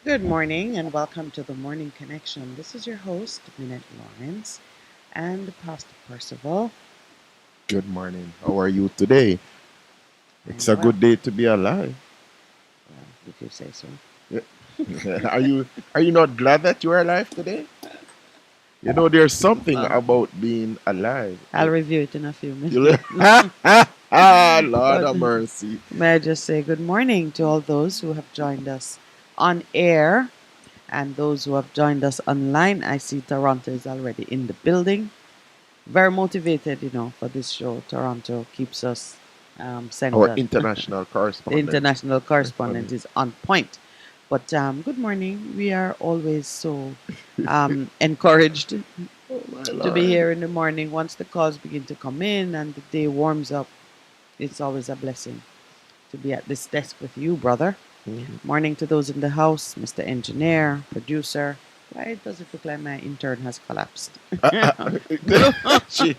Good morning and welcome to the Morning Connection. This is your host, Minette Lawrence, and Pastor Percival. Good morning. How are you today? It's I'm a well, good day to be alive. if you say so. Yeah. are you not glad that you are alive today? You know, there's something Well, about being alive. I'll review it in a few You minutes. Lord But of mercy. may I just say good morning to all those who have joined us on air and those who have joined us online. I see Toronto is already in the building. Very motivated, for this show. Toronto keeps us Our centered. international The correspondent. international correspondent Correspondent. is on point. But good morning. We are always so encouraged Oh my to be Lord. here in the morning. Once the calls begin to come in and the day warms up, it's always a blessing to be at this desk with you, brother. Mhm. Morning to those in the house, Mr. Engineer, producer. Why does it look like my intern has collapsed? Uh, she,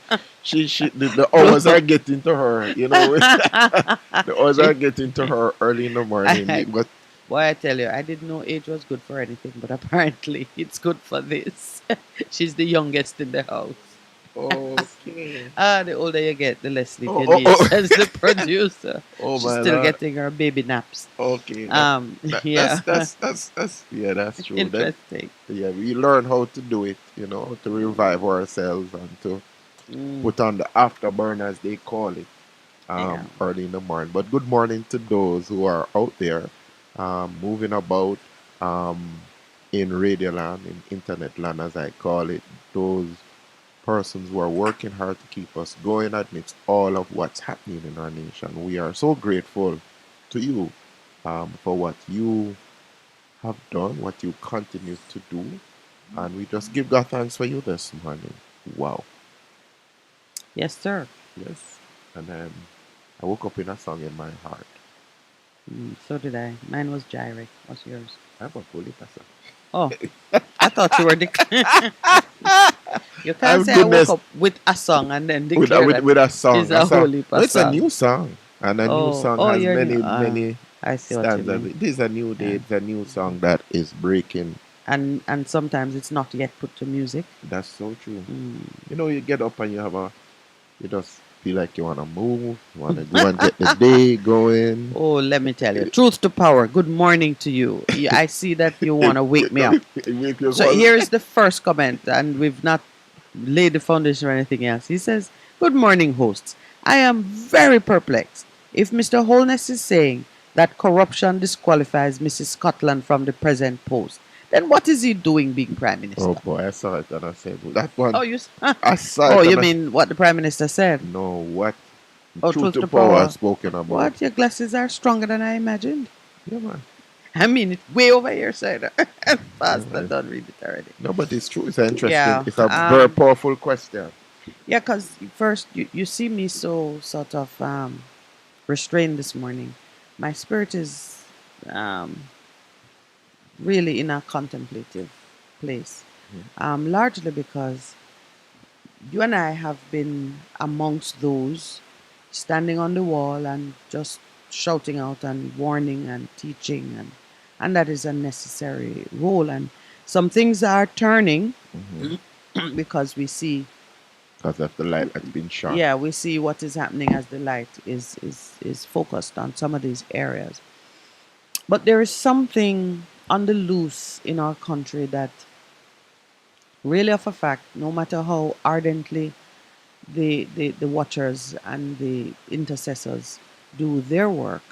the hours are getting to her. The hours are getting to her early in the morning. I, But Boy, I tell you, I didn't know age was good for anything, but apparently it's good for this. She's the youngest in the house. okay. The older you get, the less sleep Oh, you oh, need, oh. says the producer. Oh She's my still lord. getting her baby naps. Okay, that, that Yeah, that's yeah, that's true. That interesting. yeah, we learn how to do it, how to revive ourselves and to Mm, put on the afterburn as they call it, yeah, early in the morning. But good morning to those who are out there, moving about, um, in radio land, in internet land, as I call it. Those persons who are working hard to keep us going amidst all of what's happening in our nation. We are so grateful to you, for what you have done, what you continue to do, and we just give God thanks for you this morning. Wow. yes, sir. Yes. And I woke up in a song in my heart. So did I. Mine was Gyrate. What's yours? I'm a bully person. Oh, I thought you were You can't I'm say I woke goodness up with a song and then with a, declare with, that with a it's song. a holy No, it's a song. new song, and a new Oh, song oh, has you're new. many many I see what you stanzas. mean. It is a new day. Yeah. It's a new song that is breaking. And sometimes it's not yet put to music. That's so true. Mm. You get up and you just feel like you want to move, you want to go and get the day going. Oh, let me tell you, truth to power. Good morning to you. I see that you want to wake me up. It make you So go. here is the first comment, and we've not laid the foundation or anything else. He says, "Good morning, hosts. I am very perplexed. If Mr. Holness is saying that corruption disqualifies Mrs. Scotland from the present post, then what is he doing being Prime Oh Minister?" boy, I saw it and I said, well, that one, Oh, I saw oh, it you and I mean what the Prime Minister said? know what Oh, truth truth to to power power. spoken about. What? Your glasses are stronger than I imagined. Yeah, man. I mean, it's way over here, sir. Yeah, Pastor man. done read it already. No, but it's true. It's an interesting. Yeah. It's a very powerful question. Yeah, because first you see me so sort of restrained this morning. My spirit is um, really in a contemplative place, Mhm. largely because you and I have been amongst those standing on the wall and just shouting out and warning and teaching, and that is a necessary role. And some things are turning Mhm. because we see, Because of the light that's been shone. yeah, we see what is happening as the light is focused on some of these areas. But there is something on the loose in our country that really, of a fact, no matter how ardently the watchers and the intercessors do their work,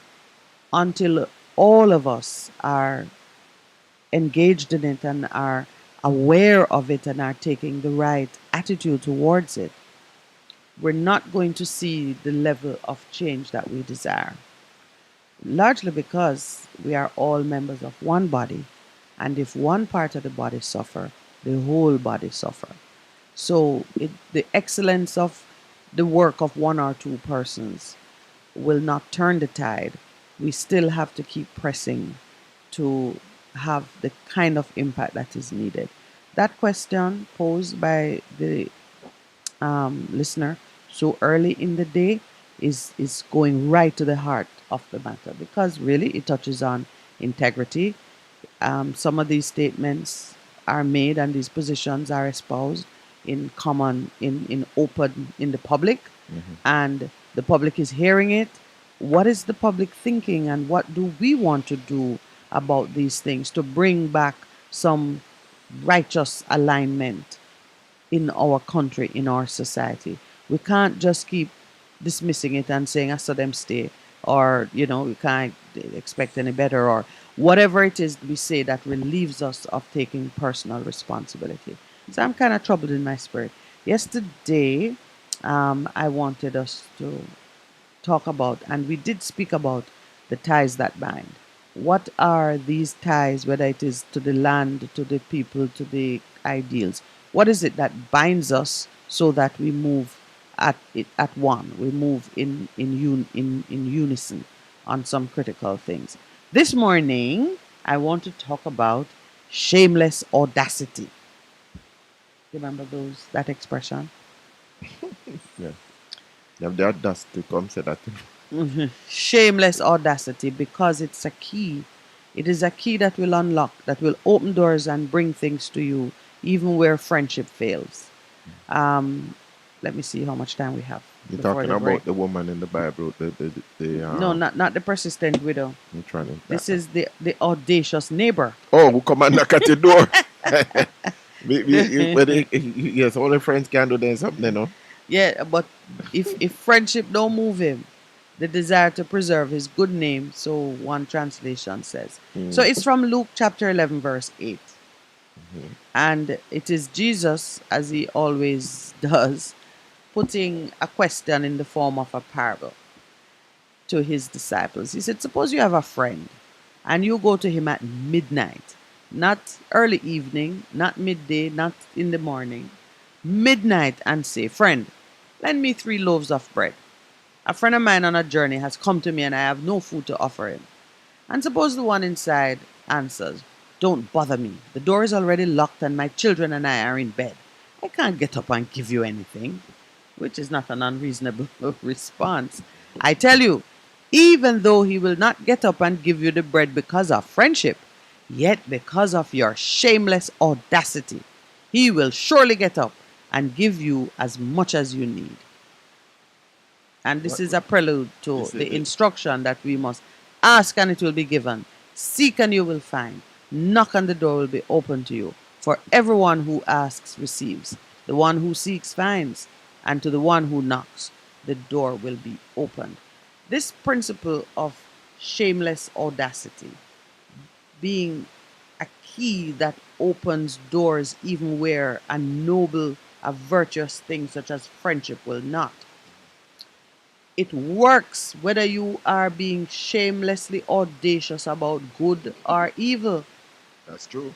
until all of us are engaged in it and are aware of it and are taking the right attitude towards it, we're not going to see the level of change that we desire. Largely because we are all members of one body, and if one part of the body suffer, the whole body suffer. So the excellence of the work of one or two persons will not turn the tide. We still have to keep pressing to have the kind of impact that is needed. That question posed by the listener so early in the day is going right to the heart of the matter, because really it touches on integrity, Some of these statements are made and these positions are espoused in common, in open, in the public, and the public is hearing it. What is the public thinking, and what do we want to do about these things to bring back some righteous alignment in our country, in our society? We can't just keep dismissing it and saying, I saw them stay, or, we can't expect any better, or whatever it is we say that relieves us of taking personal responsibility. So I'm kind of troubled in my spirit. Yesterday, I wanted us to talk about, and we did speak about the ties that bind. What are these ties, whether it is to the land, to the people, to the ideals? What is it that binds us so that we move at one? We move in unison on some critical things. This morning, I want to talk about shameless audacity. Remember that expression? Yeah. You have the audacity to come say that. Shameless audacity, because it's a key. It is a key that will unlock, that will open doors and bring things to you, even where friendship fails. Um, Let me see how much time we have You're before talking the break. about the woman in the Bible, No, not the persistent widow. I'm trying to. This is the audacious neighbor. Oh, who come and knock at your door? Yes, only friends can do then something, you know. Yeah, but if friendship don't move him, the desire to preserve his good name, so one translation says. So it's from Luke chapter 11, verse 8. And it is Jesus, as he always does, putting a question in the form of a parable to his disciples. He said, suppose you have a friend and you go to him at midnight, not early evening, not midday, not in the morning, midnight, and say, friend, lend me 3 loaves of bread. A friend of mine on a journey has come to me and I have no food to offer him. And suppose the one inside answers, don't bother me. The door is already locked and my children and I are in bed. I can't get up and give you anything, which is not an unreasonable response. I tell you, even though he will not get up and give you the bread because of friendship, yet because of your shameless audacity, he will surely get up and give you as much as you need. And this is a prelude to the instruction that we must ask and it will be given, seek and you will find, knock and the door will be open to you. For everyone who asks receives, the one who seeks finds, and to the one who knocks, the door will be opened. This principle of shameless audacity being a key that opens doors even where a noble, a virtuous thing such as friendship will not. It works whether you are being shamelessly audacious about good or evil. That's true.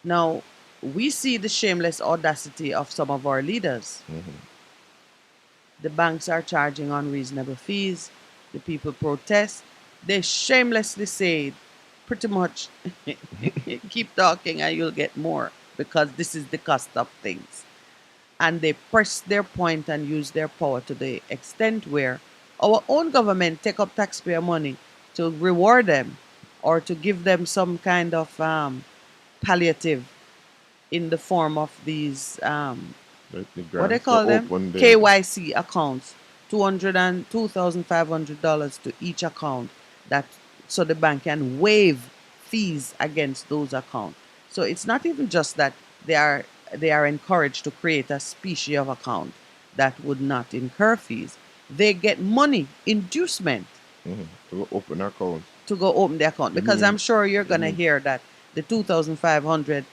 Now, we see the shameless audacity of some of our leaders. The banks are charging unreasonable fees. The people protest. They shamelessly say, pretty much, keep talking and you'll get more because this is the cost of things. And they press their point and use their power to the extent where our own government take up taxpayer money to reward them or to give them some kind of palliative in the form of these what they call them, KYC accounts, $2,500 to each account, that so the bank can waive fees against those accounts. So it's not even just that they are encouraged to create a species of account that would not incur fees. They get money inducement to open account. To go open the account, because I'm sure you're gonna hear that the 2,500.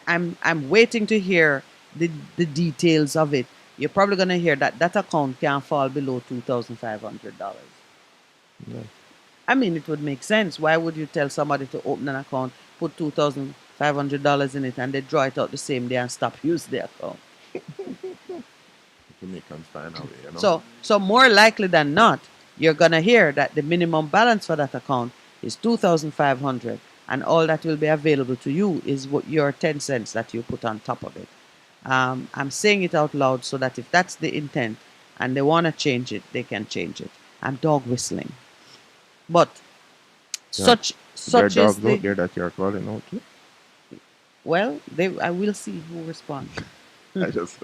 I'm waiting to hear the details of it. You're probably gonna hear that account can't fall below $2,500. Yeah. I mean, it would make sense. Why would you tell somebody to open an account, put $2,500 in it, and they draw it out the same day and stop using the account? Jamaicans find a way, you know. So more likely than not, you're gonna hear that the minimum balance for that account is 2,500, and all that will be available to you is what your 10 cents that you put on top of it. I'm saying it out loud so that if that's the intent and they want to change it, they can change it. I'm dog whistling. But Yeah. Is there such is dogs out the there that you're calling out to? well. They I will see who responds. I just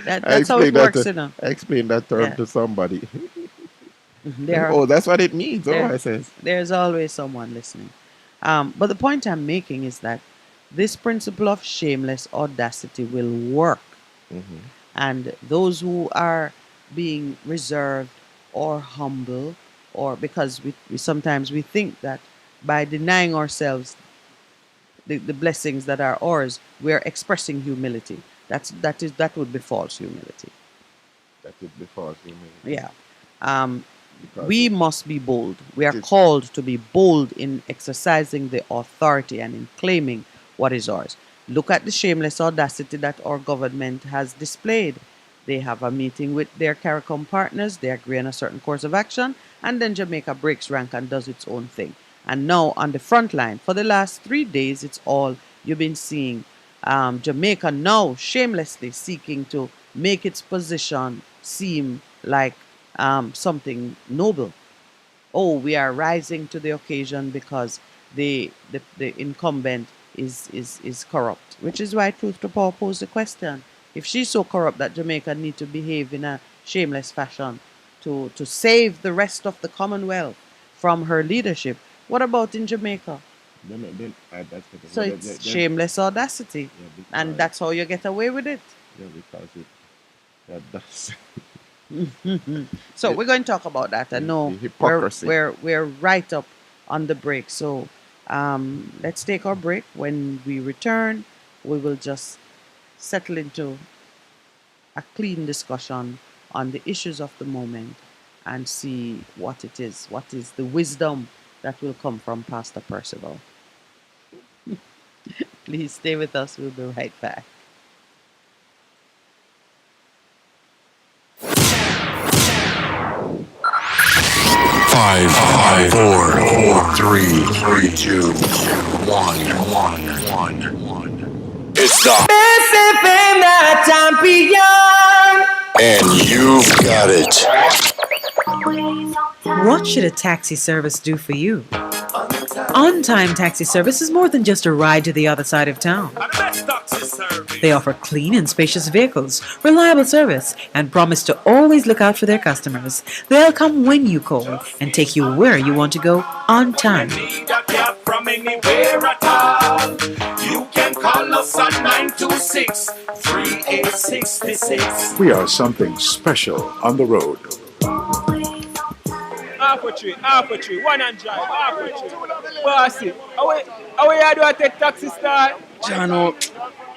That I that's how it explained that works, to, you know. I explained that term Yeah, to somebody. there Oh, that's what it means. Oh, there I says. there's always someone listening. But the point I'm making is that this principle of shameless audacity will work, Hmm. and those who are being reserved or humble, or because we sometimes we think that by denying ourselves the blessings that are ours, we're expressing humility. That would be false humility. That would be false humility Yeah. Um, because we must be bold. We are it is. called to be bold in exercising the authority and in claiming what is ours. Look at the shameless audacity that our government has displayed. They have a meeting with their CARICOM partners, they agree on a certain course of action, and then Jamaica breaks rank and does its own thing. And now on the front line, for the last 3 days, it's all you've been seeing. Jamaica now shamelessly seeking to make its position seem like something noble. Oh, we are rising to the occasion because the incumbent is corrupt, which is why Truth to Power posed the question: if she's so corrupt that Jamaica need to behave in a shameless fashion to save the rest of the Commonwealth from her leadership, what about in Jamaica? Then that's the thing. So But it's then shameless audacity, yeah, and because that's how you get away with it. yeah, because it that that's So it, we're going to talk about that. I know the we're hypocrisy. we're we're right up on the break. So let's take our break. When we return, we will just settle into a clean discussion on the issues of the moment and see what is the wisdom that will come from Pastor Percival. Please stay with us. We'll be right back. 5, 4, 3, 2, 1. It's the and you've got it. What should a taxi service do for you? On Time Taxi Service is more than just a ride to the other side of town. They offer clean and spacious vehicles, reliable service, and promise to always look out for their customers. They'll come when you call and take you where you want to go on time. From anywhere at all. You can call us on 926-3866. We are something special on the road. Half a tree, one and drive, half a tree. Bossy, how you do at a taxi start? Jano,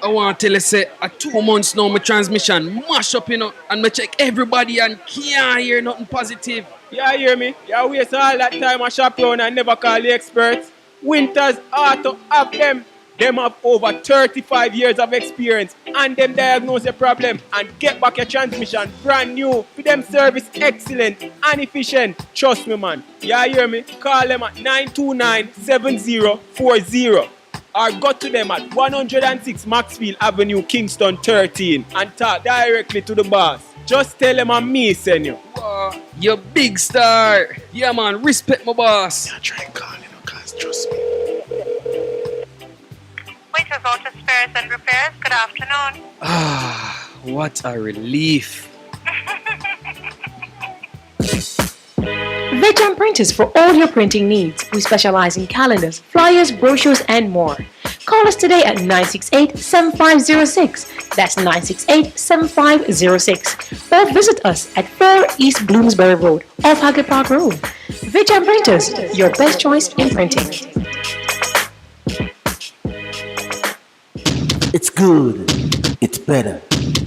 I want to tell you, say, 2 months now, my transmission mash up, and me check everybody and can't hear nothing positive. You hear me? You waste all that time a shop around and never call the experts. Winters Auto have them. Them have over 35 years of experience and them diagnose the problem and get back your transmission brand new. For them service excellent and efficient. Trust me, man. You hear me? Call them at 929-7040 or go to them at 106 Maxfield Avenue, Kingston 13 and talk directly to the boss. Just tell them I'm me, send you. You big star. Yeah, man, respect my boss. Try calling, cause trust me. Winters Auto Spares and Repairs, good afternoon. Ah, what a relief. Vegam Printers for all your printing needs. We specialize in calendars, flyers, brochures, and more. Call us today at 968-7506. That's 968-7506. Or visit us at 4 East Bloomsbury Road, off Haggard Park Road. Vegam Printers, your best choice in printing. It's good, it's better,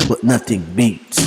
but nothing beats.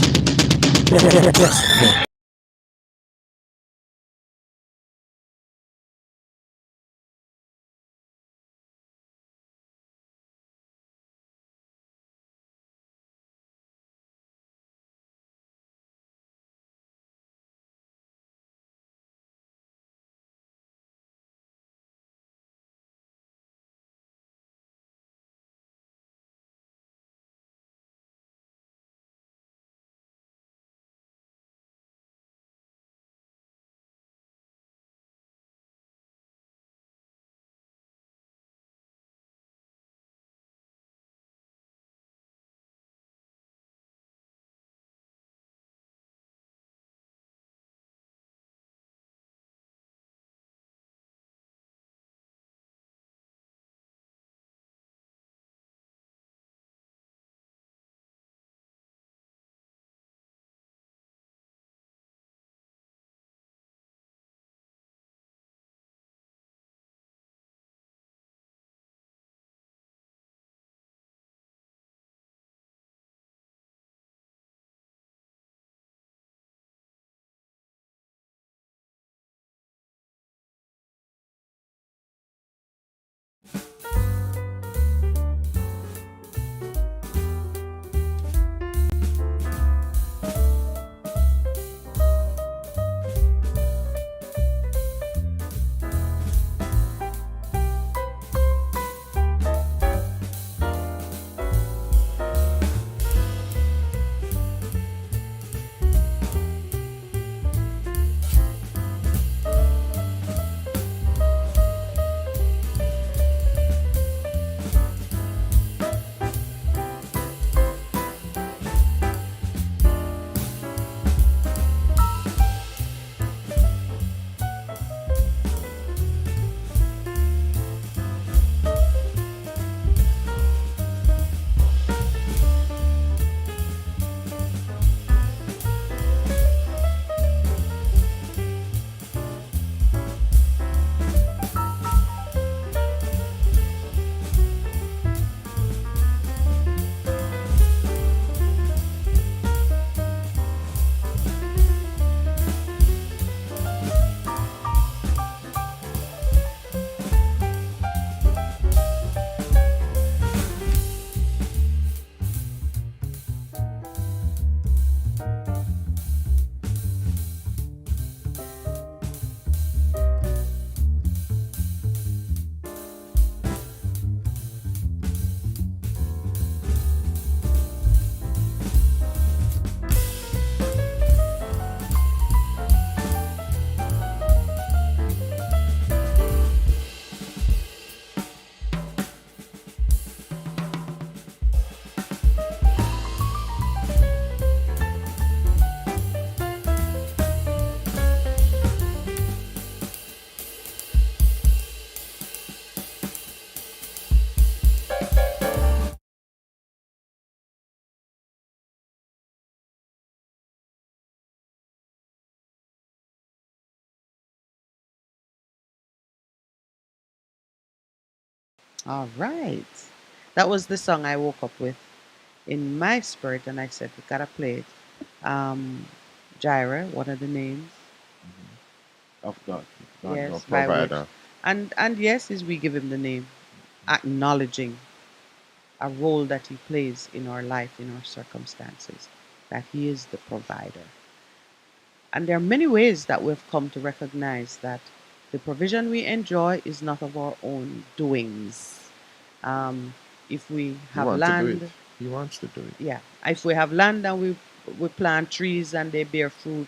All right. That was the song I woke up with in my spirit, and I said, we gotta play it. Jireh, one of the names, Of God. God, no yes, by which, provider. and yes, is we give him the name, acknowledging a role that he plays in our life, in our circumstances, that he is the provider. And there are many ways that we've come to recognize that the provision we enjoy is not of our own doings. Um, if we He have wants to do it. land, He wants to do it. yeah, if we have land and we plant trees and they bear fruit,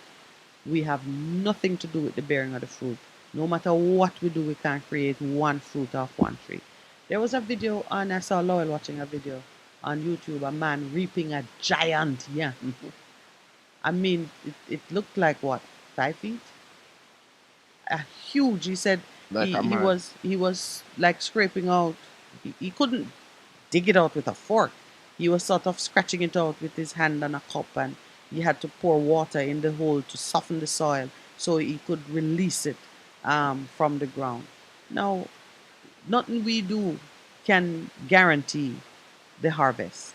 we have nothing to do with the bearing of the fruit. No matter what we do, we can't create one fruit off one tree. There was a video on, I saw Lowell watching a video on YouTube, a man reaping a giant yam. I mean, it looked like what, 5 feet? A huge. He said Like a he man. was like scraping out. He couldn't dig it out with a fork. He was sort of scratching it out with his hand on a cup, and he had to pour water in the hole to soften the soil so he could release it from the ground. Now, nothing we do can guarantee the harvest.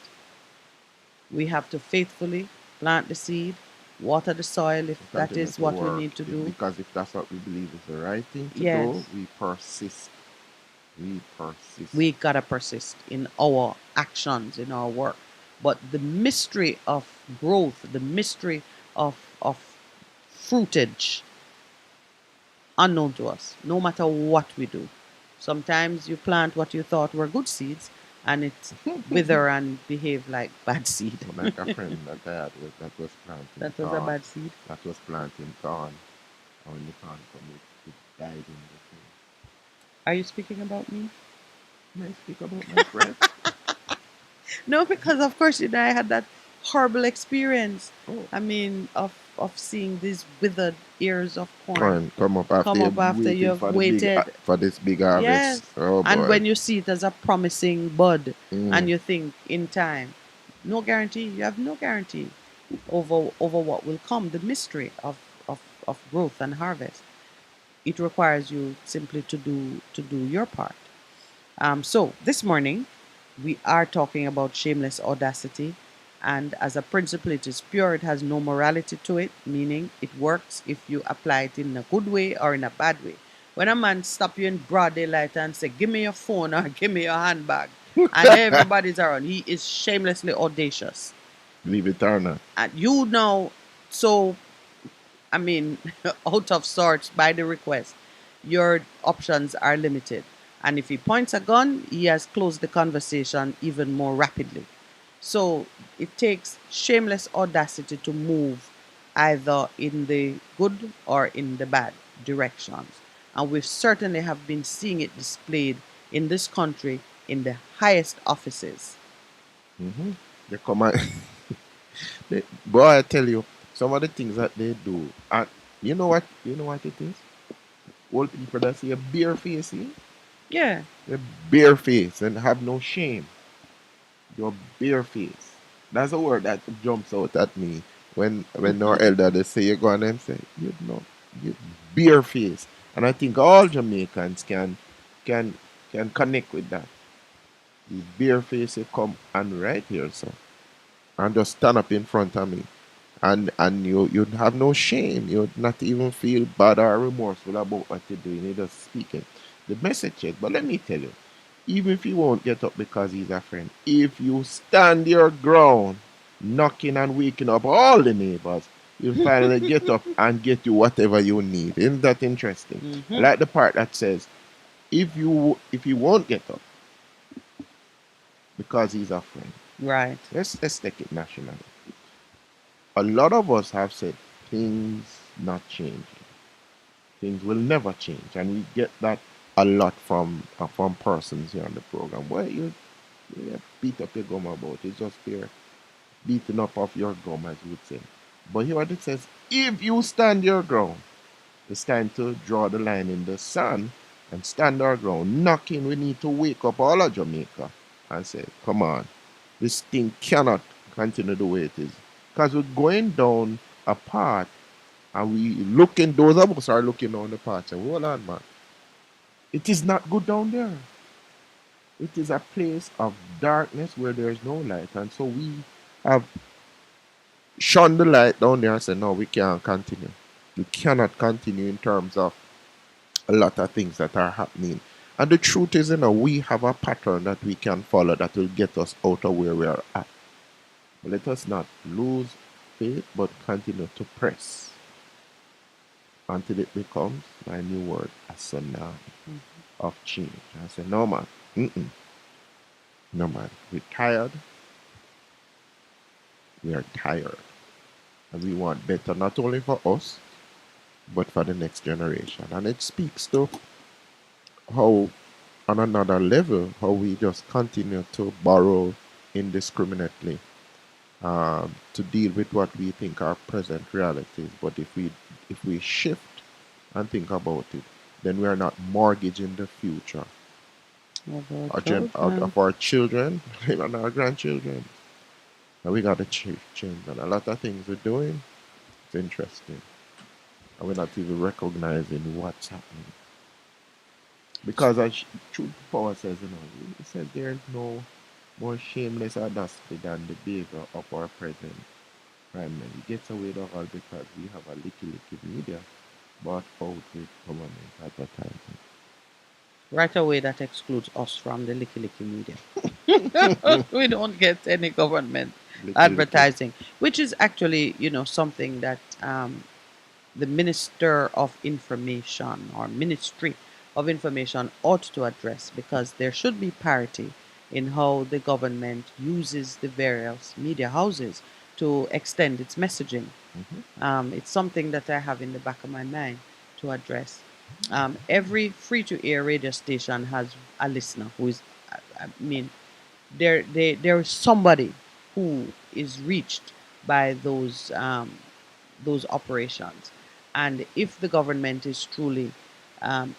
We have to faithfully plant the seed, water the soil if that Continue is to what we work. need to do. Because if that's what we believe is the right thing to do, Yes, we persist. We persist. we gotta persist in our actions, in our work. But the mystery of growth, the mystery of fruitage, unknown to us, no matter what we do. Sometimes you plant what you thought were good seeds and it wither and behave like bad seed. Like a friend that I had that was planting That was a corn. bad seed. That was planting corn. And when the corn come, it died in the thing. Are you speaking about me? May I speak about my friend? No, because of course you know I had that horrible experience. Oh. I mean, of seeing these withered ears of corn Corn come up after come up after you have waited. for this big harvest. Yes. Oh boy. And when you see it as a promising bud Mm. and you think in time, no guarantee, you have no guarantee over what will come, the mystery of growth and harvest. It requires you simply to do your part. So this morning we are talking about shameless audacity, and as a principle, it is pure. It has no morality to it, meaning it works if you apply it in a good way or in a bad way. When a man stop you in broad daylight and say, "Give me your phone" or "Give me your handbag," and everybody's around, he is shamelessly audacious. Believe it or not. And you know, so I mean, out of sorts by the request, your options are limited. And if he points a gun, he has closed the conversation even more rapidly. So it takes shameless audacity to move either in the good or in the bad directions. And we certainly have been seeing it displayed in this country in the highest offices. Mm-hmm. They come out. Boy, I tell you, some of the things that they do, and you know what? You know what it is? Old people that see a bare face, see? Yeah. A bare face and have no shame. Your bare face. That's a word that jumps out at me when our elder they say you go on and say, you know, you bare face. And I think all Jamaicans can can connect with that. The bare face you come and right here, so and just stand up in front of me. And you'd have no shame. You'd not even feel bad or remorseful about what you're doing. You're just speaking the message is. But let me tell you, even if you won't get up because he's a friend, if you stand your ground, knocking and waking up all the neighbors, you'll finally get up and get you whatever you need. Isn't that interesting? I Mm-hmm. like the part that says, if you won't get up because he's a friend, Right. let's take it nationally. A lot of us have said things not changing. Things will never change, and we get that a lot from persons here on the program. Well, you beat up your gum about it, just fear beating up off your gum, as you would say. But here what it says: if you stand your ground, it's time to draw the line in the sand and stand our ground. Knocking, we need to wake up all of Jamaica and say, come on, this thing cannot continue the way it is. Because we're going down a path and those of us are looking down the path and hold on, man. It is not good down there. it is a place of darkness where there is no light. And so we have shone the light down there and said, no, we can't continue. We cannot continue in terms of a lot of things that are happening. And the truth is, we have a pattern that we can follow that will get us out of where we are at. Let us not lose faith, but continue to press until it becomes, my new word, a tsunami of change. I said, no, man. No, man. We're tired. We are tired. And we want better, not only for us, but for the next generation. And it speaks to how, on another level, how we just continue to borrow indiscriminately to deal with what we think are present realities. But if we shift and think about it, then we are not mortgaging the future of our children, even our grandchildren. And we got to change. And a lot of things we're doing, it's interesting. And we're not even recognizing what's happening. Because as Truth Power says, it says there is no more shameless audacity than the behavior of our present prime minister. He gets away with all because we have a little media bought out with government advertising. Right away, that excludes us from the licky media. We don't get any government advertising, which is actually, something that the Minister of Information or Ministry of Information ought to address, because there should be parity in how the government uses the various media houses to extend its messaging. It's something that I have in the back of my mind to address. Every free-to-air radio station has a listener who is, there is somebody who is reached by those operations. And if the government is truly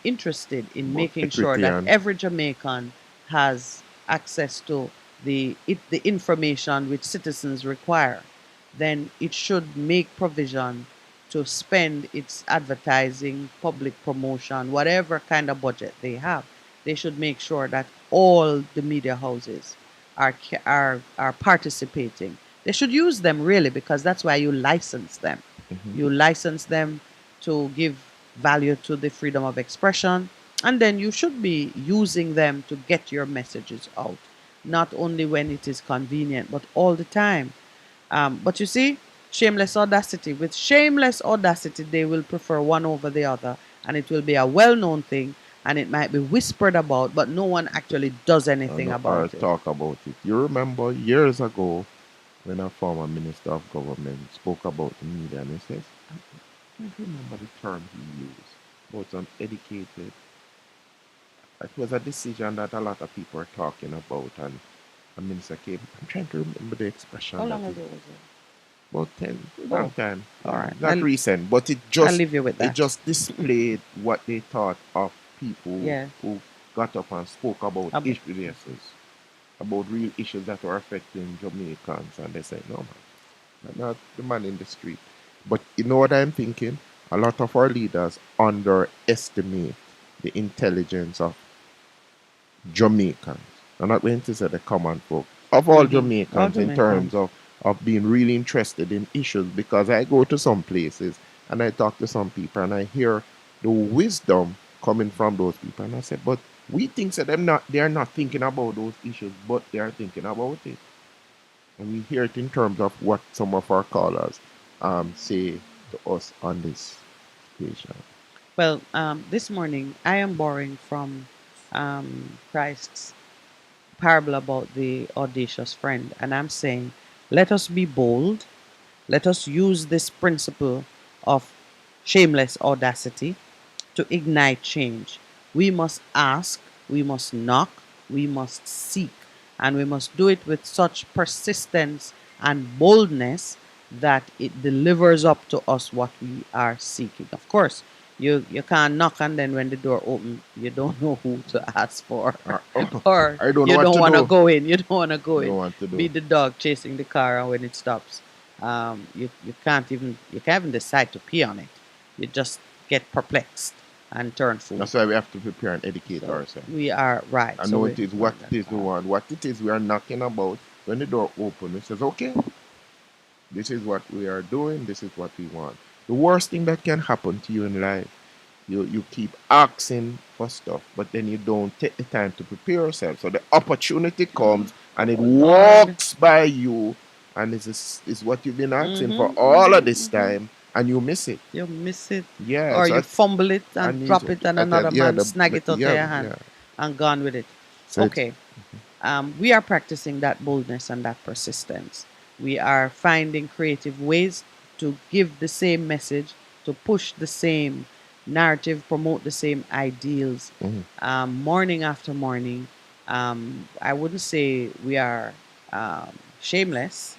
interested in making sure that every Jamaican has access to the information which citizens require, then it should make provision to spend its advertising, public promotion, whatever kind of budget they have. They should make sure that all the media houses are participating. They should use them, really, because that's why you license them. You license them to give value to the freedom of expression, and then you should be using them to get your messages out, not only when it is convenient, but all the time. But you see, shameless audacity. With shameless audacity, they will prefer one over the other, and it will be a well-known thing, and it might be whispered about, but no one actually does anything about it. Talk about it. You remember years ago when a former minister of government spoke about the media, and he says, I can't remember the term he used, but uneducated. It was a decision that a lot of people are talking about, and a minister came. I'm trying to remember the expression. How long ago was it? About 10, long time. All right. Not recent, but I'll leave you with that. It just displayed what they thought of people who got up and spoke about issues, about real issues that were affecting Jamaicans, and they said, no, man, not the man in the street. But you know what I'm thinking? A lot of our leaders underestimate the intelligence of Jamaicans. I'm not going to say the common folk, of all Jamaicans, in terms of being really interested in issues, because I go to some places and I talk to some people and I hear the wisdom coming from those people, and I say, but we think that they are not thinking about those issues, but they are thinking about it. And we hear it in terms of what some of our callers say to us on this station. Well, this morning I am borrowing from Christ's parable about the audacious friend, and I'm saying, let us be bold. Let us use this principle of shameless audacity to ignite change. We must ask, we must knock, we must seek, and we must do it with such persistence and boldness that it delivers up to us what we are seeking. Of course, you can't knock and then when the door opens, you don't know who to ask for, or you don't want to go in. You don't want to go in. Be the dog chasing the car, and when it stops, you can't even decide to pee on it. You just get perplexed. and turn food. That's why we have to prepare and educate So ourselves. we are right. I So know we it is what learn it is we want, what it is we are knocking about. When the door opens, it says, okay, this is what we are doing, this is what we want. The worst thing that can happen to you in life, you keep asking for stuff, but then you don't take the time to prepare yourself. So the opportunity comes and it walks by you, and is what you've been asking for all of this time, and you miss it. You miss it, Yeah, or so you fumble it and and drop it, and another yeah, man snag it out of yeah, your hand yeah. and gone with it. So it's, Okay, we are practicing that boldness and that persistence. We are finding creative ways to give the same message, to push the same narrative, promote the same ideals, morning after morning. I wouldn't say we are shameless,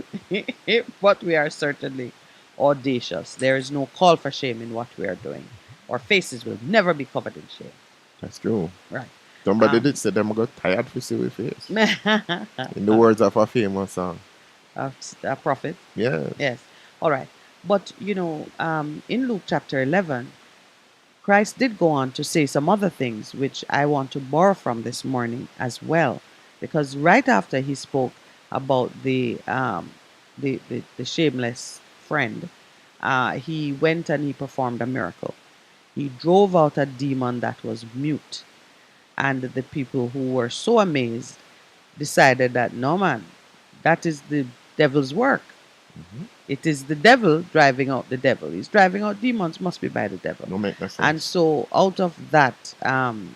but we are certainly audacious. There is no call for shame in what we are doing. Our faces will never be covered in shame. that's true. Right. Somebody Um, did say them got tired for see face. In the words of a famous song. a prophet. Yeah. Yes. All right. But, in Luke chapter 11, Christ did go on to say some other things, which I want to borrow from this morning as well. Because right after he spoke about the shameless friend, he went and he performed a miracle. He drove out a demon that was mute. And the people who were so amazed decided that no, man, that is the devil's work. It is the devil driving out the devil. He's driving out demons, must be by the devil. No make no sense. And so, out of that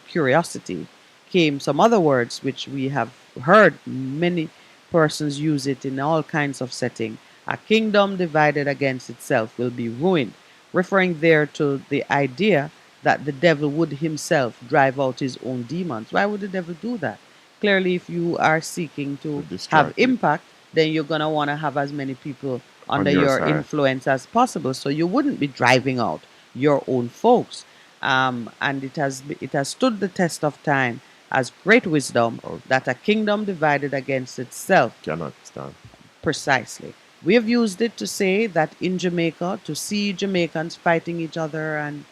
curiosity came some other words which we have heard many persons use it in all kinds of setting. A kingdom divided against itself will be ruined, referring there to the idea that the devil would himself drive out his own demons. Why would the devil do that? Clearly, if you are seeking to have distract you. impact, then you're going to want to have as many people On under your your side. influence as possible. So you wouldn't be driving out your own folks. And it has stood the test of time as great wisdom that a kingdom divided against itself. Cannot stand. Precisely. We have used it to say that in Jamaica, to see Jamaicans fighting each other and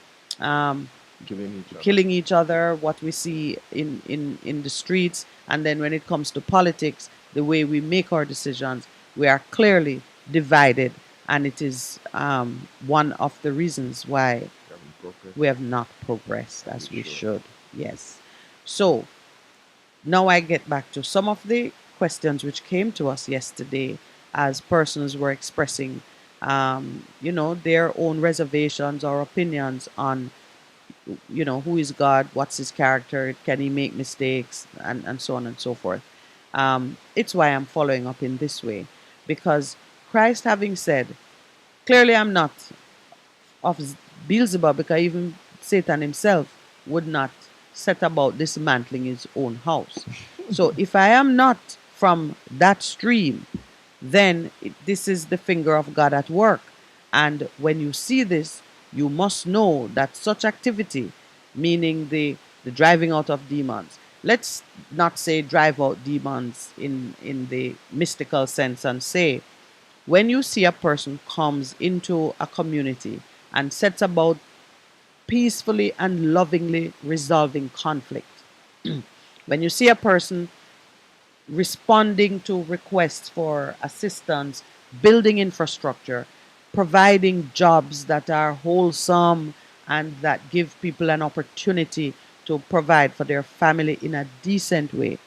Giving each other. killing each other, what we see in the streets, and then when it comes to politics, the way we make our decisions, we are clearly divided, and it is one of the reasons why we have not progressed as we should. Yes. So now I get back to some of the questions which came to us yesterday as persons were expressing, their own reservations or opinions on, who is God, what's his character, can he make mistakes, and so on and so forth. It's why I'm following up in this way, because Christ having said, clearly I'm not of Beelzebub, because even Satan himself would not set about dismantling his own house. So if I am not from that stream, then this is the finger of God at work. And when you see this, you must know that such activity, meaning the driving out of demons, let's not say drive out demons in the mystical sense, and say, when you see a person comes into a community and sets about peacefully and lovingly resolving conflict, when you see a person responding to requests for assistance, building infrastructure, providing jobs that are wholesome and that give people an opportunity to provide for their family in a decent way.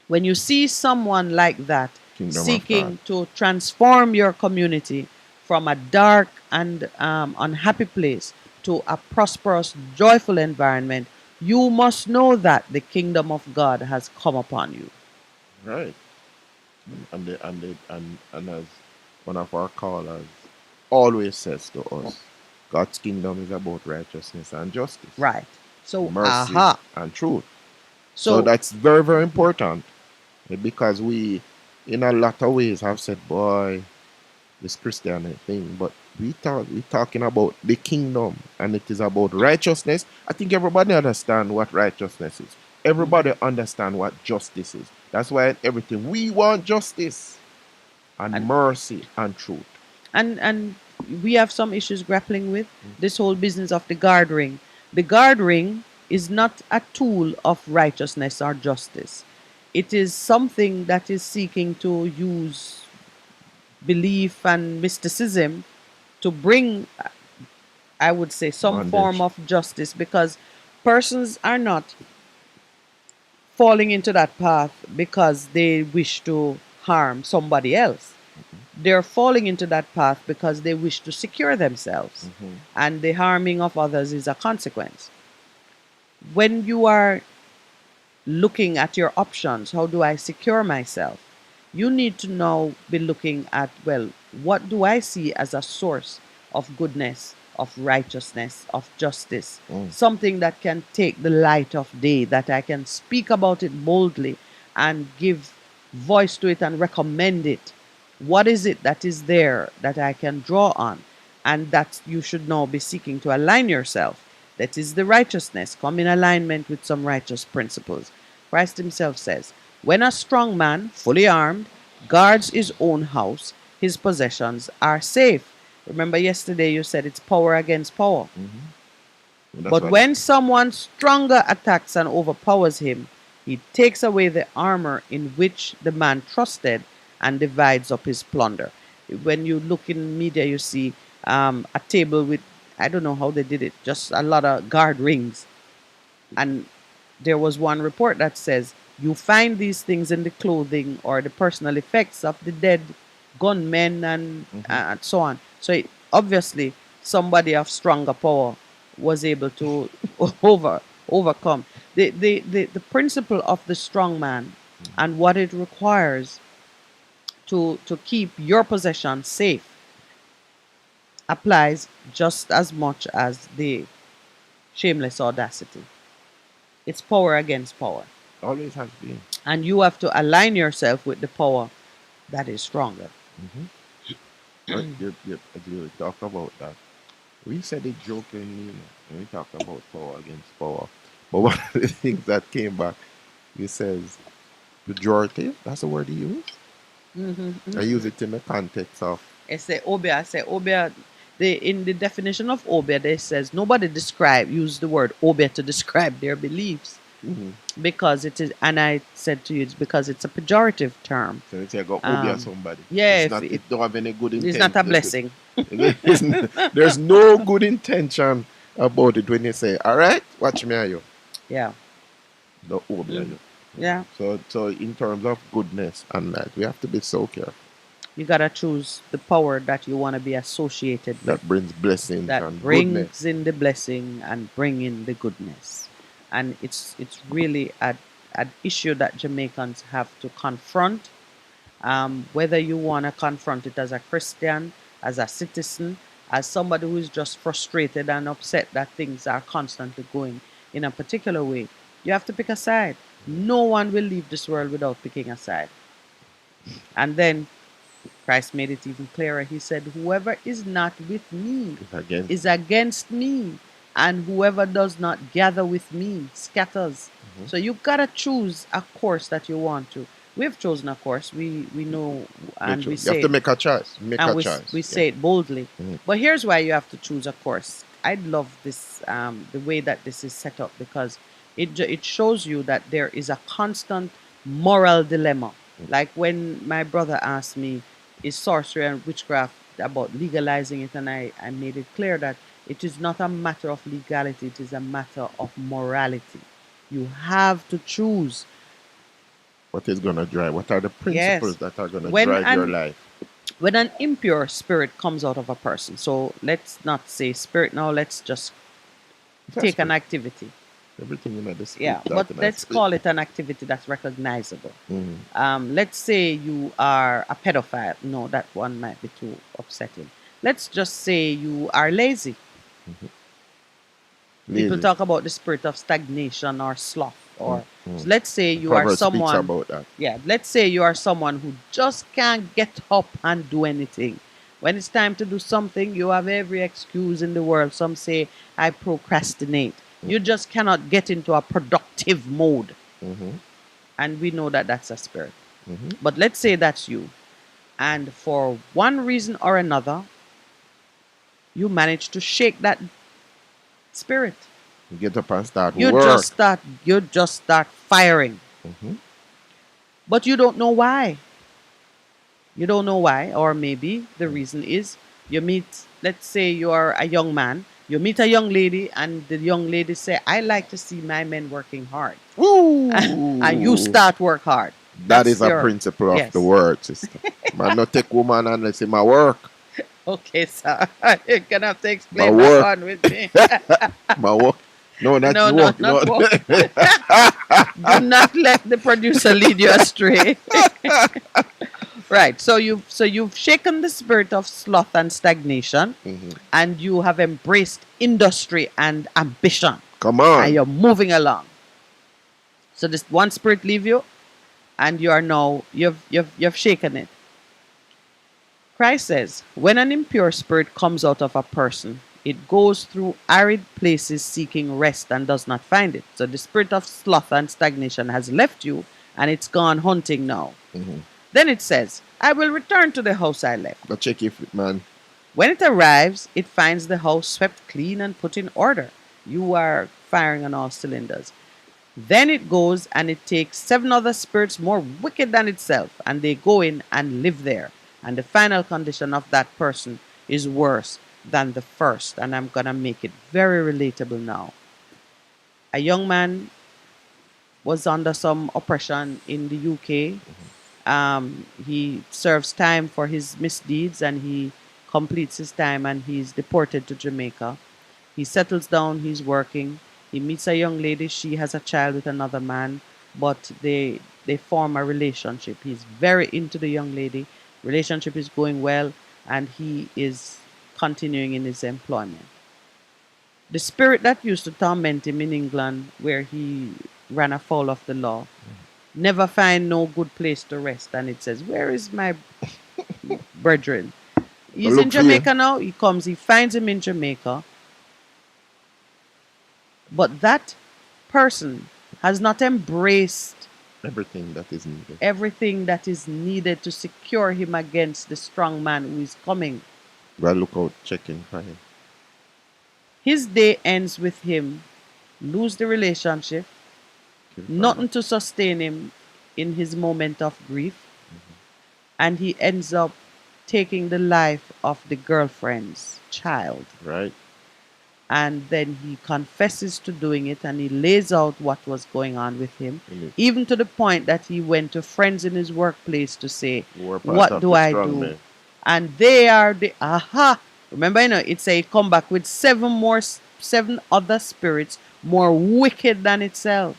When you see someone like that Kingdom of seeking God. to transform your community from a dark and unhappy place to a prosperous, joyful environment, you must know that the kingdom of God has come upon you. Right. And as one of our callers always says to us, God's kingdom is about righteousness and justice. Right. So, Mercy and truth. So So that's very, very important. Because we, in a lot of ways, have said, boy, this Christianity thing, but we're talking about the kingdom, and it is about righteousness. I think everybody understand what righteousness is. Everybody understand what justice is. That's why in everything we want justice and mercy and truth. and we have some issues grappling with this whole business of the guard ring. The guard ring is not a tool of righteousness or justice. It is something that is seeking to use belief and mysticism to bring, I would say, some form Bondage. of justice, because persons are not falling into that path because they wish to harm somebody else. They're falling into that path because they wish to secure themselves, and the harming of others is a consequence. When you are looking at your options, how do I secure myself? You need to now be looking at, well, what do I see as a source of goodness, of righteousness, of justice? Something that can take the light of day, that I can speak about it boldly and give voice to it and recommend it. What is it that is there that I can draw on? And that you should now be seeking to align yourself. That is the righteousness. Come in alignment with some righteous principles. Christ himself says, when a strong man, fully armed, guards his own house, his possessions are safe. Remember yesterday you said it's power against power. That's But what- when someone stronger attacks and overpowers him, he takes away the armor in which the man trusted and divides up his plunder. When you look in media, you see a table with, I don't know how they did it, just a lot of guard rings. And there was one report that says you find these things in the clothing or the personal effects of the dead gunmen and so on. So obviously somebody of stronger power was able to overcome the principle of the strong man and what it requires to keep your possession safe applies just as much as the shameless audacity. It's power against power. Always has been. And you have to align yourself with the power that is stronger. But you talk about that. We said it jokingly, when we talk about power against power. But one of the things that came back, he says, pejorative, that's the word he used. I use it in the context of, I say obia. In the definition of obia, they says nobody use the word obia to describe their beliefs, because it is. And I said to you, it's because it's a pejorative term. so you say, go obia somebody. yeah, It's not, it don't have any good intent. It's not a blessing. There's no good intention about it when you say, all right, watch me are you. Yeah, The obia you. yeah. So in terms of goodness and that, we have to be so careful. You gotta choose the power that you want to be associated with. That brings blessings That and brings goodness. in the blessing and bring in the goodness. And it's really an issue that Jamaicans have to confront, whether you want to confront it as a Christian, as a citizen, as somebody who is just frustrated and upset that things are constantly going in a particular way. You have to pick a side. No one will leave this world without picking a side. And then Christ made it even clearer. He said, whoever is not with me It's against is against me, and whoever does not gather with me scatters. So you gotta choose a course that you want to. We've chosen a course. We know, and we you say have to make a choice. Make and a we, choice. we Yeah. say it boldly. Mhm. But here's why you have to choose a course. I love this, the way that this is set up, because it shows you that there is a constant moral dilemma. Like when my brother asked me, is sorcery and witchcraft about legalizing it? And I made it clear that it is not a matter of legality, it is a matter of morality. You have to choose. What is going to drive? What are the principles Yes. that are going to When drive your an- life? When an impure spirit comes out of a person, so let's not say spirit now, let's just It's a take an spirit. activity. Everything in the spirit. Yeah, but let's call it an activity that's recognizable. Let's say you are a pedophile. No, that one might be too upsetting. Let's just say you are lazy. People talk about the spirit of stagnation or sloth. Or so let's say you are Proverbs speaks someone. about that. Yeah, let's say you are someone who just can't get up and do anything. When it's time to do something, you have every excuse in the world. Some say, I procrastinate. You just cannot get into a productive mode. And we know that that's a spirit. But let's say that's you. And for one reason or another, you manage to shake that spirit. You get up and start You work. just start firing. Mhm. But you don't know why. You don't know why, or maybe the reason is you meet, let's say you are a young man, you meet a young lady, and the young lady say, I like to see my men working hard. Woo! And you start work hard. That That's is a your- principle of yes. the word, sister. Man, not take woman unless in my work. Okay, sir. You're gonna have to My explain work. that one with me. My work. No, not No, work. not work. Do not let the producer lead you astray. Right. So you've shaken the spirit of sloth and stagnation, Mhm. and you have embraced industry and ambition, Come and on. you're moving along. So this one spirit leave you, and you are now you've shaken it. Christ says, when an impure spirit comes out of a person, it goes through arid places seeking rest and does not find it. So the spirit of sloth and stagnation has left you, and it's gone hunting now. Mhm. Then it says, I will return to the house I left. Go check if it, man. When it arrives, it finds the house swept clean and put in order. You are firing on all cylinders. Then it goes and it takes 7 other spirits more wicked than itself, and they go in and live there. And the final condition of that person is worse than the first. And I'm going to make it very relatable now. A young man was under some oppression in the UK. He serves time for his misdeeds, and he completes his time, and he's deported to Jamaica. He settles down, he's working. He meets a young lady. She has a child with another man, but they form a relationship. He's very into the young lady. Relationship is going well, and he is continuing in his employment. The spirit that used to torment him in England, where he ran afoul of the law, never find no good place to rest. And it says, where is my brethren? He's Look in for you. Jamaica now. He comes, he finds him in Jamaica. But that person has not embraced Everything that is needed. everything that is needed to secure him against the strong man who is coming. Well, look out, checking for him. His day ends with him lose the relationship, nothing to sustain him in his moment of grief, and he ends up taking the life of the girlfriend's child. Right? And then he confesses to doing it, and he lays out what was going on with him, Mhm. even to the point that he went to friends in his workplace to say, Who are part what of do the I strong do? men. And they are the aha. Remember, it say come back with 7 other spirits more wicked than itself,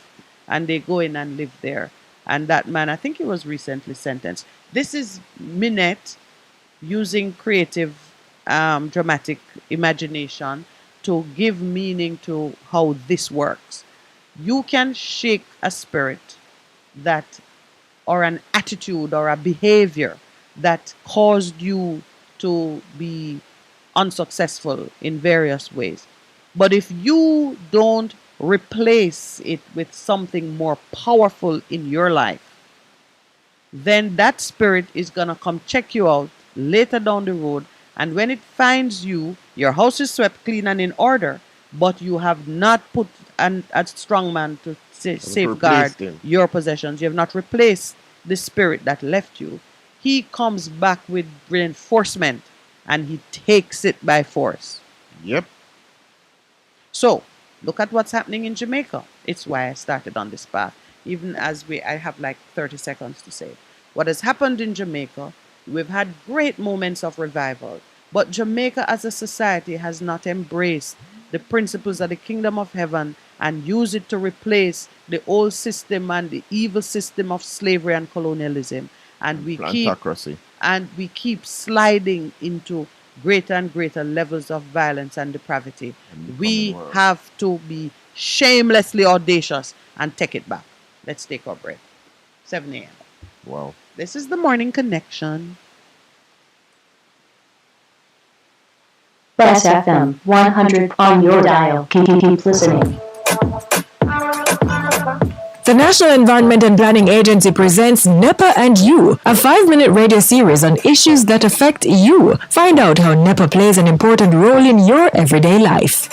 and they go in and live there. And that man, I think he was recently sentenced. This is Minette using creative, dramatic imagination to give meaning to how this works. You can shake a spirit that, or an attitude or a behavior that caused you to be unsuccessful in various ways. But if you don't replace it with something more powerful in your life, then that spirit is going to come check you out later down the road. And when it finds you, your house is swept clean and in order, but you have not put a strong man to safeguard replaced him. your possessions. You have not replaced the spirit that left you. He comes back with reinforcement, and he takes it by force. Yep. So, look at what's happening in Jamaica. It's why I started on this path. Even as I have like 30 seconds to say. What has happened in Jamaica, we've had great moments of revival, but Jamaica as a society has not embraced the principles of the kingdom of heaven and use it to replace the old system and the evil system of slavery and colonialism. And we Plantocracy. keep sliding into greater and greater levels of violence and depravity. We worse. have to be shamelessly audacious and take it back. Let's take our break. 7 a.m. Wow. This is the Morning Connection. Best FM 100 on your dial. Keep listening. The National Environment and Planning Agency presents NEPA and You, a 5-minute radio series on issues that affect you. Find out how NEPA plays an important role in your everyday life.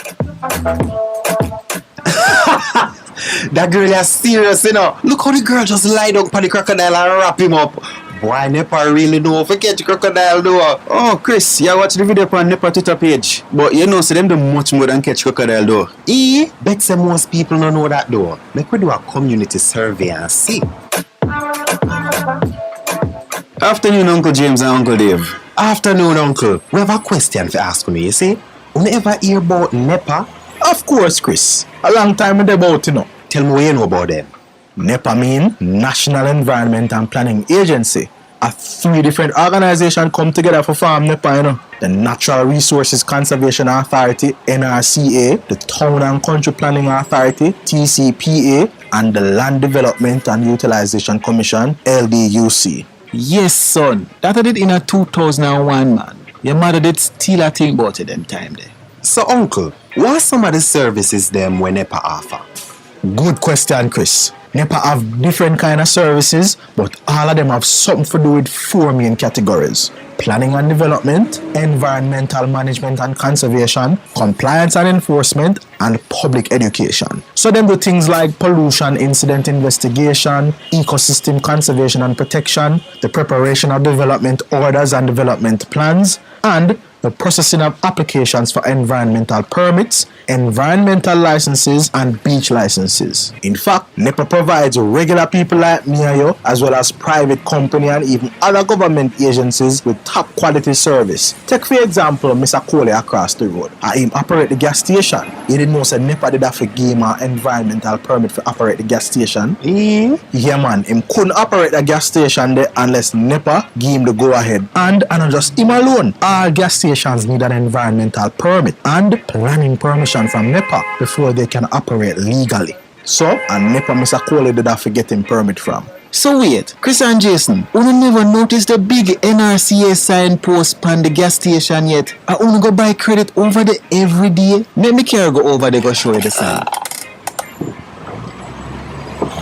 That girl is serious, you know. Look how the girl just lie down on the crocodile and wrap him up. Boy, Nepa really know if you catch crocodile though. Oh, Chris, you watch the video on Nepa Twitter page. But you know, see them do much more than catch crocodile though. Bet say most people don't know that though. Make we do a community survey and see. Afternoon, Uncle James and Uncle Dave. Afternoon, Uncle. We have a question to ask me, you see. You ever hear about NEPA? Of course, Chris. A long time about, you know. Tell me what you know about them. NEPA mean National Environment and Planning Agency. A 3 different organizations come together for farm NEPA, you know. The Natural Resources Conservation Authority, NRCA, the Town and Country Planning Authority, TCPA, and the Land Development and Utilization Commission, LDUC. Yes, son. That I did in a 2001, man. Your mother did still a thing about it them time there. So, Uncle, what are some of the services them when NEPA offer? Good question, Chris. NEPA have different kind of services, but all of them have something to do with 4 main categories. Planning and development, environmental management and conservation, compliance and enforcement, and public education. So them do things like pollution incident investigation, ecosystem conservation and protection, the preparation of development orders and development plans, and the processing of applications for environmental permits, environmental licenses, and beach licenses. In fact, NEPA provides regular people like me and you, as well as private company and even other government agencies with top quality service. Take for example, Mr. Coley across the road. I him operate the gas station. He didn't know say NEPA did have to give him an environmental permit to operate the gas station. Yeah man, him couldn't operate the gas station there unless NEPA give him the go ahead. And not just him alone. All gas stations need an environmental permit and planning permission from NEPA before they can operate legally. So, and NEPA Mr. Coley did have to get him permit from. So wait, Chris and Jason, you never noticed the big NRCA sign post on the gas station yet? I only go buy credit over there every day. Let me carry go over there go show you the sign.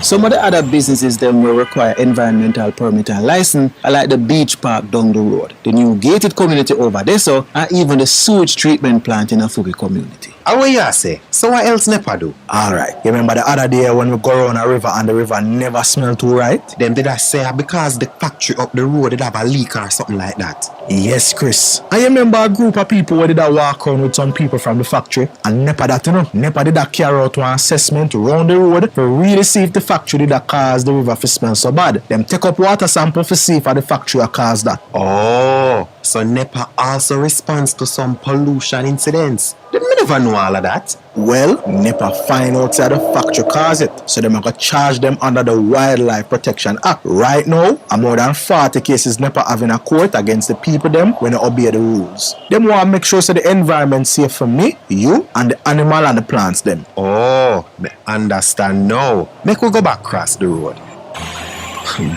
Some of the other businesses them will require environmental permit and license, like the beach park down the road, the new gated community over there, so, and even the sewage treatment plant in a Fugi community. How will you say? So what else NEPA do? Alright, you remember the other day when we go around a river and the river never smelled too right? Them did I say because the factory up the road did have a leak or something like that? Yes, Chris. I remember a group of people who did a walk around with some people from the factory and NEPA that, you know, NEPA did a carry out one assessment around the road to really see if the factory did a cause the river to smell so bad. Them take up water sample to see if the factory caused that. Oh, so NEPA also responds to some pollution incidents. Didn't me never know all of that. Well, NEPA find out that the factory caused it, so them are going to charge them under the Wildlife Protection Act. Right now, more than 40 cases NEPA having a court against the people them when they obey the rules. Them want to make sure so the environment safe for me, you, and the animal and the plants them. Oh, me understand now. Make we go back across the road.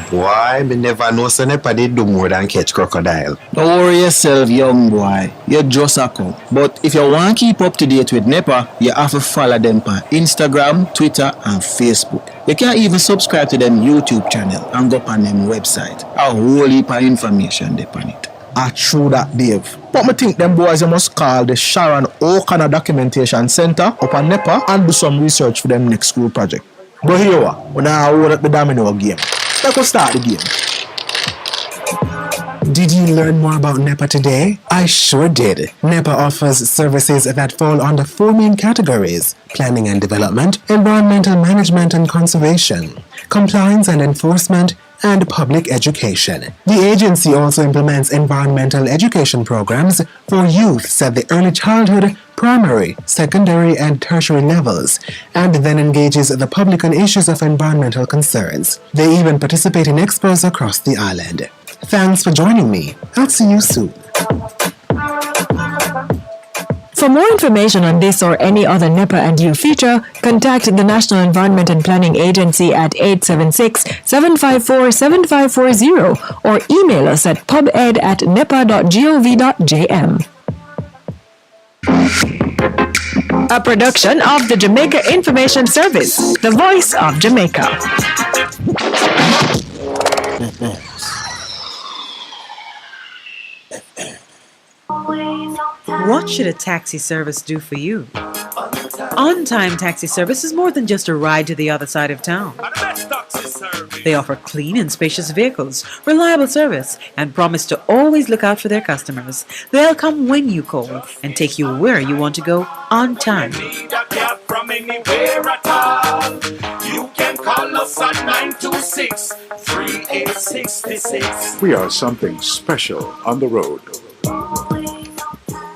Boy, me never know so NEPA did do more than catch crocodile. Don't worry yourself, young boy. You're just a come. But if you want to keep up to date with NEPA, you have to follow them on Instagram, Twitter, and Facebook. You can even subscribe to them YouTube channel and go on them website. A whole heap of information there on it. True that, Dave. But me think them boys you must call the Sharon O'Connor Documentation Center up on NEPA and do some research for them next school project. But here we are. We now hold up the domino game. Let's start the game. Did you learn more about NEPA today? I sure did. NEPA offers services that fall under 4 main categories: planning and development, environmental management and conservation, compliance and enforcement, and public education. The agency also implements environmental education programs for youths at the early childhood, primary, secondary, and tertiary levels, and then engages the public on issues of environmental concerns. They even participate in expos across the island. Thanks for joining me. I'll see you soon. For more information on this or any other NEPA and You feature, contact the National Environment and Planning Agency at 876-754-7540 or email us at pubed@nepa.gov.jm. A production of the Jamaica Information Service, the voice of Jamaica. What should a taxi service do for you? On-Time Taxi Service is more than just a ride to the other side of town. They offer clean and spacious vehicles, reliable service, and promise to always look out for their customers. They'll come when you call and take you where you want to go on time. From anywhere at all. You can call us at 926-3866. We are something special on the road.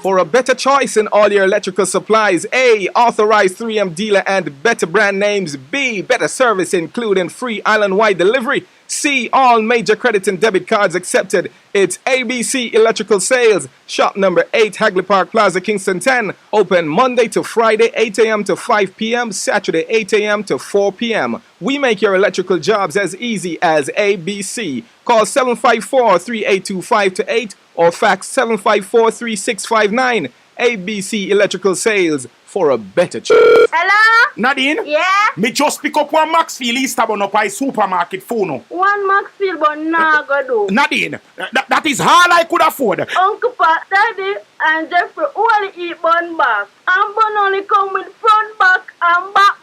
For a better choice in all your electrical supplies, A, authorized 3M dealer and better brand names. B, better service including free island-wide delivery. C, all major credit and debit cards accepted. It's ABC Electrical Sales. Shop number 8, Hagley Park Plaza, Kingston 10. Open Monday to Friday, 8 a.m. to 5 p.m. Saturday, 8 a.m. to 4 p.m. We make your electrical jobs as easy as ABC. Call 754-382-528 or fax 754-3659. ABC Electrical Sales, for a better choice. Hello? Nadine? Yeah? Me just pick up one Maxfield Easterbun up by supermarket phone. One Maxfield, but nah go do. Nadine, that is all I could afford. Uncle Pat, Daddy, and Jeffrey only eat bun back. And bun only come with front back and back.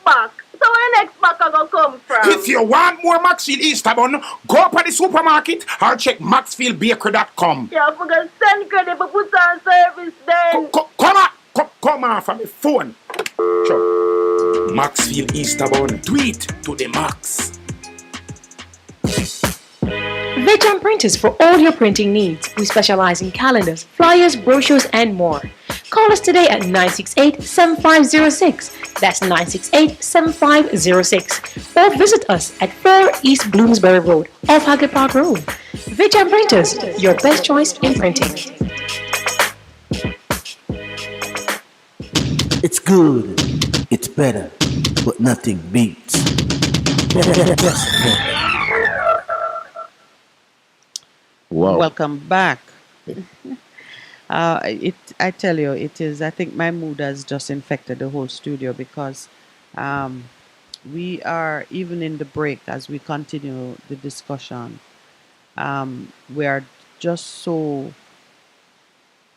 So where next back I go come from? If you want more Maxfield Easterbun, go up at the supermarket or check maxfieldbakery.com. Yeah, I forgot send credit but put on service then. Come on from the phone. Sure. Maxfield Easterbun, do it to the max. Veteran Printers for all your printing needs. We specialize in calendars, flyers, brochures, and more. Call us today at 968-7506. That's 968-7506. Or visit us at 4 East Bloomsbury Road, off Hagley Park Road. Veteran Printers, your best choice in printing. It's good, it's better, but nothing beats. Wow. Welcome back. I tell you, it is. I think my mood has just infected the whole studio because we are, even in the break as we continue the discussion, we are just so,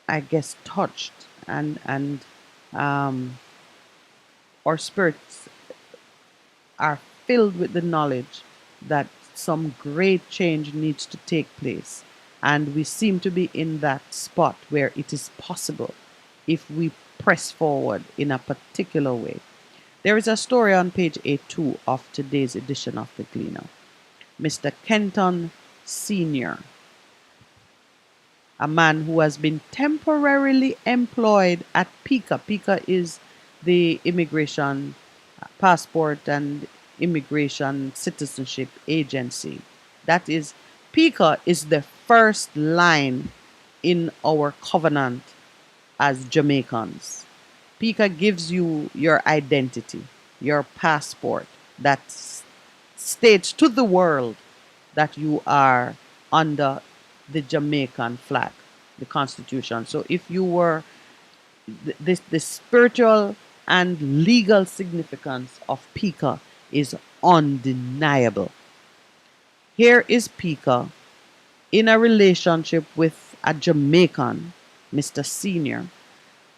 I guess, touched and our spirits are filled with the knowledge that some great change needs to take place. And we seem to be in that spot where it is possible if we press forward in a particular way. There is a story on page 82 of today's edition of The Gleaner. Mr. Kenton Sr., a man who has been temporarily employed at PICA. PICA is the Immigration Passport and Immigration Citizenship Agency. That is, PICA is the first line in our covenant as Jamaicans. PICA gives you your identity, your passport that states to the world that you are under the Jamaican flag, the Constitution. So if you were, the spiritual and legal significance of PICA is undeniable. Here is PICA in a relationship with a Jamaican, Mr. Senior,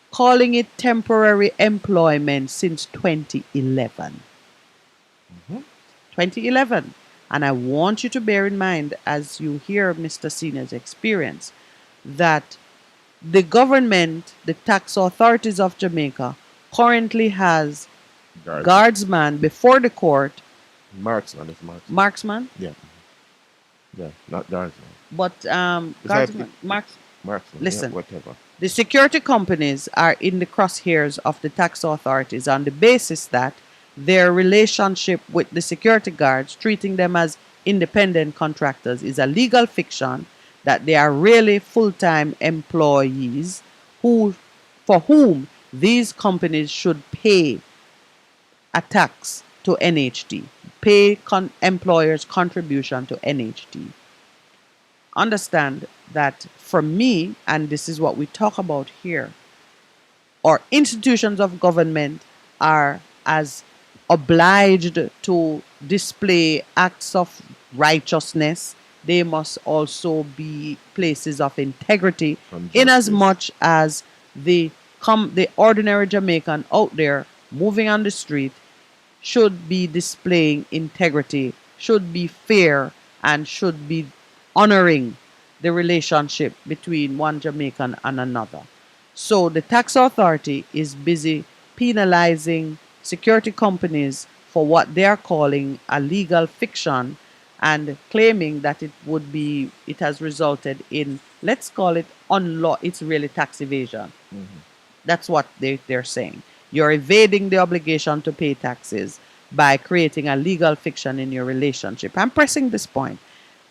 calling it temporary employment since 2011. 2011. And I want you to bear in mind, as you hear Mr. Senior's experience, that the government, the tax authorities of Jamaica, currently has guardsman before the court. Marksman is marksman. Marksman? Yeah. Yeah, not guardsman. But guardsman, marksman. Listen, Yeah, whatever. The security companies are in the crosshairs of the tax authorities on the basis that their relationship with the security guards, treating them as independent contractors, is a legal fiction, that they are really full-time employees for whom these companies should pay a tax to NHD, pay employers' contribution to NHD. Understand that for me, and this is what we talk about here, our institutions of government are as obliged to display acts of righteousness. They must also be places of integrity, in as much as the ordinary Jamaican out there moving on the street should be displaying integrity, should be fair, and should be honoring the relationship between one Jamaican and another. So the tax authority is busy penalizing security companies for what they are calling a legal fiction and claiming that it has resulted in, let's call it it's really tax evasion. That's what they're saying. You're evading the obligation to pay taxes by creating a legal fiction in your relationship. I'm pressing this point.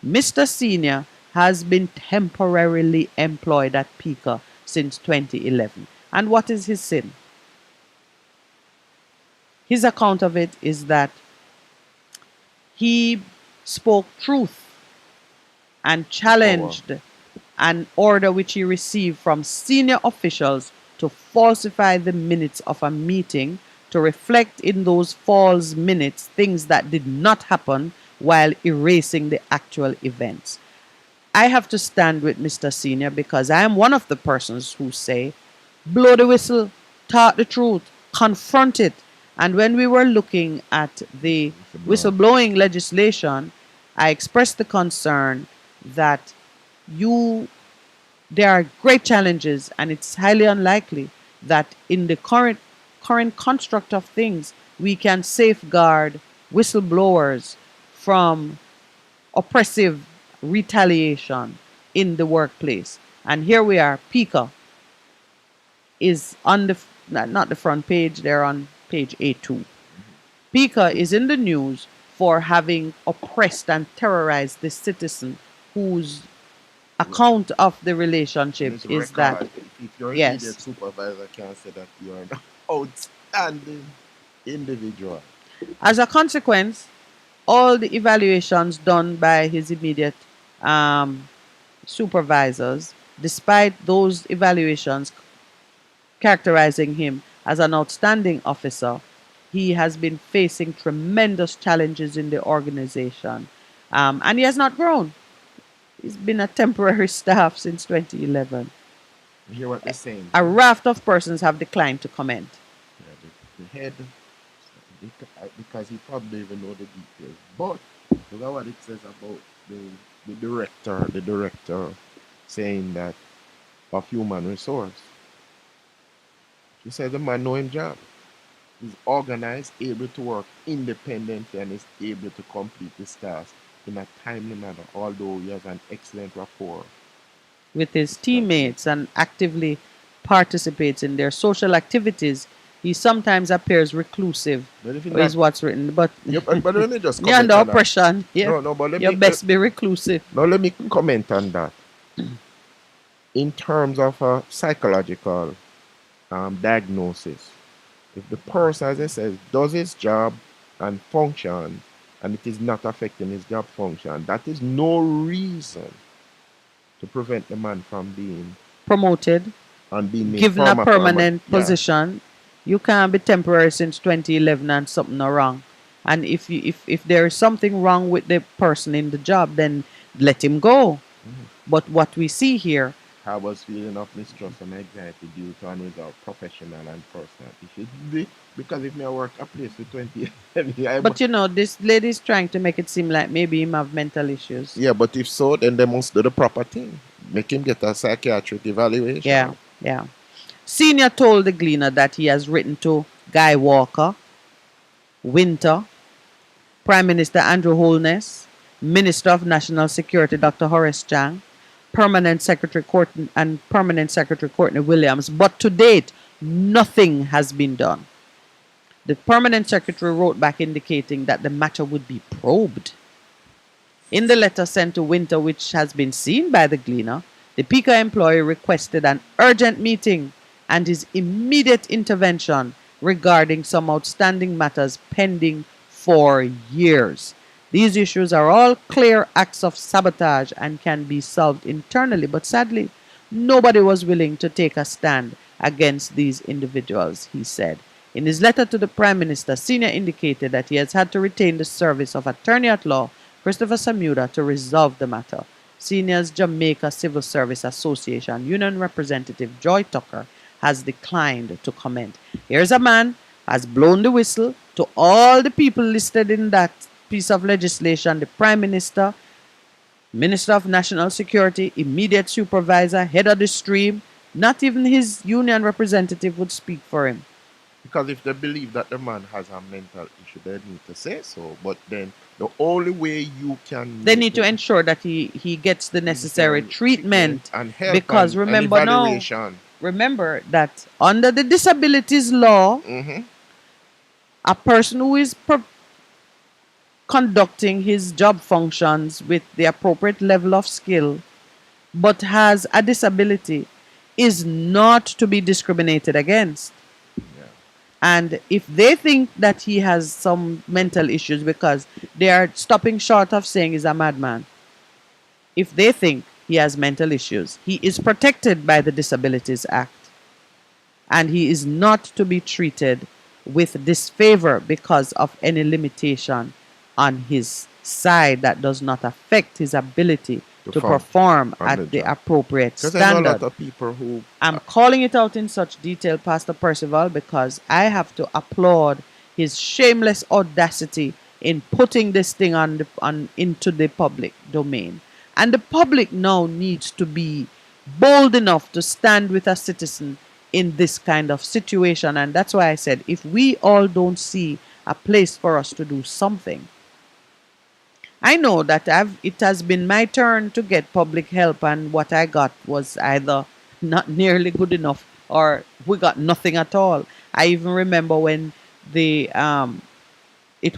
Mr. Senior has been temporarily employed at PICA since 2011. And what is his sin? His account of it is that he spoke truth and challenged an order which he received from senior officials to falsify the minutes of a meeting, to reflect in those false minutes things that did not happen while erasing the actual events. I have to stand with Mr. Senior because I am one of the persons who say, blow the whistle, talk the truth, confront it. And when we were looking at the whistleblowing legislation, I expressed the concern that there are great challenges, and it's highly unlikely that in the current construct of things, we can safeguard whistleblowers from oppressive retaliation in the workplace. And here we are, PICA is on not the front page, they're on page A2. PICA is in the news for having oppressed and terrorized the citizen whose account of the relationship is that, if your yes, immediate supervisor can say that you are an outstanding individual. As a consequence, all the evaluations done by his immediate supervisors, despite those evaluations characterizing him as an outstanding officer, he has been facing tremendous challenges in the organization. And he has not grown. He's been a temporary staff since 2011. You hear what they're saying? A raft of persons have declined to comment. Yeah, the head, because he probably even know the details. But look at what it says about the director saying that of human resource. He said the man know him job. He's organized, able to work independently, and is able to complete his task in a timely manner, although he has an excellent rapport with his teammates and actively participates in their social activities. He sometimes appears reclusive, is what's written. But, but let me just you're under comment on that. oppression. Yeah. No, but you best be reclusive. Now let me comment on that. In terms of a psychological diagnosis, if the person, as I said, does his job and function, and it is not affecting his job function, that is no reason to prevent the man from being promoted and being given a permanent position. You can't be temporary since 2011 and something not wrong. And if there is something wrong with the person in the job, then let him go. But what we see here, I was feeling of mistrust and anxiety due to unresolved professional and personal issues. Because if I work a place for 20 years. But you know, this lady is trying to make it seem like maybe him have mental issues. Yeah, but if so, then they must do the proper thing. Make him get a psychiatric evaluation. Yeah. Senior told the Gleaner that he has written to Guy Walker, Winter, Prime Minister Andrew Holness, Minister of National Security Dr. Horace Chang, Permanent Secretary Courtney Williams, but to date, nothing has been done. The Permanent Secretary wrote back indicating that the matter would be probed. In the letter sent to Winter, which has been seen by the Gleaner, the PICA employee requested an urgent meeting and his immediate intervention regarding some outstanding matters pending for years. These issues are all clear acts of sabotage and can be solved internally, but sadly, nobody was willing to take a stand against these individuals, he said. In his letter to the Prime Minister, Senior indicated that he has had to retain the service of Attorney at Law Christopher Samuda to resolve the matter. Senior's Jamaica Civil Service Association Union Representative Joy Tucker has declined to comment. Here's a man has blown the whistle to all the people listed in that piece of legislation: the Prime Minister, Minister of National Security, immediate supervisor, head of the stream. Not even his union representative would speak for him. Because if they believe that the man has a mental issue, they need to say so. But then the only way you can... They need to ensure that he gets the necessary treatment. And help because and remember now, evaluation. remember that under the disabilities law, a person who is conducting his job functions with the appropriate level of skill but has a disability is not to be discriminated against. And if they think that he has some mental issues, because they are stopping short of saying he's a madman, if they think he has mental issues, he is protected by the Disabilities Act. And he is not to be treated with disfavor because of any limitation on his side that does not affect his ability to perform at the appropriate standard. I know a lot of people who... I'm calling it out in such detail, Pastor Percival, because I have to applaud his shameless audacity in putting this thing into the public domain. And the public now needs to be bold enough to stand with a citizen in this kind of situation. And that's why I said, if we all don't see a place for us to do something, I know that it has been my turn to get public help, and what I got was either not nearly good enough or we got nothing at all. I even remember when it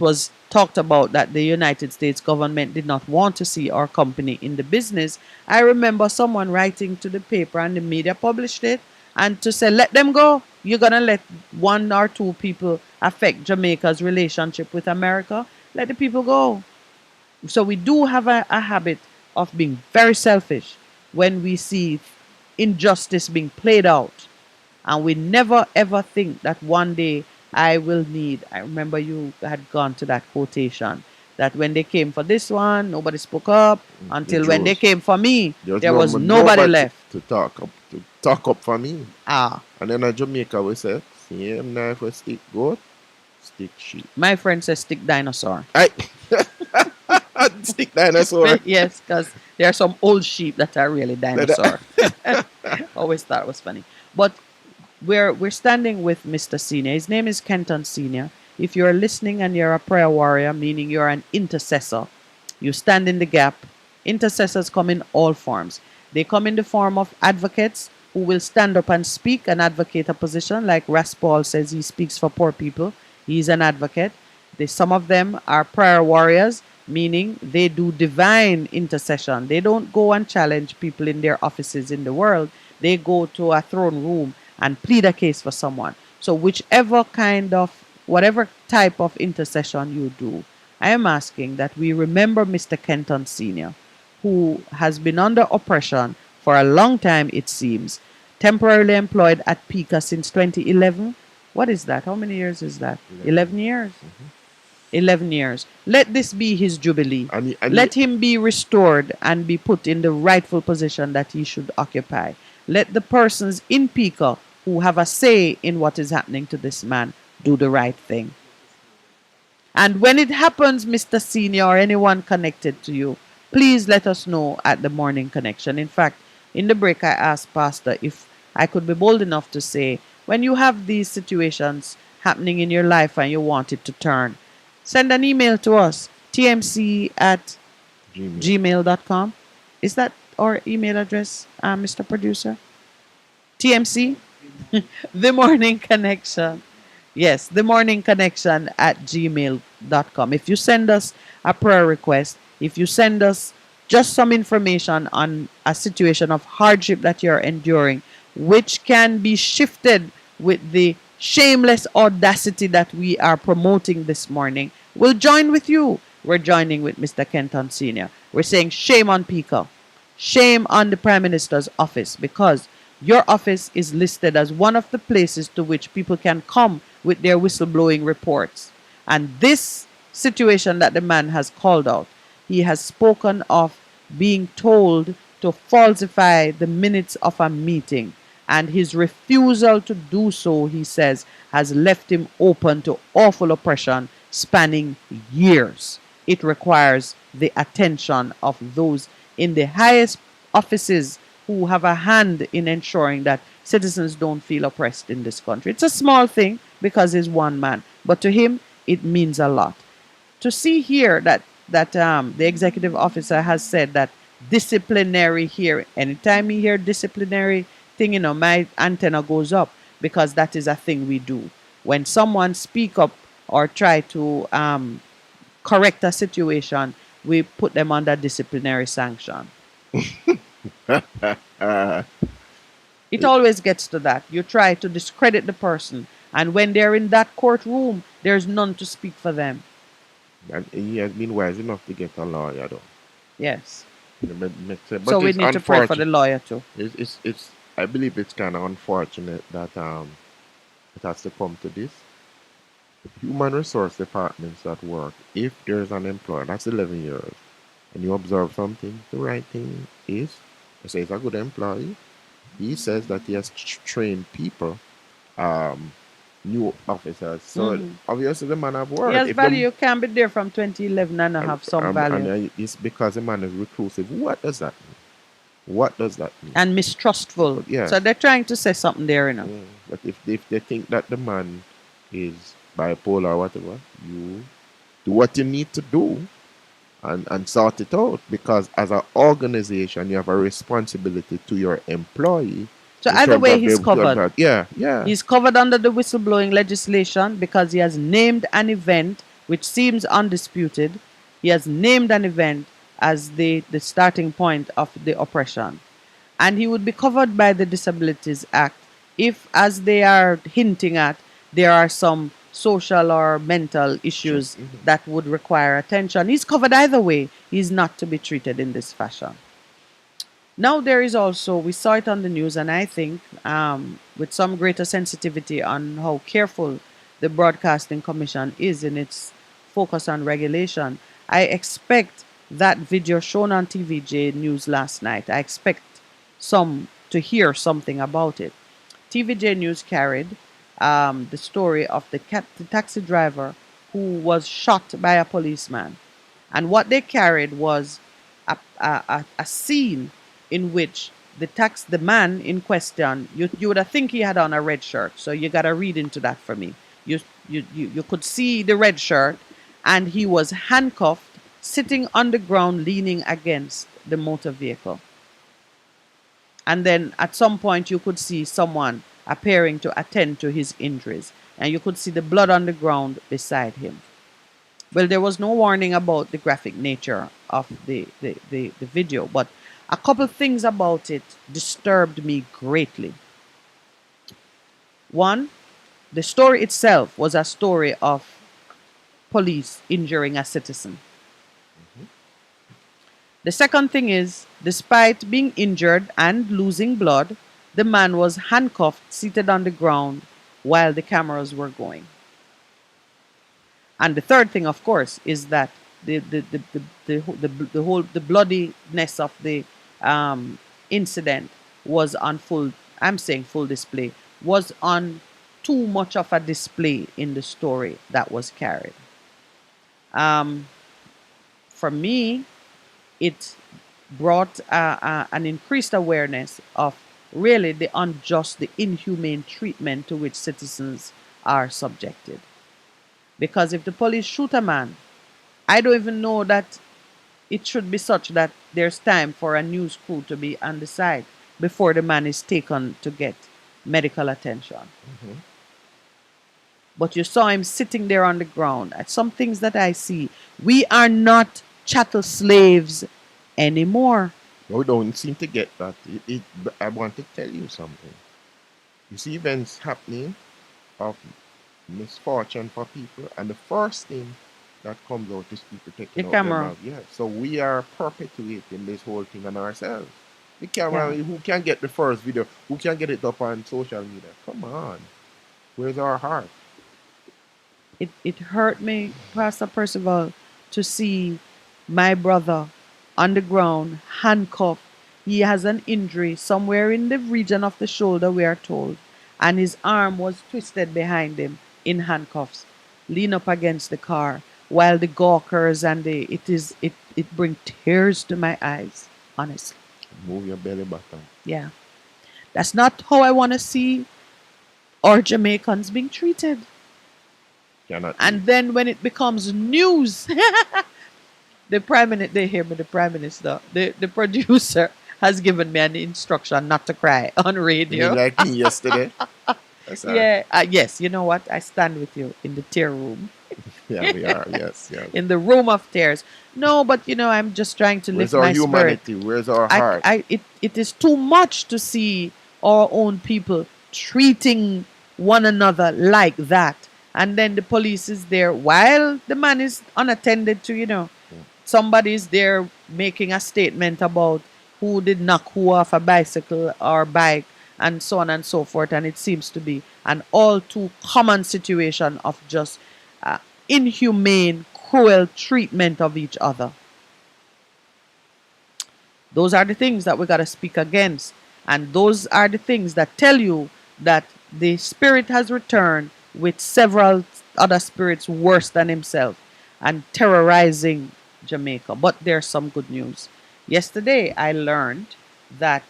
was talked about that the United States government did not want to see our company in the business. I remember someone writing to the paper, and the media published it, and to say, let them go. You're going to let one or two people affect Jamaica's relationship with America? Let the people go. So we do have a habit of being very selfish when we see injustice being played out. And we never ever think that one day I remember you had gone to that quotation, that when they came for this one, nobody spoke up, until when they came for me, there was nobody left. To talk up for me. And then in Jamaica we say, same knife we stick goat, stick sheep. My friend says stick dinosaur. Stick dinosaur. Yes, because there are some old sheep that are really dinosaur. Always thought it was funny. But we're standing with Mr. Senior. His name is Kenton Senior. If you're listening and you're a prayer warrior, meaning you're an intercessor, you stand in the gap. Intercessors come in all forms. They come in the form of advocates who will stand up and speak and advocate a position, like Ras Paul says he speaks for poor people. He's an advocate. Some of them are prayer warriors, meaning they do divine intercession. They don't go and challenge people in their offices in the world. They go to a throne room and plead a case for someone. So whatever type of intercession you do, I am asking that we remember Mr. Kenton Sr., who has been under oppression for a long time, it seems, temporarily employed at PICA since 2011. What is that? How many years is that? 11 years? 11 years. Let this be his jubilee. Let him be restored and be put in the rightful position that he should occupy. Let the persons in PICA who have a say in what is happening to this man do the right thing. And when it happens, Mr. Senior, or anyone connected to you, please let us know at the Morning Connection. In fact, in the break, I asked Pastor if I could be bold enough to say, when you have these situations happening in your life and you want it to turn, send an email to us, tmc@gmail.com. Is that our email address, Mr. Producer? TMC? The Morning Connection. Yes, the Morning Connection @gmail.com. If you send us a prayer request, if you send us just some information on a situation of hardship that you're enduring, which can be shifted with the shameless audacity that we are promoting this morning, we'll join with you. We're joining with Mr. Kenton Sr. We're saying shame on PICA. Shame on the Prime Minister's office, because your office is listed as one of the places to which people can come with their whistleblowing reports. And this situation that the man has called out, he has spoken of being told to falsify the minutes of a meeting. And his refusal to do so, he says, has left him open to awful oppression spanning years. It requires the attention of those in the highest offices who have a hand in ensuring that citizens don't feel oppressed in this country. It's a small thing because he's one man, but to him, it means a lot. To see here that the executive officer has said that disciplinary hearing, anytime you hear disciplinary thing, my antenna goes up, because that is a thing we do. When someone speak up or try to correct a situation, we put them under disciplinary sanction. It always gets to that. You try to discredit the person, and when they're in that courtroom, there's none to speak for them. And he has been wise enough to get a lawyer, though. Yes. But So we it's need to pray for the lawyer too. It's I believe it's kind of unfortunate that it has to come to this. Human resource departments at work, if there's an employer that's 11 years and you observe something, the right thing is, you say it's a good employee. He says that he has trained people, new officers. So obviously the man have worked. Yes, If value. You can be there from 2011 and have some value. And it's because the man is reclusive. What does that mean? What does that mean? And mistrustful. Yeah. So they're trying to say something there, But if they think that the man is bipolar or whatever, you do what you need to do and sort it out. Because as an organization, you have a responsibility to your employee. So either way, he's covered. Yeah. He's covered under the whistleblowing legislation because he has named an event which seems undisputed. He has named an event as the starting point of the oppression. And he would be covered by the Disabilities Act if, as they are hinting at, there are some social or mental issues that would require attention. He's covered either way. He's not to be treated in this fashion. Now there is also, we saw it on the news, and I think with some greater sensitivity on how careful the Broadcasting Commission is in its focus on regulation, I expect that video shown on TVJ News last night, I expect some to hear something about it. TVJ News carried the story of the taxi driver who was shot by a policeman. And what they carried was a scene in which the man in question, you would have think he had on a red shirt. So you got to read into that for me. You could see the red shirt, and he was handcuffed, sitting on the ground, leaning against the motor vehicle. And then at some point you could see someone appearing to attend to his injuries, and you could see the blood on the ground beside him. Well, there was no warning about the graphic nature of the video, but a couple things about it disturbed me greatly. One, the story itself was a story of police injuring a citizen. The second thing is, despite being injured and losing blood, the man was handcuffed, seated on the ground while the cameras were going. And the third thing, of course, is that the bloodiness of the incident was on full display, was on too much of a display in the story that was carried. For me, it brought an increased awareness of really the unjust, the inhumane treatment to which citizens are subjected. Because if the police shoot a man, I don't even know that it should be such that there's time for a news crew to be on the side before the man is taken to get medical attention. But you saw him sitting there on the ground. At some things that I see, we are not chattel slaves anymore. We don't seem to get that. I want to tell you something. You see events happening of misfortune for people, and the first thing that comes out is people taking the out camera. their mouth. Yeah. So we are perpetuating this whole thing on ourselves. The camera, who can get the first video? Who can get it up on social media? Come on. Where's our heart? It hurt me, Pastor Percival, to see my brother on the ground, handcuffed, He has an injury somewhere in the region of the shoulder, we are told, and his arm was twisted behind him in handcuffs, lean up against the car, while the gawkers and it brings tears to my eyes, honestly. Move your belly button. Yeah. That's not how I want to see our Jamaicans being treated. Cannot. And then when it becomes news, the prime minister, they hear me, the prime minister, the producer has given me an instruction not to cry on radio. You like me yesterday? That's all right. Yeah. Yes. You know what? I stand with you in the tear room. Yeah, we are. Yes. Yeah. In the room of tears. No, but I'm just trying to Where's lift our my spirit. humanity? Where's our heart? It is too much to see our own people treating one another like that. And then the police is there while the man is unattended to, somebody's there making a statement about who did knock who off a bicycle or bike and so on and so forth. And it seems to be an all too common situation of just inhumane, cruel treatment of each other. Those are the things that we got to speak against. And those are the things that tell you that the spirit has returned with several other spirits worse than himself and terrorizing Jamaica. But there's some good news. Yesterday, I learned that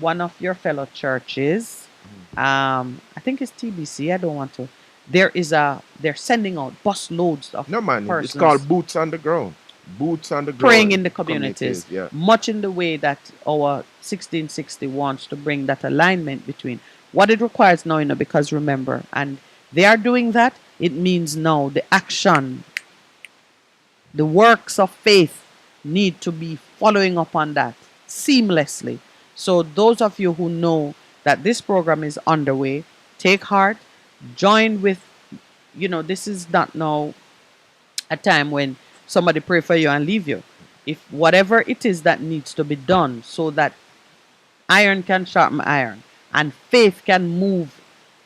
one of your fellow churches, I think it's TBC, I don't want to, they're sending out bus loads of persons. It's called Boots on the Ground. Boots on the ground. Praying in the communities. Yeah. Much in the way that our 1660 wants to bring that alignment between what it requires now, because remember, and they are doing that, it means now the action, the works of faith need to be following up on that seamlessly. So those of you who know that this program is underway, take heart, join with, this is not now a time when somebody pray for you and leave you. If whatever it is that needs to be done so that iron can sharpen iron and faith can move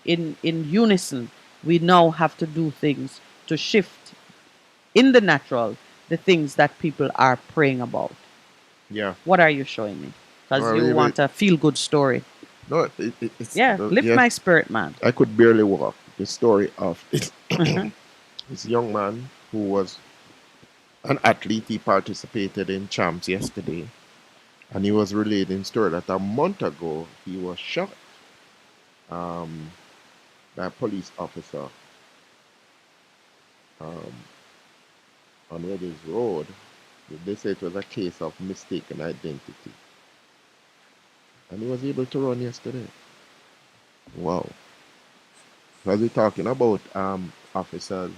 in unison, we now have to do things to shift in the natural the things that people are praying about. Yeah. What are you showing me? Because you want a feel-good story. No, it's... lift my spirit, man. I could barely walk. The story of this young man who was an athlete. He participated in champs yesterday. And he was relating a story that a month ago he was shot by a police officer on Weddings Road. They say it was a case of mistaken identity. And he was able to run yesterday. Wow. Because we're talking about officers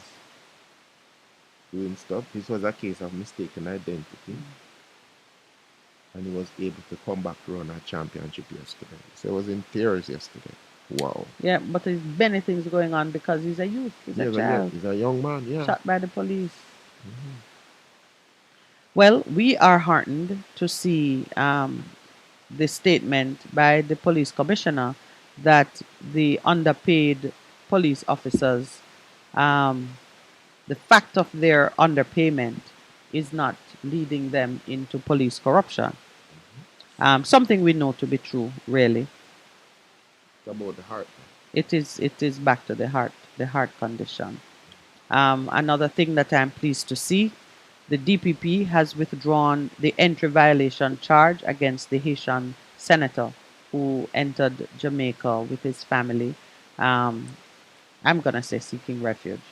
doing stuff. This was a case of mistaken identity. And he was able to come back to run a championship yesterday. So he was in tears yesterday. Wow. Yeah, but there's many things going on because he's a youth. He's a child. He's a young man, yeah. Shot by the police. Mm-hmm. Well, we are heartened to see the statement by the police commissioner that the underpaid police officers, the fact of their underpayment is not leading them into police corruption. Something we know to be true, really. It's about the heart. It is back to the heart condition. Another thing that I'm pleased to see, the DPP has withdrawn the entry violation charge against the Haitian senator who entered Jamaica with his family. I'm going to say seeking refuge.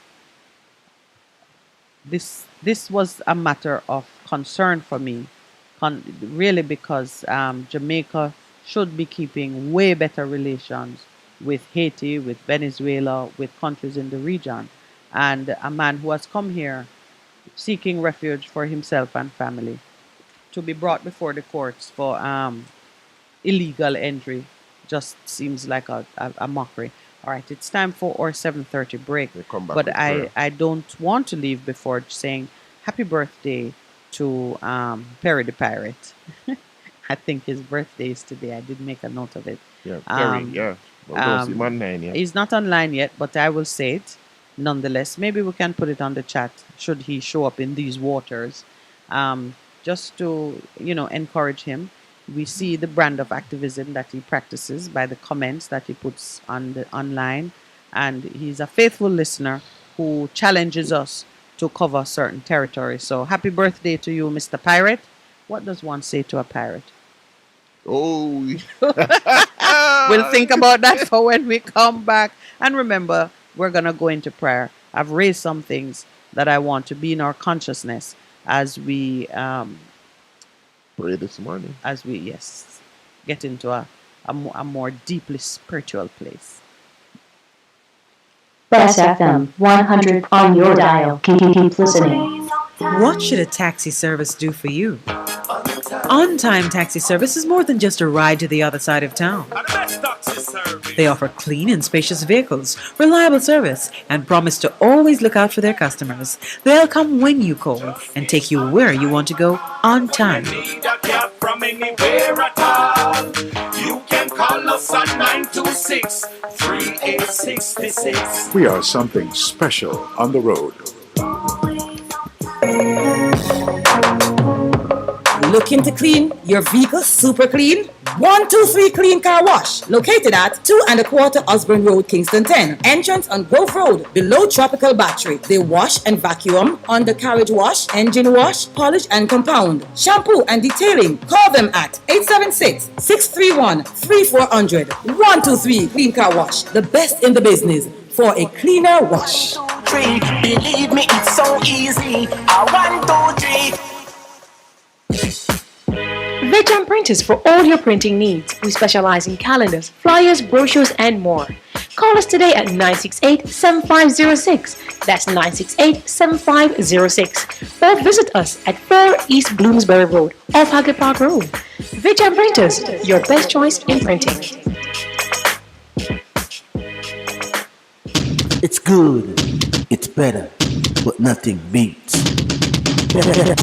This was a matter of concern for me, really, because Jamaica should be keeping way better relations with Haiti, with Venezuela, with countries in the region. And a man who has come here seeking refuge for himself and family to be brought before the courts for illegal entry just seems like a mockery. All right, it's time for our 7:30 break. But I don't want to leave before saying happy birthday to Perry the Pirate. I think his birthday is today. I did make a note of it. Yeah, Perry, yeah. Well, he's online yet. He's not online yet, but I will say it nonetheless. Maybe we can put it on the chat should he show up in these waters, just to encourage him. We see the brand of activism that he practices by the comments that he puts on the online, and he's a faithful listener who challenges us to cover certain territory. So happy birthday to you, Mr. Pirate. What does one say to a pirate? Oh, We'll think about that for when we come back. And remember, we're going to go into prayer. I've raised some things that I want to be in our consciousness as we pray this morning. As we, yes, get into a more deeply spiritual place. Best FM 100 on your dial. Keep listening. What should a taxi service do for you? On-Time Taxi Service is more than just a ride to the other side of town. They offer clean and spacious vehicles, reliable service, and promise to always look out for their customers. They'll come when you call and take you where you want to go on time. From anywhere at all, you can call us at 926-3866. We are something special on the road. Looking to clean your vehicle super clean? 123 Clean Car Wash, located at 2 1/4 Osborne Road, Kingston 10. Entrance on Grove Road, below Tropical Battery. They wash and vacuum, undercarriage wash, engine wash, polish and compound, shampoo and detailing. Call them at 876-631-3400. 123 Clean Car Wash, the best in the business for a cleaner wash. Believe me, it's so easy. 1, 2, 3. Vegam Printers for all your printing needs. We specialize in calendars, flyers, brochures, and more. Call us today at 968-7506. That's 968-7506. Or visit us at 4 East Bloomsbury Road, off Hagley Park Road. Vegam Printers, your best choice in printing. It's good, it's better, but nothing beats. Just better.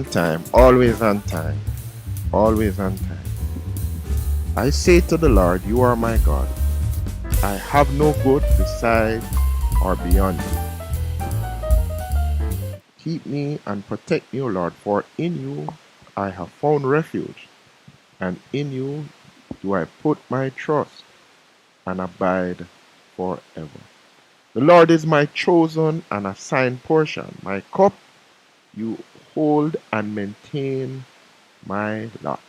on time, always on time, always on time. I say to the Lord, you are my God. I have no good beside or beyond you. Keep me and protect me, O Lord, for in you I have found refuge, and in you do I put my trust and abide forever. The Lord is my chosen and assigned portion. My cup you hold and maintain my lot.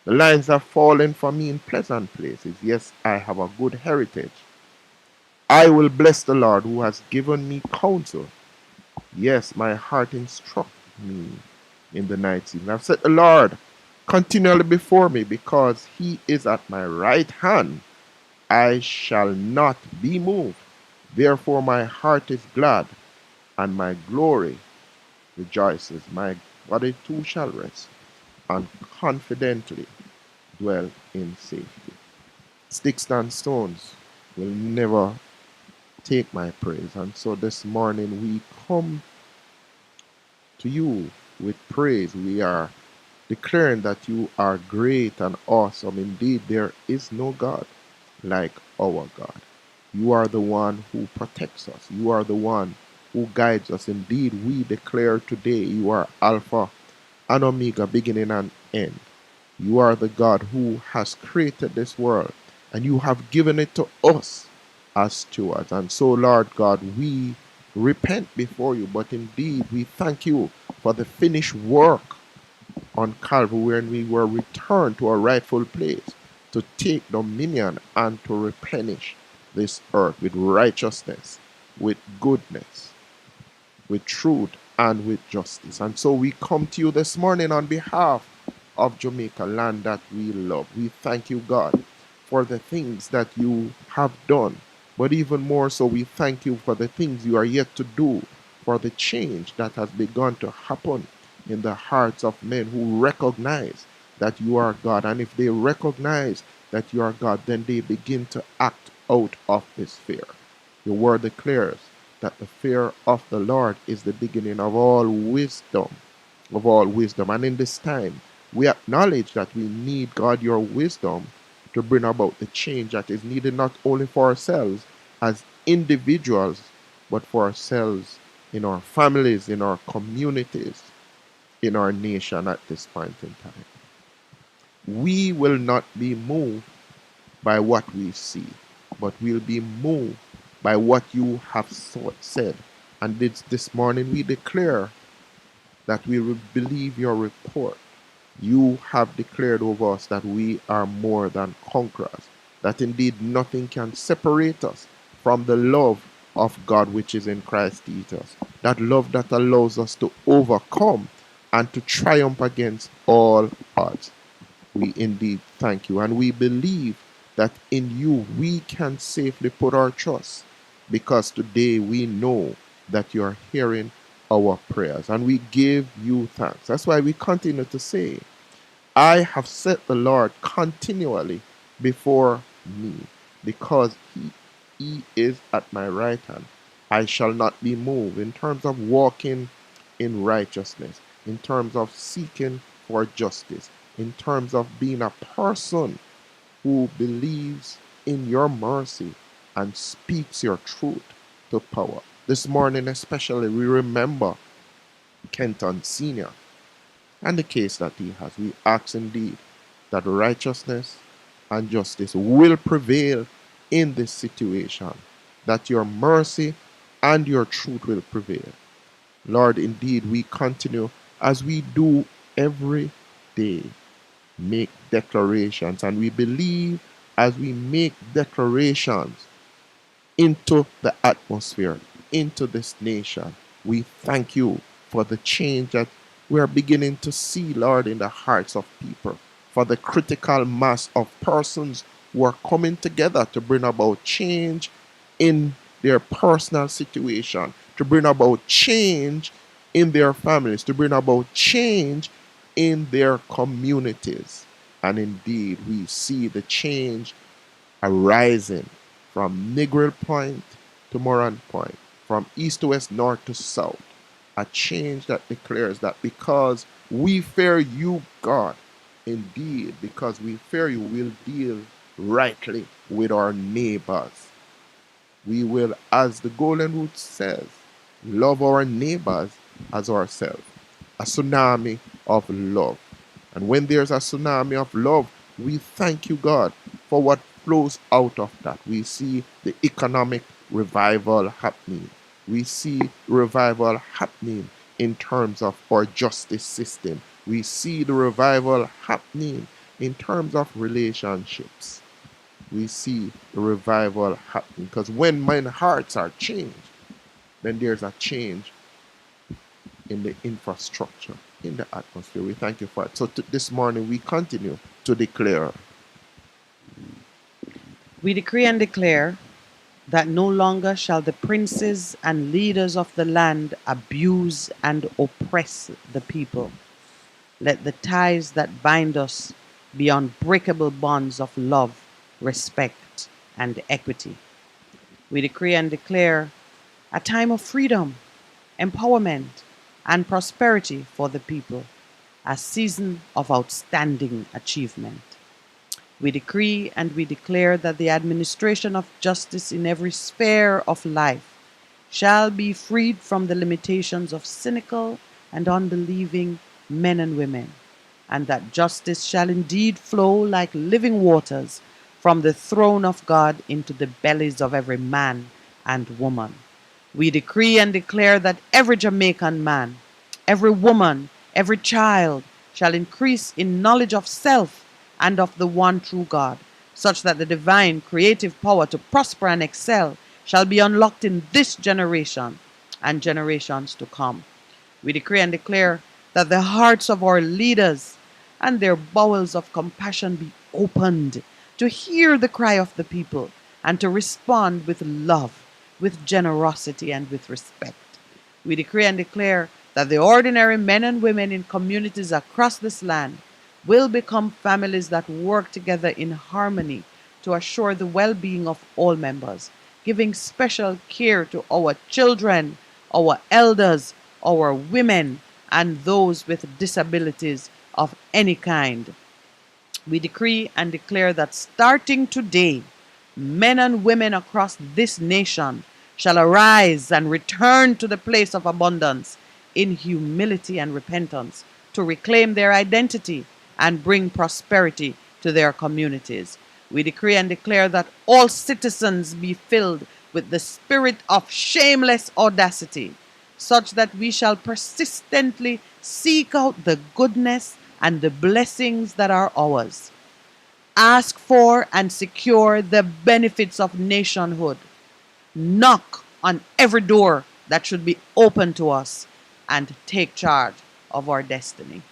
The lines have fallen for me in pleasant places. Yes, I have a good heritage. I will bless the Lord who has given me counsel. Yes, my heart instruct me in the night season. I've set the Lord continually before me because he is at my right hand. I shall not be moved. Therefore my heart is glad and my glory rejoices. My body too shall rest and confidently dwell in safety. Sticks and stones will never take my praise. And so this morning we come to you with praise. We are declaring that you are great and awesome. Indeed, there is no God like our God. You are the one who protects us. You are the one who guides us. Indeed, we declare today you are Alpha and Omega, beginning and end. You are the God who has created this world, and you have given it to us as stewards. And so, Lord God, we repent before you, but indeed we thank you for the finished work on Calvary, when we were returned to our rightful place to take dominion and to replenish this earth with righteousness, with goodness, with truth, and with justice. And so we come to you this morning on behalf of Jamaica, land that we love. We thank you, God, for the things that you have done. But even more so, we thank you for the things you are yet to do, for the change that has begun to happen in the hearts of men who recognize that you are God. And if they recognize that you are God, then they begin to act out of this fear. Your word declares that the fear of the Lord is the beginning of all wisdom, of all wisdom. And in this time, we acknowledge that we need, God, your wisdom to bring about the change that is needed, not only for ourselves as individuals, but for ourselves in our families, in our communities, in our nation at this point in time. We will not be moved by what we see, but we'll be moved by what you have said. And this morning we declare that we will believe your report. You have declared over us that we are more than conquerors, that indeed nothing can separate us from the love of God which is in Christ Jesus, that love that allows us to overcome and to triumph against all odds. We indeed thank you, and we believe that in you we can safely put our trust, because today we know that you are hearing our prayers, and we give you thanks. That's why we continue to say, I have set the Lord continually before me, because he is at my right hand. I shall not be moved. In terms of walking in righteousness, in terms of seeking for justice, in terms of being a person who believes in your mercy and speaks your truth to power. This morning especially, we remember Kenton Sr. and the case that he has. We ask indeed that righteousness and justice will prevail in this situation, that your mercy and your truth will prevail. Lord, indeed, we continue as we do every day, make declarations, and we believe as we make declarations into the atmosphere, into this nation, we thank you for the change that we are beginning to see, Lord, in the hearts of people, for the critical mass of persons who are coming together to bring about change in their personal situation, to bring about change in their families, to bring about change in their communities. And indeed, we see the change arising from Negril Point to Moran Point, from east to west, north to south. a change that declares that because we fear you, God, indeed, because we fear you, we'll deal rightly with our neighbors. We will, as the Golden Rule says, love our neighbors as ourselves. A tsunami of love. And when there's a tsunami of love, we thank you, God, for what flows out of that. We see the economic revival happening. We see revival happening in terms of our justice system. We see the revival happening in terms of relationships. We see the revival happening because when men's hearts are changed, then there's a change in the infrastructure, in the atmosphere. We thank you for it. So this morning we continue to declare. We decree and declare that no longer shall the princes and leaders of the land abuse and oppress the people. Let the ties that bind us be unbreakable bonds of love, respect, and equity. We decree and declare a time of freedom, empowerment, and prosperity for the people, a season of outstanding achievement. We decree and we declare that the administration of justice in every sphere of life shall be freed from the limitations of cynical and unbelieving men and women, and that justice shall indeed flow like living waters from the throne of God into the bellies of every man and woman. We decree and declare that every Jamaican man, every woman, every child shall increase in knowledge of self and of the one true God, such that the divine creative power to prosper and excel shall be unlocked in this generation and generations to come. We decree and declare that the hearts of our leaders and their bowels of compassion be opened to hear the cry of the people and to respond with love, with generosity, and with respect. We decree and declare that the ordinary men and women in communities across this land will become families that work together in harmony to assure the well-being of all members, giving special care to our children, our elders, our women, and those with disabilities of any kind. We decree and declare that starting today, men and women across this nation shall arise and return to the place of abundance in humility and repentance to reclaim their identity and bring prosperity to their communities. We decree and declare that all citizens be filled with the spirit of shameless audacity, such that we shall persistently seek out the goodness and the blessings that are ours. Ask for and secure the benefits of nationhood. Knock on every door that should be open to us and take charge of our destiny.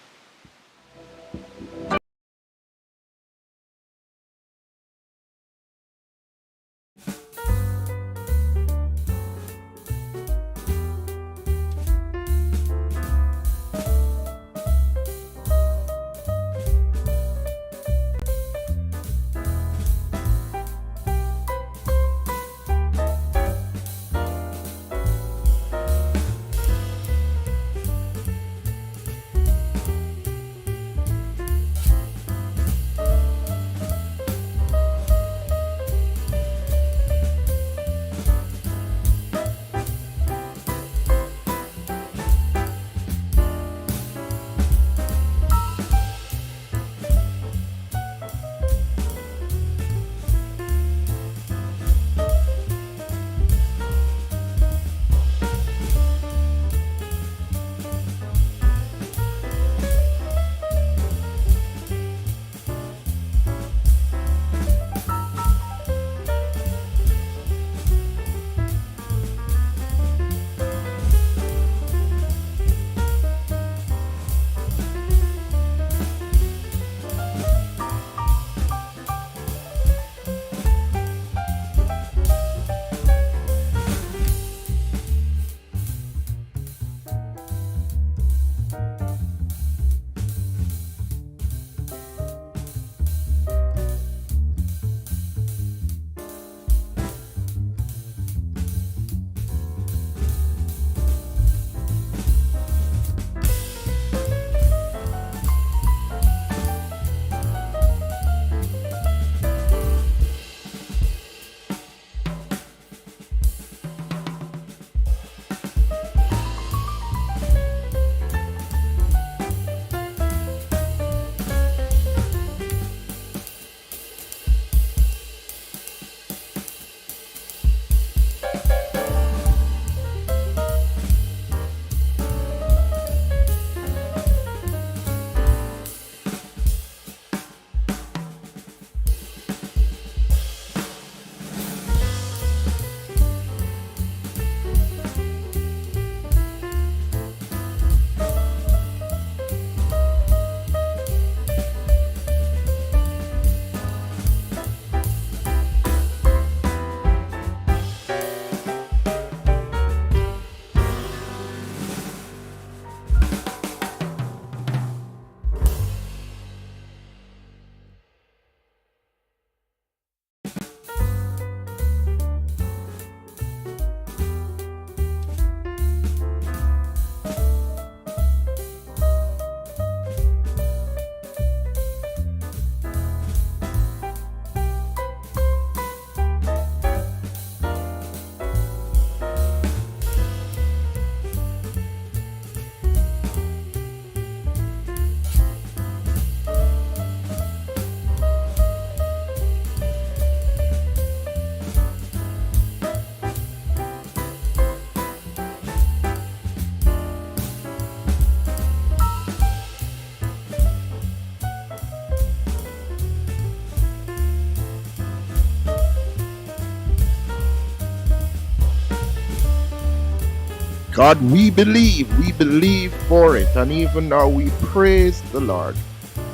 God, we believe for it. And even now we praise the Lord.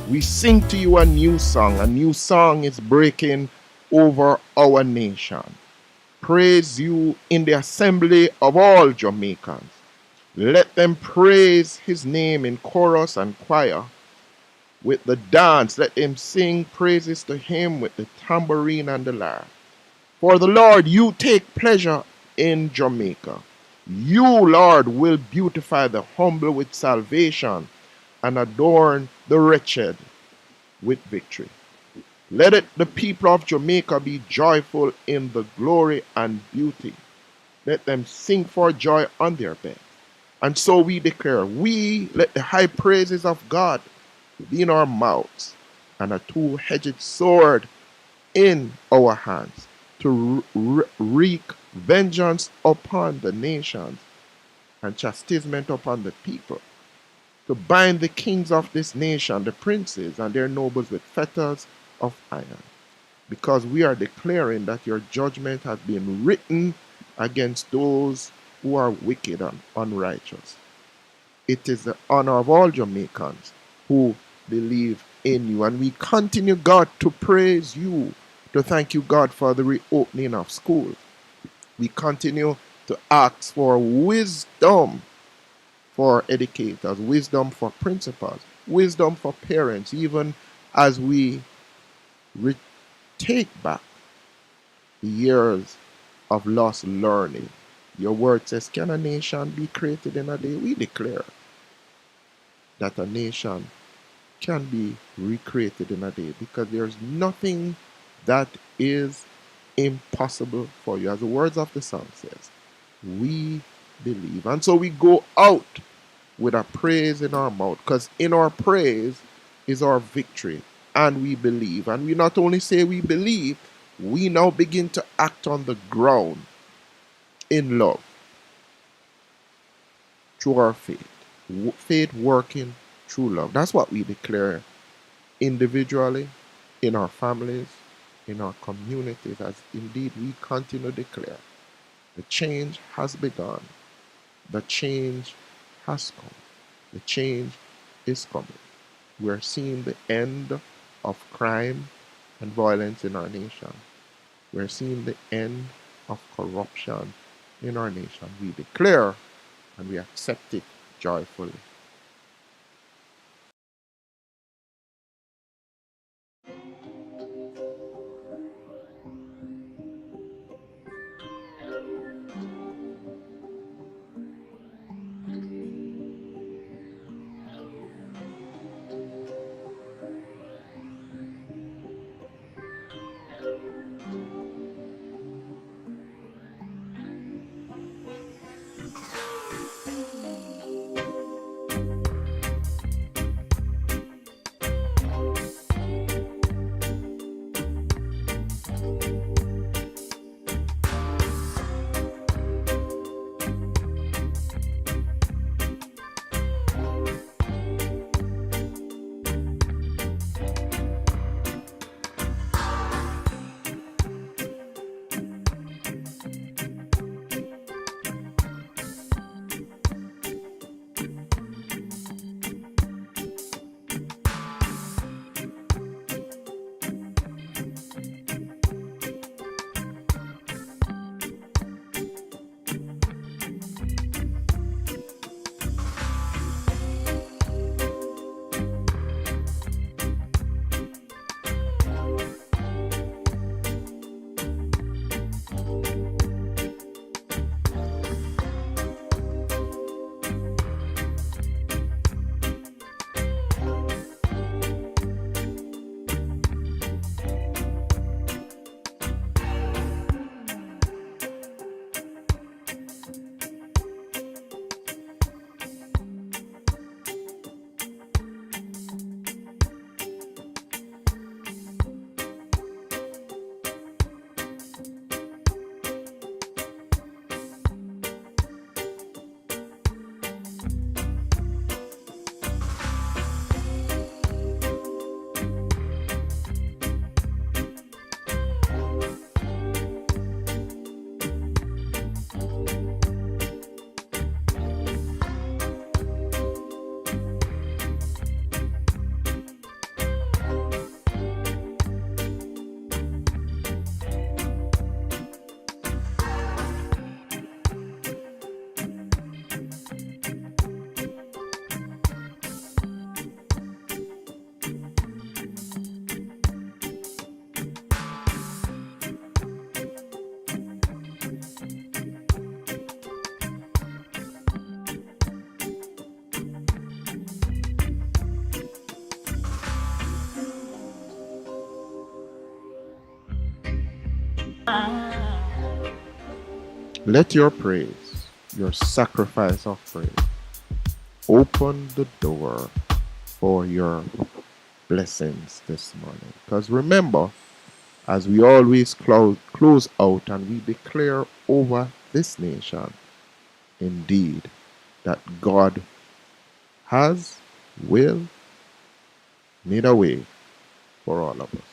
We sing to you a new song. A new song is breaking over our nation. Praise you in the assembly of all Jamaicans. Let them praise his name in chorus and choir. With the dance, let them sing praises to him with the tambourine and the lyre. For the Lord, you take pleasure in Jamaica. You, Lord, will beautify the humble with salvation and adorn the wretched with victory. Let it, the people of Jamaica, be joyful in the glory and beauty. Let them sing for joy on their beds. And so we declare, we let the high praises of God be in our mouths and a two-edged sword in our hands to wreak vengeance upon the nations and chastisement upon the people, to bind the kings of this nation, the princes and their nobles with fetters of iron, because we are declaring that your judgment has been written against those who are wicked and unrighteous. It is the honor of all Jamaicans who believe in you, and we continue, God, to praise you, to thank you, God, for the reopening of schools. We continue to ask for wisdom for educators, wisdom for principals, wisdom for parents, even as we take back the years of lost learning. Your word says, can a nation be created in a day? We declare that a nation can be recreated in a day, because there's nothing that is impossible for you. As the words of the song says, we believe. And so we go out with a praise in our mouth, because in our praise is our victory, and we believe. And we not only say we believe, we now begin to act on the ground in love through our faith. Faith working through love. That's what we declare individually, in our families, in our communities, as indeed we continue to declare. The change has begun. The change has come. The change is coming. We are seeing the end of crime and violence in our nation. We are seeing the end of corruption in our nation. We declare and we accept it joyfully. Let your praise, your sacrifice of praise, open the door for your blessings this morning. Because remember, as we always close out and we declare over this nation, indeed, that God has, will, made a way for all of us.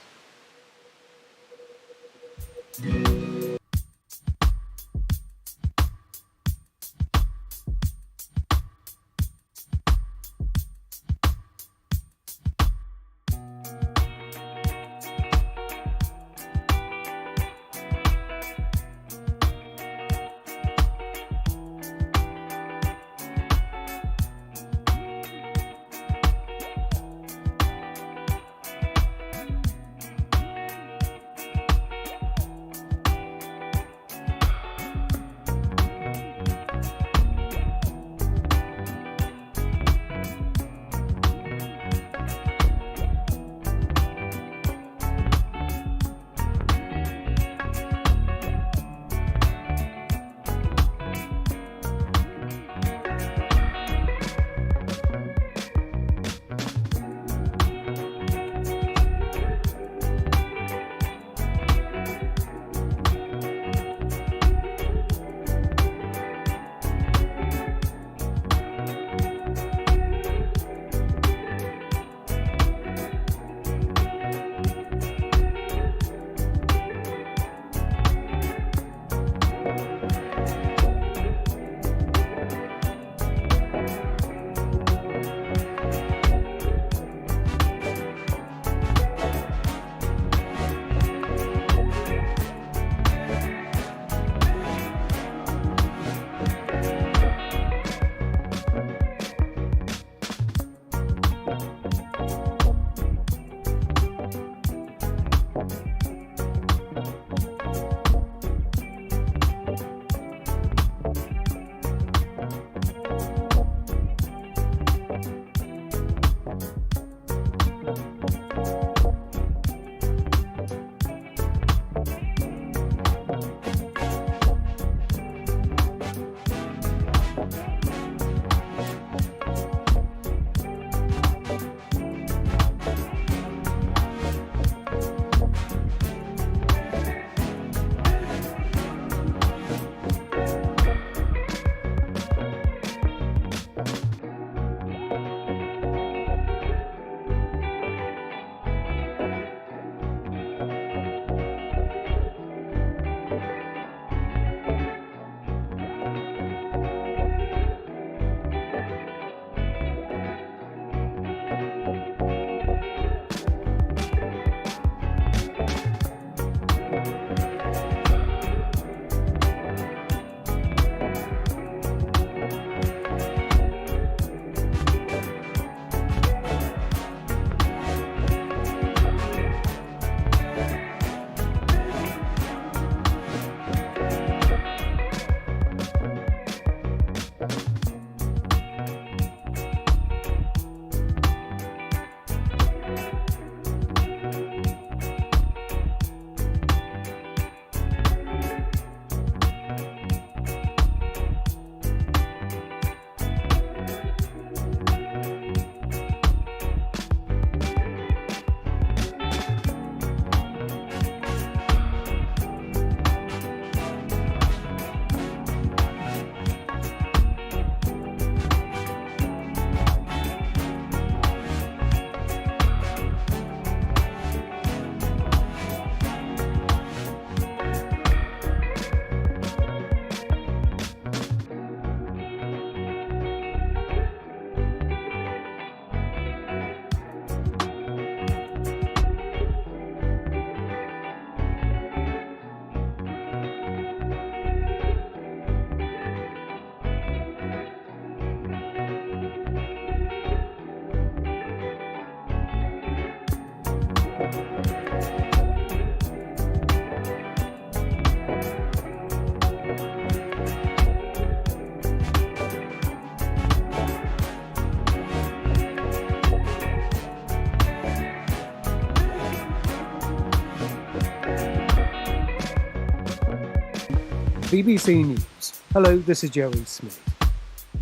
BBC News. Hello, this is Jerry Smith.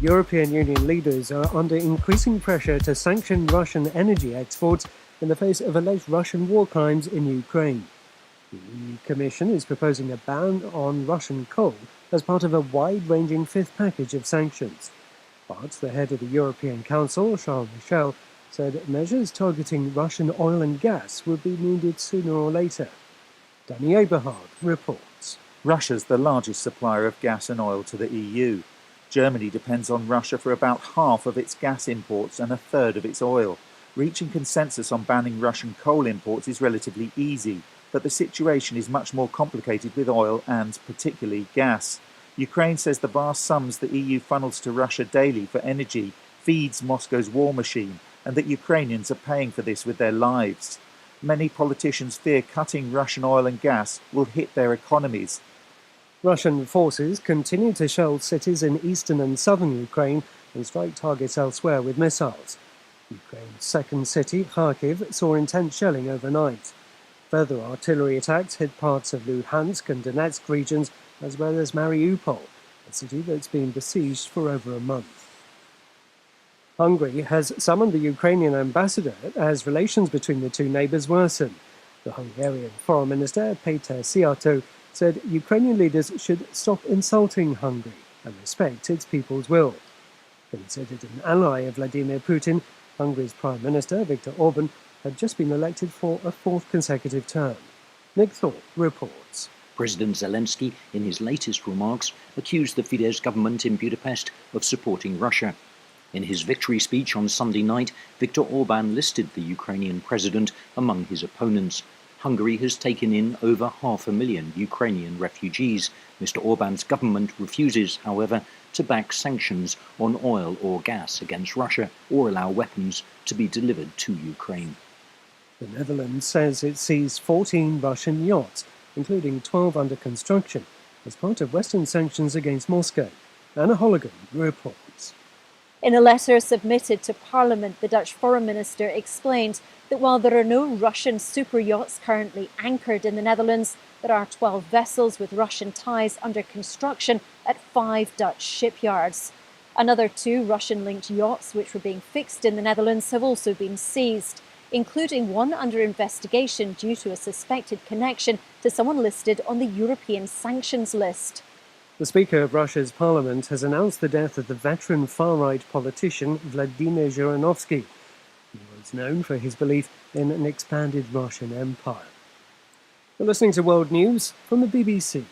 European Union leaders are under increasing pressure to sanction Russian energy exports in the face of alleged Russian war crimes in Ukraine. The EU Commission is proposing a ban on Russian coal as part of a wide-ranging fifth package of sanctions. But the head of the European Council, Charles Michel, said measures targeting Russian oil and gas would be needed sooner or later. Danny Eberhard reports. Russia's the largest supplier of gas and oil to the EU. Germany depends on Russia for about half of its gas imports and a third of its oil. Reaching consensus on banning Russian coal imports is relatively easy, but the situation is much more complicated with oil and, particularly, gas. Ukraine says the vast sums the EU funnels to Russia daily for energy feeds Moscow's war machine, and that Ukrainians are paying for this with their lives. Many politicians fear cutting Russian oil and gas will hit their economies. Russian forces continue to shell cities in eastern and southern Ukraine and strike targets elsewhere with missiles. Ukraine's second city, Kharkiv, saw intense shelling overnight. Further artillery attacks hit parts of Luhansk and Donetsk regions, as well as Mariupol, a city that's been besieged for over a month. Hungary has summoned the Ukrainian ambassador as relations between the two neighbours worsen. The Hungarian Foreign Minister, Péter Szijjártó, said Ukrainian leaders should stop insulting Hungary and respect its people's will. Considered an ally of Vladimir Putin, Hungary's Prime Minister, Viktor Orban, had just been elected for a fourth consecutive term. Nick Thorpe reports. President Zelensky, in his latest remarks, accused the Fidesz government in Budapest of supporting Russia. In his victory speech on Sunday night, Viktor Orban listed the Ukrainian president among his opponents. Hungary has taken in over 500,000 Ukrainian refugees. Mr. Orban's government refuses, however, to back sanctions on oil or gas against Russia or allow weapons to be delivered to Ukraine. The Netherlands says it seized 14 Russian yachts, including 12 under construction, as part of Western sanctions against Moscow. Anna Holligan reports. In a letter submitted to Parliament, the Dutch Foreign Minister explained that while there are no Russian super yachts currently anchored in the Netherlands, there are 12 vessels with Russian ties under construction at 5 Dutch shipyards. Another 2 Russian-linked yachts which were being fixed in the Netherlands have also been seized, including one under investigation due to a suspected connection to someone listed on the European sanctions list. The Speaker of Russia's parliament has announced the death of the veteran far-right politician Vladimir Zhirinovsky. He was known for his belief in an expanded Russian empire. You're listening to World News from the BBC.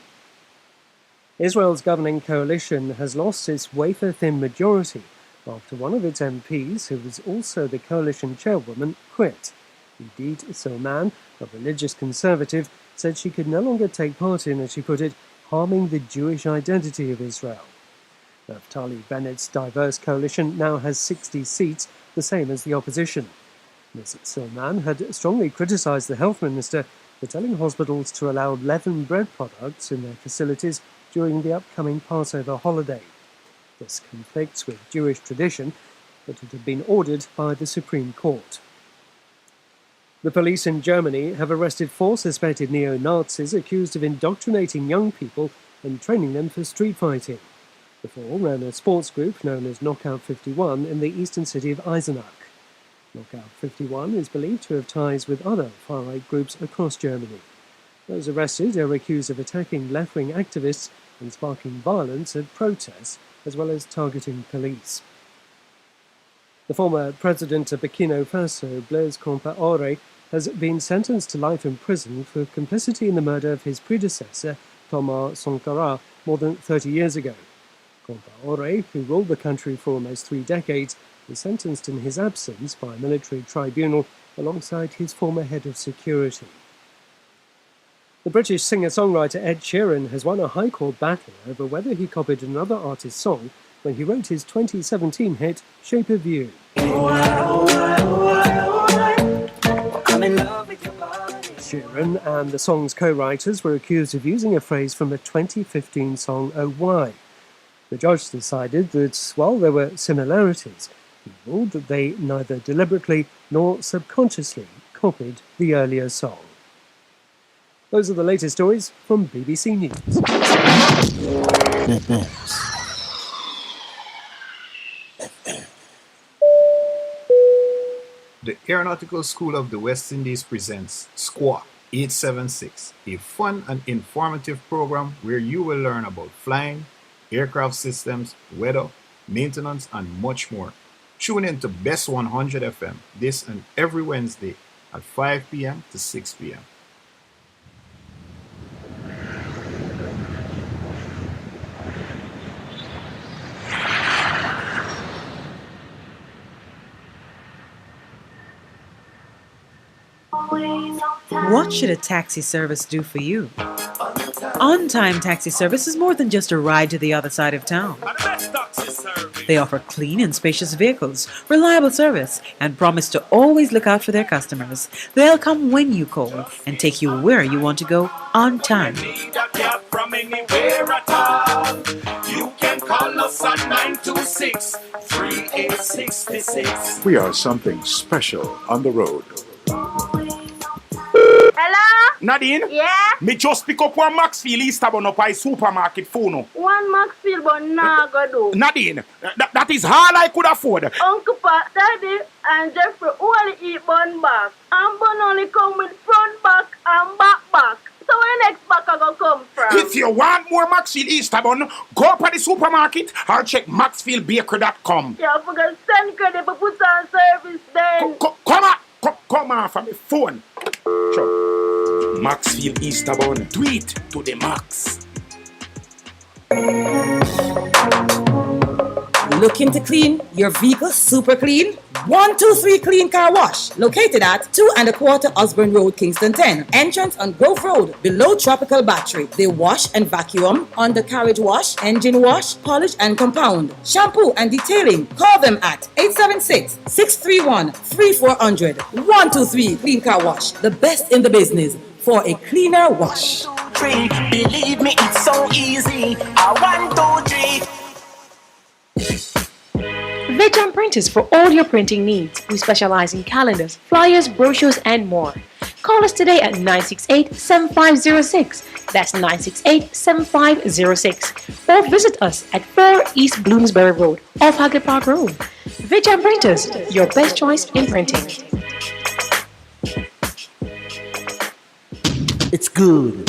Israel's governing coalition has lost its wafer-thin majority after one of its MPs, who was also the coalition chairwoman, quit. Idit Silman, a religious conservative, said she could no longer take part in, as she put it, harming the Jewish identity of Israel. Naftali Bennett's diverse coalition now has 60 seats, the same as the opposition. Ms. Silman had strongly criticised the health minister for telling hospitals to allow leavened bread products in their facilities during the upcoming Passover holiday. This conflicts with Jewish tradition, but it had been ordered by the Supreme Court. The police in Germany have arrested 4 suspected neo-Nazis accused of indoctrinating young people and training them for street fighting. The 4 ran a sports group known as Knockout 51 in the eastern city of Eisenach. Knockout 51 is believed to have ties with other far-right groups across Germany. Those arrested are accused of attacking left-wing activists and sparking violence at protests, as well as targeting police. The former president of Burkina Faso, Blaise Compaoré, has been sentenced to life in prison for complicity in the murder of his predecessor, Thomas Sankara, more than 30 years ago. Compaoré, who ruled the country for almost 3 decades, was sentenced in his absence by a military tribunal alongside his former head of security. The British singer-songwriter Ed Sheeran has won a High Court battle over whether he copied another artist's song when he wrote his 2017 hit, Shape of You. Sheeran and the song's co-writers were accused of using a phrase from the 2015 song Oh Why. The judge decided that while there were similarities, he ruled that they neither deliberately nor subconsciously copied the earlier song. Those are the latest stories from BBC News. The Aeronautical School of the West Indies presents SQUA 876, a fun and informative program where you will learn about flying, aircraft systems, weather, maintenance, and much more. Tune in to Best 100 FM this and every Wednesday at 5 p.m. to 6 p.m. What should a taxi service do for you? On-Time Taxi Service is more than just a ride to the other side of town. They offer clean and spacious vehicles, reliable service, and promise to always look out for their customers. They'll come when you call and take you where you want to go on time. From anywhere at all. You can call us at 926-3866. We are something special on the road. Hello? Nadine? Yeah? Me just pick up one Maxfield Easterbourne up by supermarket phone. One Maxfield, but nah go do. Nadine, that is all I could afford. Uncle Pat, Daddy, and Jeffrey only eat bun back. And bun only come with front back and back back. So where next back I go come from? If you want more Maxfield Easterbourne, go up at the supermarket or check maxfieldbakery.com. Yeah, I forgot send credit but put on service then. Come on from the phone. Sure. Maxfield Easterbourne, do it to the max. Looking to clean your vehicle super clean? 123 Clean Car Wash, located at 2 1/4 Osborne Road, Kingston 10. Entrance on Grove Road, below Tropical Battery. They wash and vacuum, undercarriage wash, engine wash, polish and compound, shampoo and detailing. Call them at 876-631-3400. 123 Clean Car Wash, the best in the business for a cleaner wash. Believe me, it's so easy. 1, 2, 3. Vegam Printers for all your printing needs. We specialize in calendars, flyers, brochures, and more. Call us today at 968-7506. That's 968-7506. Or visit us at 4 East Bloomsbury Road, off Hagley Park Road. Vegam Printers, your best choice in printing. It's good,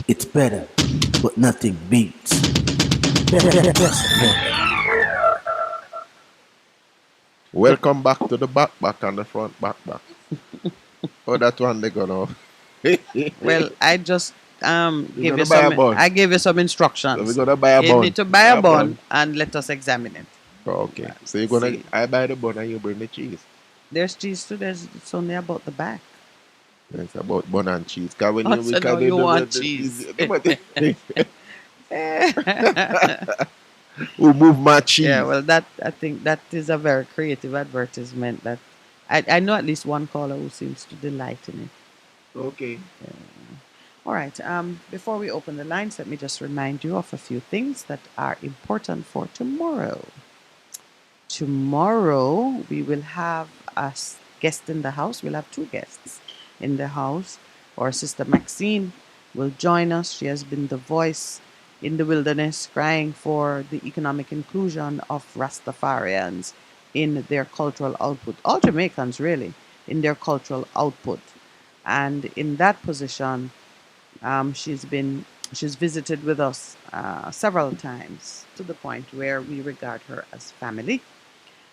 it's better, but nothing beats. Welcome back to the back and the front back. Oh, that one they gonna. Well, I just gave you some. I gave you some instructions. So we're gonna buy a bun. You need to buy a bun and let us examine it. Oh, okay. So you're gonna. I buy the bun and you bring the cheese. There's cheese too. It's only about the back. It's about bun and cheese. Cause when you want cheese. Who move my cheese? Yeah, well, I think that is a very creative advertisement. That I know at least one caller who seems to delight in it. Okay. All right. Before we open the lines, let me just remind you of a few things that are important for tomorrow. Tomorrow we will have a guest in the house. We'll have 2 guests in the house. Our sister Maxine will join us. She has been the voice in the wilderness crying for the economic inclusion of Rastafarians in their cultural output. All Jamaicans, really, in their cultural output. And in that position, she's visited with us several times to the point where we regard her as family.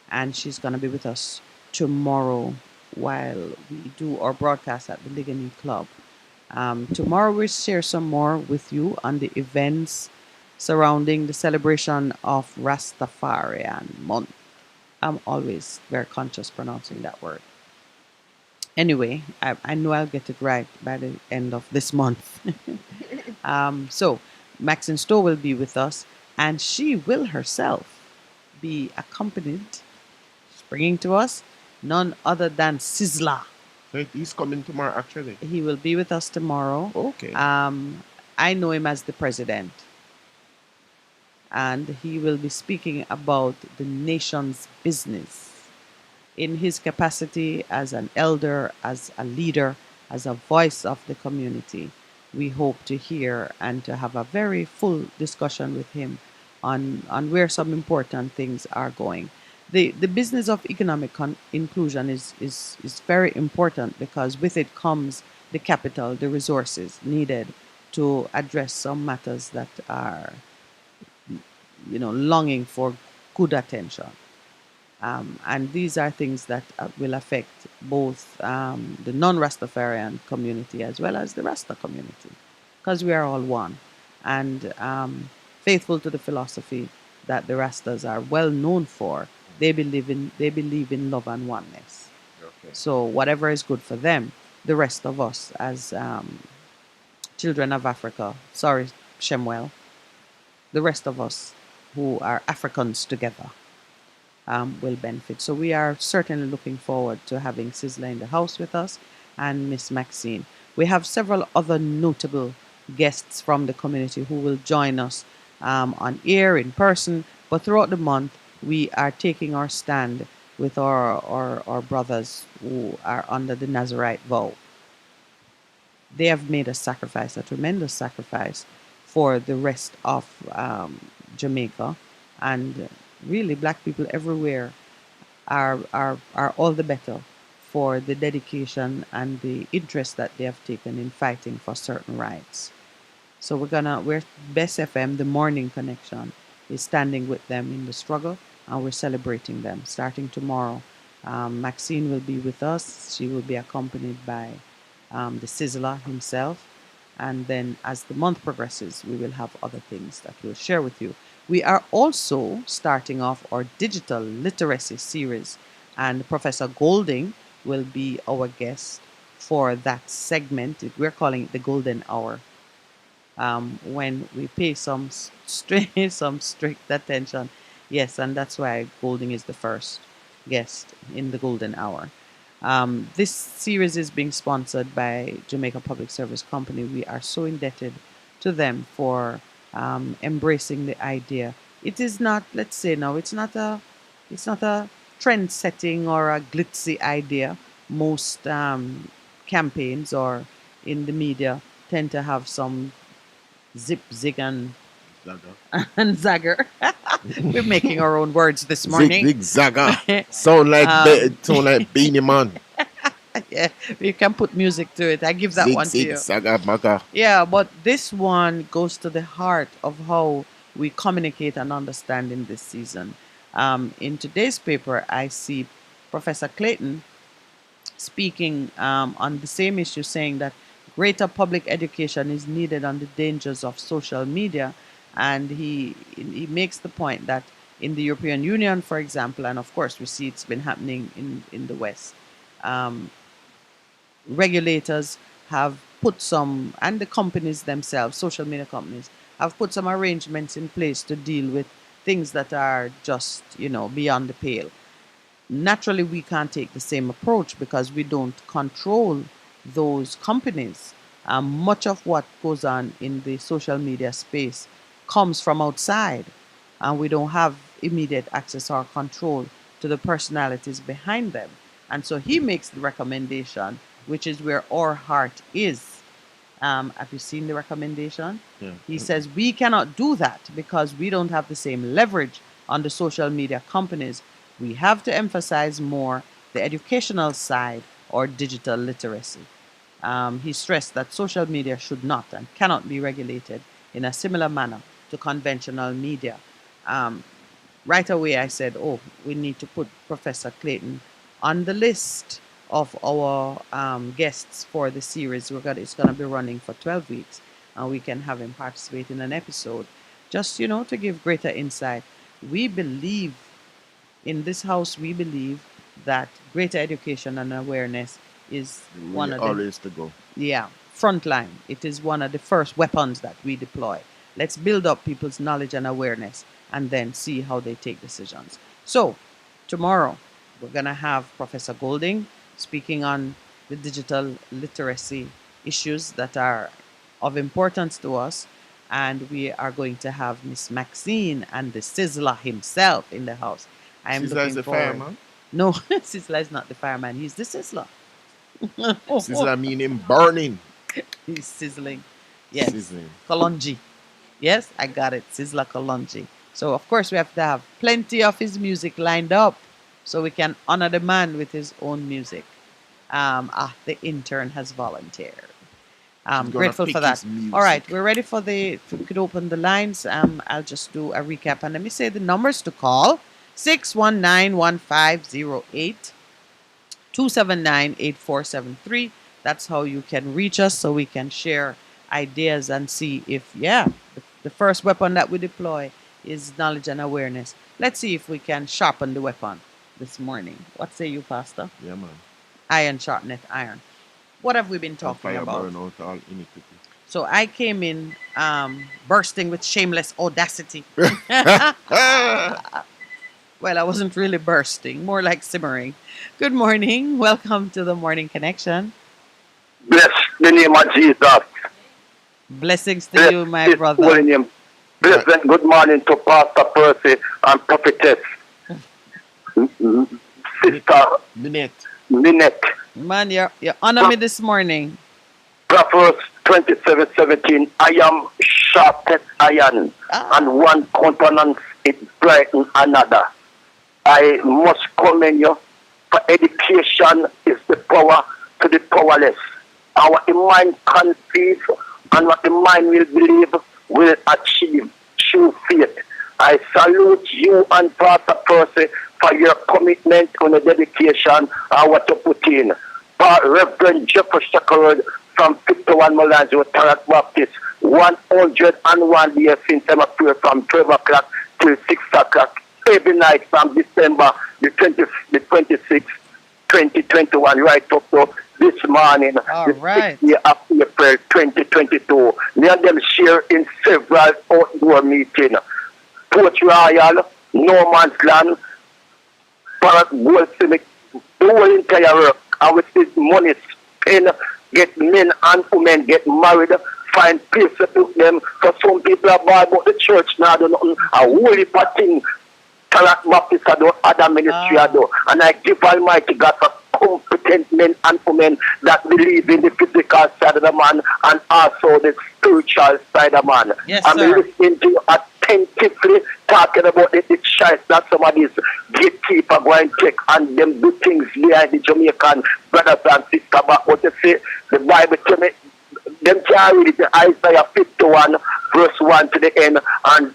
And she's going to be with us tomorrow while we do our broadcast at the Ligani Club. Tomorrow we'll share some more with you on the events surrounding the celebration of Rastafarian Month. I'm always very conscious pronouncing that word. Anyway, I know I'll get it right by the end of this month. So Maxine Stowe will be with us, and she will herself be accompanied, bringing to us none other than Sizzla. He's coming tomorrow, actually. He will be with us tomorrow. Okay. I know him as the president. And he will be speaking about the nation's business in his capacity as an elder, as a leader, as a voice of the community. we hope to hear and to have a very full discussion with him on where some important things are going. The business of economic inclusion is very important because with it comes the capital, the resources needed to address some matters that are, longing for good attention. And these are things that will affect both the non-Rastafarian community as well as the Rasta community, because we are all one. And faithful to the philosophy that the Rastas are well known for, they believe in love and oneness. Okay. So whatever is good for them, the rest of us as children of Africa, sorry, Shemwell, the rest of us who are Africans together will benefit. So we are certainly looking forward to having Sizzla in the house with us and Miss Maxine. We have several other notable guests from the community who will join us on air in person, but throughout the month we are taking our stand with our brothers who are under the Nazarite vow. They have made a sacrifice, a tremendous sacrifice for the rest of Jamaica, and really black people everywhere are all the better for the dedication and the interest that they have taken in fighting for certain rights. So we're Best FM, the morning connection, is standing with them in the struggle, and we're celebrating them starting tomorrow. Maxine will be with us. She will be accompanied by the Sizzler himself. And then as the month progresses, we will have other things that we'll share with you. We are also starting off our digital literacy series, and Professor Golding will be our guest for that segment. We're calling it the Golden Hour. When we pay some strict attention. Yes, and that's why Golding is the first guest in the Golden Hour. This series is being sponsored by Jamaica Public Service Company. We are so indebted to them for embracing the idea. It is not, let's say now, it's not a trend setting or a glitzy idea. Most campaigns or in the media tend to have some zip, zig, and zagger. We're making our own words this morning. Zig, zig, zagger. Sound like Beanie Man. Yeah, you can put music to it. I give that Zig, one zig, to you. Zagger, maga. Yeah, but this one goes to the heart of how we communicate and understand in this season. In today's paper, I see Professor Clayton speaking on the same issue, saying that greater public education is needed on the dangers of social media. And he makes the point that in the European Union, for example, and of course we see it's been happening in the West, regulators have put some, and the companies themselves, social media companies, have put some arrangements in place to deal with things that are just, beyond the pale. Naturally, we can't take the same approach because we don't control those companies. Much of what goes on in the social media space comes from outside, and we don't have immediate access or control to the personalities behind them. And so he makes the recommendation, which is where our heart is. Have you seen the recommendation? Yeah. He says we cannot do that because we don't have the same leverage on the social media companies. We have to emphasize more the educational side or digital literacy. He stressed that social media should not and cannot be regulated in a similar manner to conventional media. Right away I said, we need to put Professor Clayton on the list of our guests for the series. It's going to be running for 12 weeks, and we can have him participate in an episode just, to give greater insight. We believe, in this house, we believe that greater education and awareness is one of the... always to go. Yeah, frontline. It is one of the first weapons that we deploy. Let's build up people's knowledge and awareness and then see how they take decisions. So, tomorrow, we're going to have Professor Golding speaking on the digital literacy issues that are of importance to us. And we are going to have Miss Maxine and the Sizzler himself in the house. I am Sizzler looking is the forward. fireman? No, Sizzler is not the fireman. He's the Sizzler. Sizzler meaning burning. He's sizzling. Yes. Sizzling. Kalonji. Yes, I got it. Sizzla Kalonji. So, of course, we have to have plenty of his music lined up so we can honor the man with his own music. The intern has volunteered. I'm He's gonna grateful pick for that. his music. All right, we're ready for if we could open the lines. I'll just do a recap and let me say the numbers to call: 619-1508, 279-8473. That's how you can reach us so we can share ideas and see if, the first weapon that we deploy is knowledge and awareness. Let's see if we can sharpen the weapon this morning. What say you, Pastor? Yeah, man. Iron sharpeneth iron. What have we been talking Fire about? burn out all iniquity. So I came in bursting with shameless audacity. Well, I wasn't really bursting, more like simmering. Good morning. Welcome to the Morning Connection. Bless the name of Jesus. Blessings to you, my brother. Holy name. Bless and good morning to Pastor Percy and Prophetess Sister Minette. Man, you honor me this morning. Proverbs 27:17. I am sharpest iron, and one countenance it brighten another. I must commend you, for education is the power to the powerless. Our mind conceive, and what the mind will believe will achieve true faith. I salute you and Pastor Percy for your commitment and the dedication and what you put in. Reverend Jeffrey Shackelford from 51 Mullins with Tarak Baptist, 101 days since I'm up here from 12 o'clock till 6 o'clock every night from December the 26th, 2021, right up to this morning, the 6th day of April 2022. Me and them share in several outdoor meetings. Port Royal, No Man's Land, Parrot Goldsmith, the whole entire work. And with this money spent, get men and women get married, find place to put them. For some people are bad about the church now, do nothing. A whole heap of things. Tarak Baptist do, other ministry do. And I give Almighty God for competent men and women that believe in the physical side of the man and also the spiritual side of man. Yes, I'm sir. listening to you attentively, talking about the choice that some of these gatekeepers go and check and them do things behind the Jamaican brothers and sisters. But what you say, the Bible tell me, them can read the Isaiah 51 verse 1 to the end and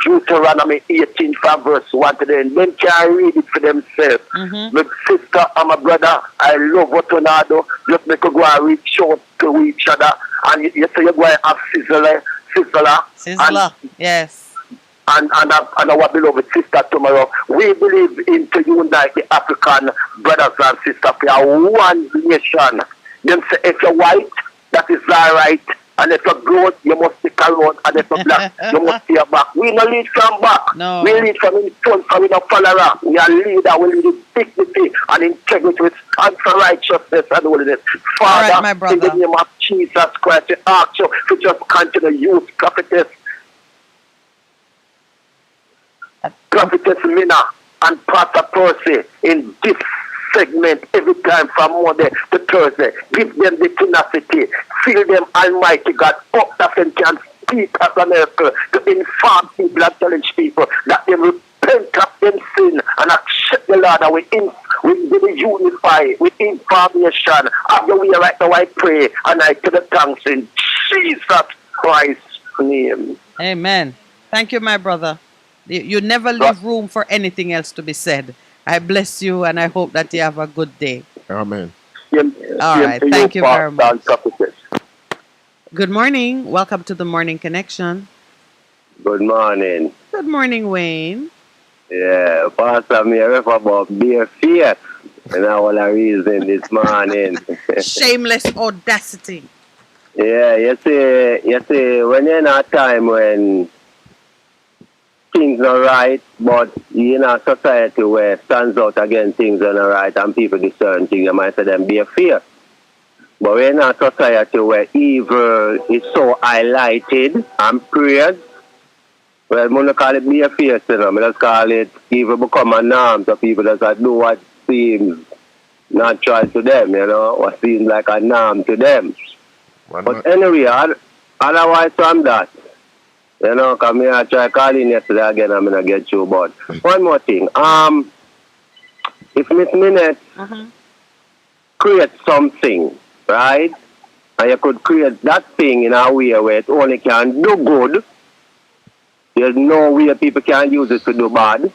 Deuteronomy 18 from verse 1 to the end. Them can read it for themselves. My sister and my brother, I love what you do. Just make you go and reach out to each other. And you say you go and have Sizzler, yes. And our beloved sister tomorrow. We believe in to unite the African brothers and sisters. We are one nation. Them say if you're white, that is all right. And if you're brown, you must stick around. And if you're black, you must stay back. We don't lead from back. No. We lead from in front, from in a follower. We are leader. We lead with dignity and integrity, with stand for righteousness and holiness. Father, right, my brother. in the name of Jesus Christ, we ask you to just continue to use Prophetess Mina and Pastor Percy in this segment every time from Monday to Thursday. Give them the tenacity. Fill them, Almighty God, up that they can speak as an miracle to inform people and challenge people that they repent of them sin and accept the Lord, and we be unified with information. Have your way right now, I pray, and I give the thanks in Jesus Christ's name. Amen. Thank you, my brother. You never leave room for anything else to be said. I bless you and I hope that you have a good day. Amen. All right. Thank you very much. Good morning. Welcome to the Morning Connection. Good morning. Good morning, Wayne. Yeah, Pastor, me about beer fear. And I want a reason this morning. Shameless audacity. Yeah, you see, when you're in a time when things are right, but you're in a society where stands out against things are not right and people discern things, you might say them be a fear. But we're in a society where evil is so highlighted and praised. Well, I'm not call it be a fear, you know. I just call it evil become a norm, so people just do what seems natural to them, you know, what seems like a norm to them. But anyway, Otherwise from that, you know, because I try calling yesterday again, I'm going to get you. But one more thing. If Miss Minette create something, right? And you could create that thing in a way where it only can do good. There's no way people can use it to do bad.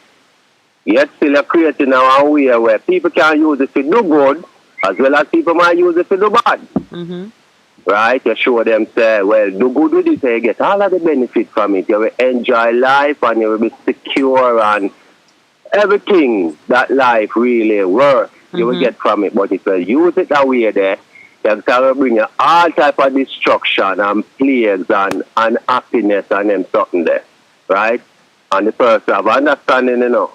Yet still you're creating a way where people can use it to do good, as well as people might use it to do bad. Right? You show them, say, well, do good with it, you get all of the benefit from it. You will enjoy life and you will be secure and everything that life really worth, you will get from it. But if you use it that way there, it will bring you all type of destruction and plagues and happiness and them something there. Right? And the person have understanding, you know.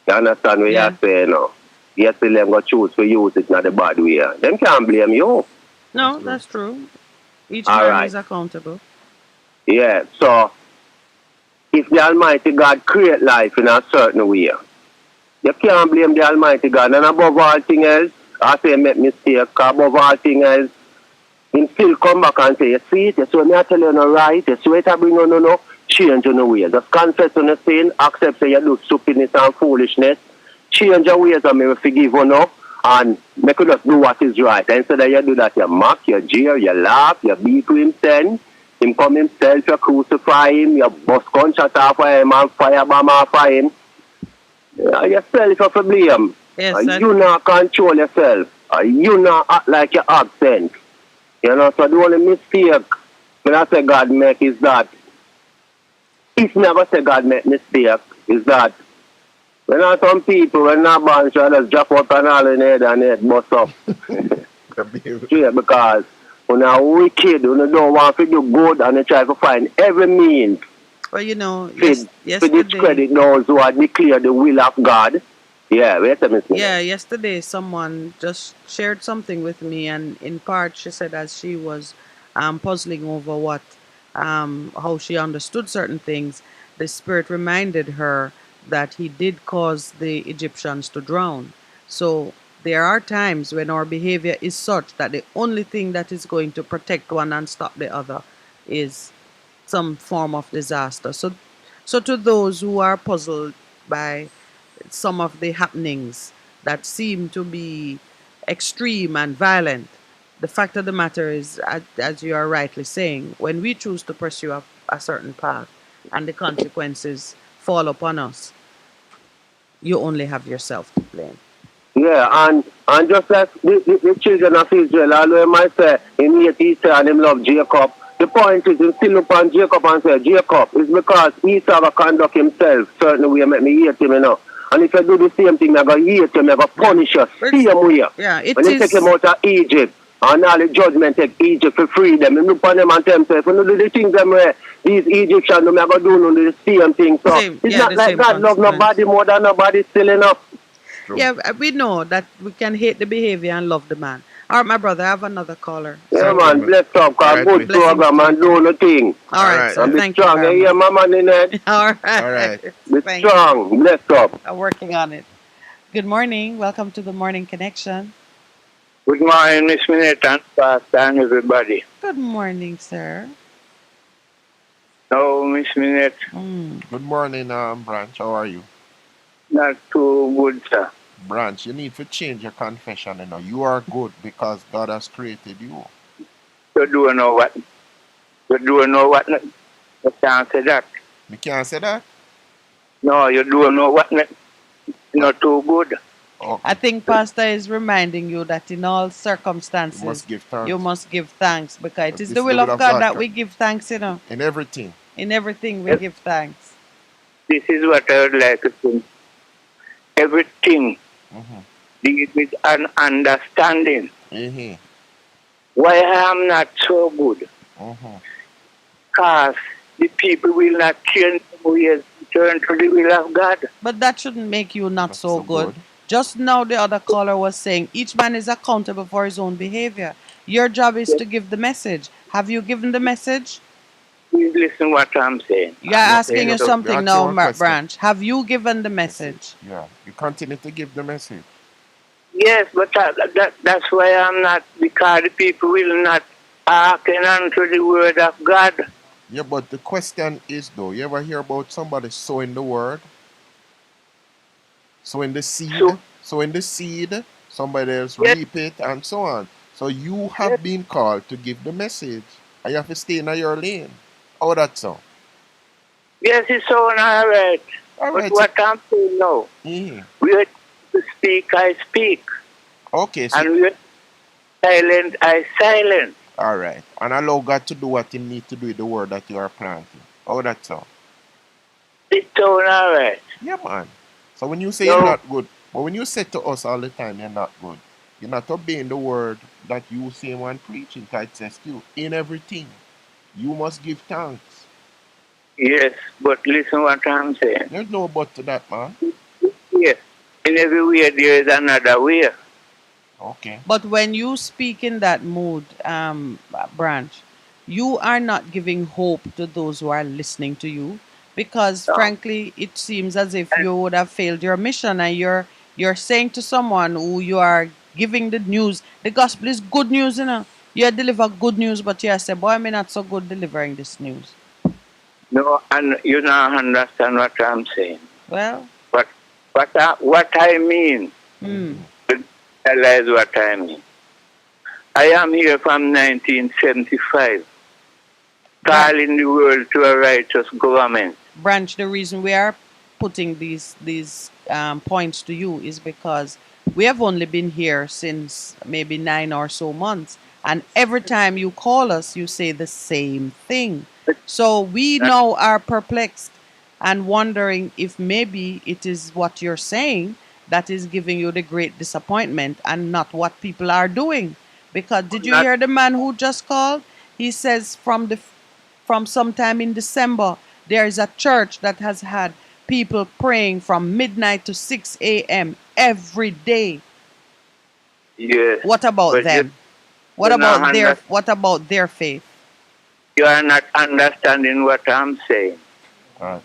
You understand what you're saying, you know. Yes, they them go choose to use it in the bad way. Them can't blame you. No, that's true. Each All man right. is accountable. Yeah, so if the Almighty God create life in a certain way, you can't blame the Almighty God. And above all things else, I say make mistake, above all things else, him still come back and say, you see it, you see me I tell you no right, you see what I bring on no, change your way. Just confess on the sin, accept that you do stupidness and foolishness, change your ways and may we forgive you now, and make you just do what is right. And instead of you do that, you mock, you jeer, you laugh, you beat to him sin, him come himself, you crucify him, you bust gunshot off of him and firebomb off of him. Yourself you for blame. Yes, You not control yourself. You not act like your accent. You know, so the only mistake when I say God make is that, if never say God make mistake, is that when are some people, when not born, so just drop out and all in head and head bust up. Straight because when are wicked, when you don't want to do good and you try to find every means Well, you know, to yesterday, discredit those who are declare the will of God. Yeah, wait a minute. yeah, yesterday someone just shared something with me, and in part she said as she was puzzling over how she understood certain things, the Spirit reminded her that He did cause the Egyptians to drown. So there are times when our behavior is such that the only thing that is going to protect one and stop the other is some form of disaster. So to those who are puzzled by some of the happenings that seem to be extreme and violent, the fact of the matter is, as you are rightly saying, when we choose to pursue a certain path and the consequences fall upon us, you only have yourself to blame. Yeah, and just like the children of Israel, although might say him hate Esau and him love Jacob, the point is he still look on Jacob and say, Jacob, it's because Esau will conduct himself certain way make me hate him, you know. And if you do the same thing, I'm going to hate him, I'm going to punish you same way. Yeah, when they take him out of Egypt, and all the judgment take Egypt for freedom, and look on them and tell themselves, when you do the things them where these Egyptians, I'm going to do the same thing. So it's not like God love nobody more than nobody still enough. Yeah, we know that we can hate the behavior and love the man. All right, my brother, I have another caller. Yeah, man, bless up, cause good program and do the thing. All right, so and be thank you strong. very Yeah, my man in it. All right. All right. Be Thank you. strong, bless up. I'm working on it. Good morning. Welcome to the Morning Connection. Good morning, Miss Minette and Pastor and everybody. Good morning, sir. No, Miss Minette. Good morning, Branch. How are you? Not too good, sir. Branch, you need to change your confession. You know, you are good because God has created you. You do know what? You do know what? You can't say that. You can't say that? No, you do know what? Not too good. I think Pastor is reminding you that in all circumstances, You must give thanks. you must give thanks, because it is This the is will the of God that we give thanks, you know. In everything. In everything we give thanks. This is what I would like to say. Everything deals with an understanding. Why I am not so good? Because the people will not change their ways, turn to the will of God. But that shouldn't make you not so good. Just now the other caller was saying each man is accountable for his own behavior. Your job is to give the message. Have you given the message? Please listen what I'm saying. Yeah, asking you something now, Branch. Have you given the message? Yeah, you continue to give the message. Yes, but that's why I'm not, because the people will not hearken unto the word of God. Yeah, but the question is though, you ever hear about somebody sowing the word? Sowing the seed, somebody else reap it, and so on. So you have been called to give the message, and you have to stay in your lane. How that sound? Yes, it's all right. But what I'm saying now, we are to speak, I speak. Okay. So and we are silent, I silent. All right. And allow God to do what He needs to do with the word that you are planting. How that sound? It's all right. Yeah, man. So when you say you're not good, but when you say to us all the time you're not good, you're not obeying the word that you say when preaching. God says to you, in everything, you must give thanks. Yes, but listen what I'm saying. There's no but to that, man. Yes. In every way there is another way. Okay. But when you speak in that mood, Branch, you are not giving hope to those who are listening to you, because frankly, it seems as if you would have failed your mission, and you're saying to someone who you are giving the news, the gospel is good news, you know. You deliver good news, but you say, boy, I'm not so good delivering this news. No, and you don't understand what I'm saying. Well, what I mean. Realize what I mean. I am here from 1975, calling the world to a righteous government. Branch, the reason we are putting these points to you is because we have only been here since maybe 9 or so months, and every time you call us, you say the same thing. So we now are perplexed and wondering if maybe it is what you're saying that is giving you the great disappointment and not what people are doing. Because did you hear the man who just called? He says from sometime in December, there is a church that has had people praying from midnight to 6 a.m. every day. Yes. What about them? What about their faith? You are not understanding what I'm saying. All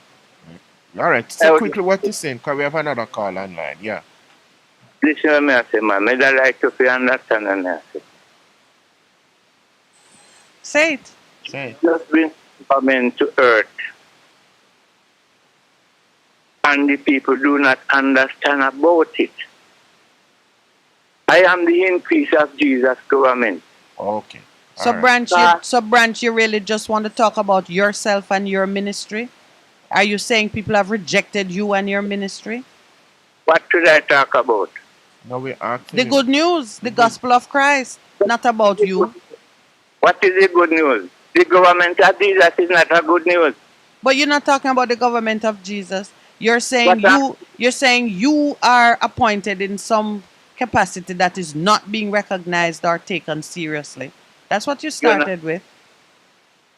right. So quickly what you're saying, because we have another call online. Yeah. Listen to me, I say, man. I don't like to understand and I say. Say it. Say it. Just bring coming to earth. And the people do not understand about it. I am the increase of Jesus' government. Okay. So Branch, you really just want to talk about yourself and your ministry? Are you saying people have rejected you and your ministry? What should I talk about? No, we're asking the good news, the gospel of Christ, not about you. What is the good news? The government of Jesus is not a good news. But you're not talking about the government of Jesus. You're saying you are appointed in some capacity that is not being recognized or taken seriously. That's what you started with.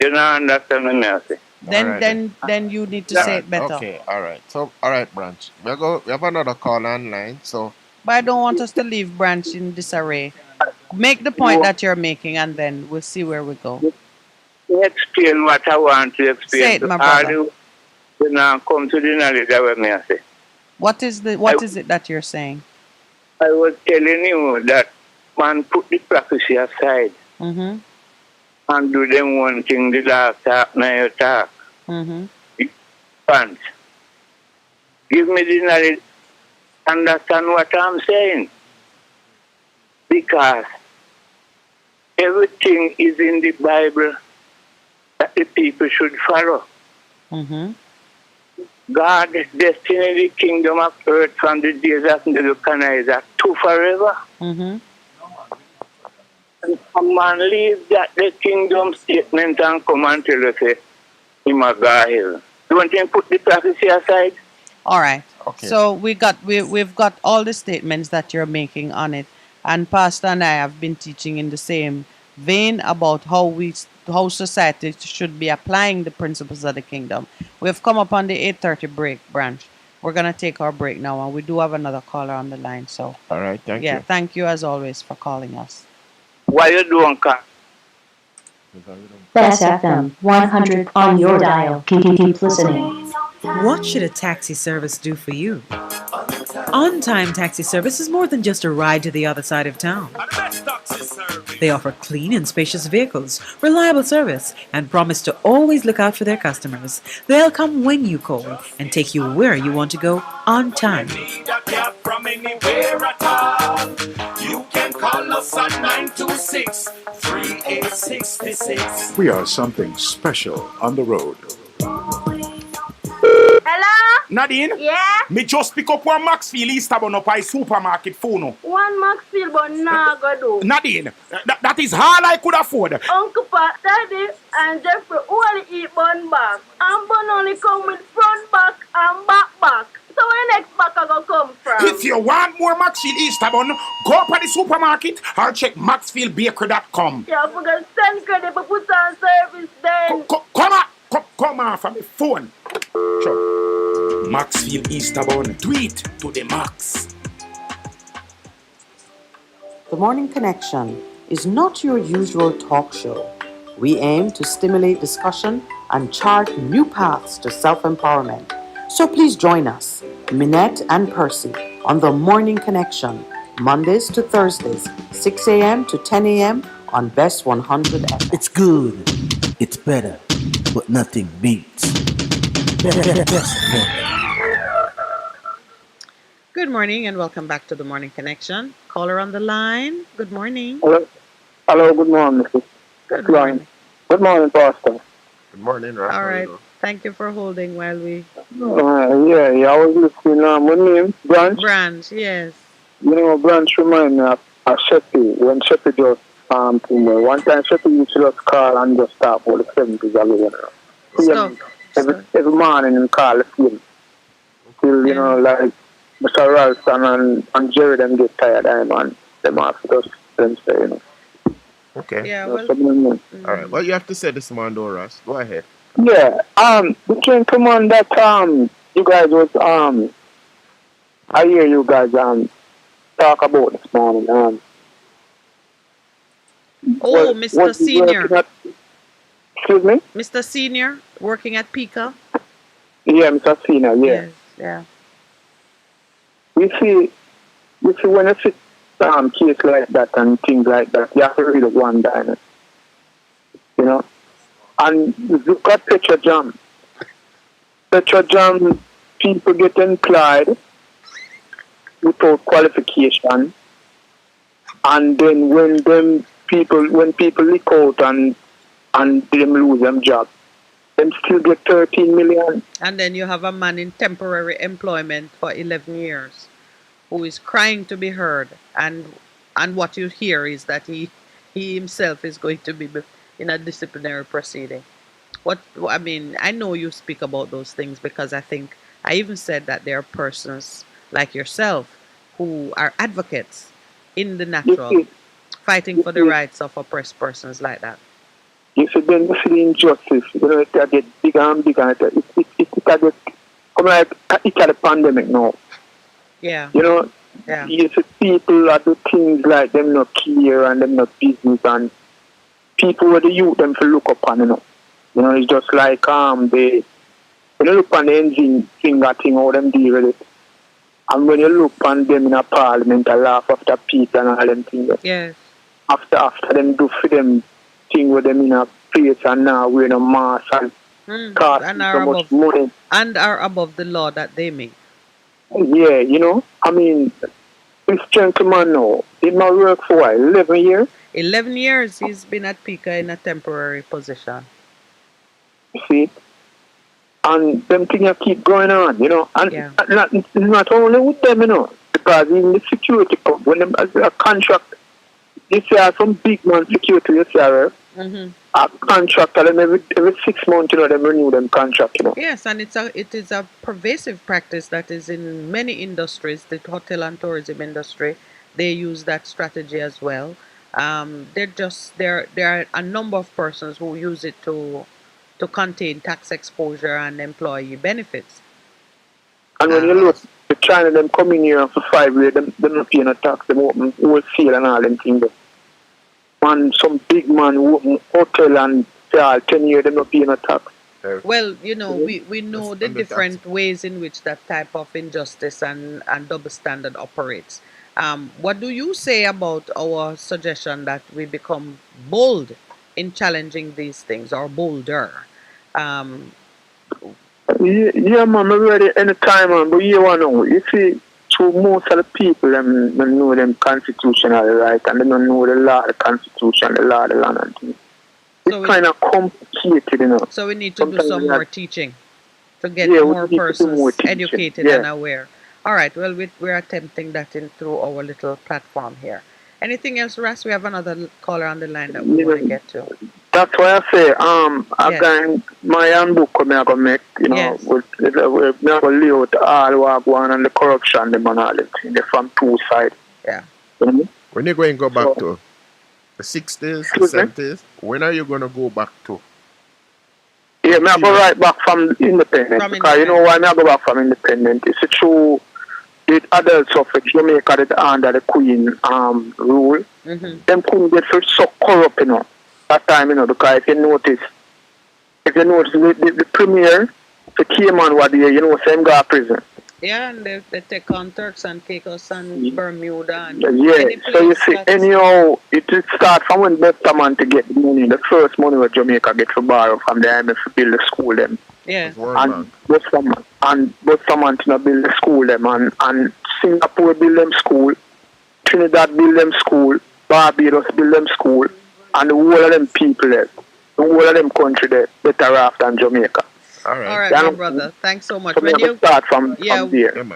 You don't understand me, Mercy. Then you need to say it better. Okay, all right. So, all right, Branch. We have another call online, so. But I don't want us to leave Branch in disarray. Make the point that you're making, and then we'll see where we go. Explain what I want to explain. Say it, my brother. When I come to the knowledge of me, I say. What is it that you're saying? I was telling you that man put the prophecy aside. Mm-hmm. And do them one thing, the last talk, now you talk. Mm-hmm. Give me the knowledge, understand what I'm saying. Because everything is in the Bible that the people should follow. Mm-hmm. God's destiny, the kingdom of earth from the days of Nebuchadnezzar to forever. Mm-hmm. And a man leave that the kingdom statement and come and tell us, him a God. Don't you put the prophecy aside? All right. Okay. So we've got all the statements that you're making on it, and Pastor and I have been teaching in the same vein about how society should be applying the principles of the kingdom. We've come up on the 8:30 break, Branch. We're gonna take our break now, and we do have another caller on the line. So all right, thank you. Yeah, thank you as always for calling us. Why you doing, Kat? Best FM 100 on your dial. Keep listening. What should a taxi service do for you? On-time taxi service is more than just a ride to the other side of town. taxi service. They offer clean and spacious vehicles, reliable service, and promise to always look out for their customers. They'll come when you call and take you where you want to go on time. Need a cab from anywhere at all. You can call us at 926-3866. We are something special on the road. Hello? Nadine? Yeah? Me just pick up one Maxfield Easterbourne up by supermarket phone. One Maxfield, but nah, go do. Nadine, that is all I could afford. Uncle Pat, Daddy, and Jeffrey only eat bun back. And bun only come with front back and back back. So where next back I go come from? If you want more Maxfield Easterbourne, go up at the supermarket or check maxfieldbakery.com. Yeah, I forgot send credit but put on service then. Come on from the phone. Sure. Maxfield Easterbourne, do it to the max. The Morning Connection is not your usual talk show. We aim to stimulate discussion and chart new paths to self-empowerment. So please join us, Minette and Percy, on The Morning Connection, Mondays to Thursdays, 6 a.m. to 10 a.m. on Best 100 FM. It's good. It's better. But nothing beats. Good morning and welcome back to The Morning Connection. Caller on the line. Good morning. Hello, good morning, Mrs. Good morning. Good morning, Pastor. Good morning, Ralph. All right. Thank you for holding while we... Yeah, I was listening. My name, Branch. Branch, yes. You know, Branch remind me of Sheppy. When Sheppy just one time Sheppy used to just call and just start for the 70s alone. Every morning and call the film. Until, you know, like Mr. Ralston and Jerry them get tired and them have to just them say, you know. Okay. Yeah, well, all right. Well, you have to say this morning, though, Russ. Go ahead. Yeah. The gentleman that you guys was I hear you guys talk about this morning. Mr. Senior. Excuse me? Mr. Senior, working at Pika? Yeah, Mr. Senior, yeah. Yes, yeah. You see when you see case like that and things like that, you have to read one diner. You know? And look at Petrojam. Petrojam, people get employed without qualification. And then when people leak out and them lose them job, them still get 13 million. And then you have a man in temporary employment for 11 years who is crying to be heard. And what you hear is that he himself is going to be in a disciplinary proceeding. I know you speak about those things because I think I even said that there are persons like yourself who are advocates in the natural, fighting for the rights of oppressed persons like that. You see, then you see the injustice, you know, it get bigger and bigger. It come like it's a pandemic now. Yeah. You know, you see people that do things like them not care and them not business and people where the youth them to look upon, you know. You know, it's just like they when you look on the engine finger thing, how them deal with it. And when you look on them in a parliament, I laugh after Peter and all them things. Yes. After them do for them thing with them in a place and now we're in a mask and cost so much money. And are above the law that they make. Yeah, you know, I mean, this gentleman now, he not work for what, 11 years? 11 years he's been at Pika in a temporary position. See? And them things keep going on, you know. And not only with them, you know, because in the security, when them as a contract, you see some big man security, you see, a contract, and every 6 months, you know, them renew them contract, you know. Yes, and it is a pervasive practice that is in many industries. The hotel and tourism industry, they use that strategy as well. There are a number of persons who use it to contain tax exposure and employee benefits. And when you look, the China them coming here for 5 years, them not paying a tax, them open wholesale and all them things. And some big man open hotel and 10 years, them not paying a tax. Well, you know, we know the different ways in which that type of injustice and double standard operates. What do you say about our suggestion that we become bold in challenging these things, or bolder? Um, Yeah, man, I'm ready anytime, man. But you know, you see, to most of the people, them know them constitutional right, and they don't know the law, the constitution, the law, the land, and things. It's kind of complicated, you know. so we need to do some more teaching to get Yeah, we more need to do persons more teaching. educated Yeah. and aware. All right, well, we're attempting that through our little platform here. Anything else, Russ? We have another caller on the line that we want to get to. That's why I say, I got my own book I'm going to make, you know, Yes. we're going to lay out all what go on and the corruption, them and all that thing. They're from two sides. Yeah. When you going to go back to the 60s, the Excuse me? 70s, when are you going to go back to? Yeah, I go right back from independence. Because you know why I go back from independence? It's true. The adults of Jamaica that under the Queen rule, them couldn't get so corrupt, you know, that time, you know, because if you notice the premier, the Cayman were there, you know, same guy prison. Yeah, and they take on Turks and Caicos and Bermuda. And Yeah, any so you place see, that- anyhow, it start from when Busterman to get the money, the first money where Jamaica get to borrow from the IMF to build the school them. Yeah. And Busterman to build the school them, and Singapore build them school, Trinidad build them school, Barbados build them school, and the whole of them people there, the whole of them country there, better off than Jamaica. All right. All right, my brother. Thanks so much. So we have to start from there.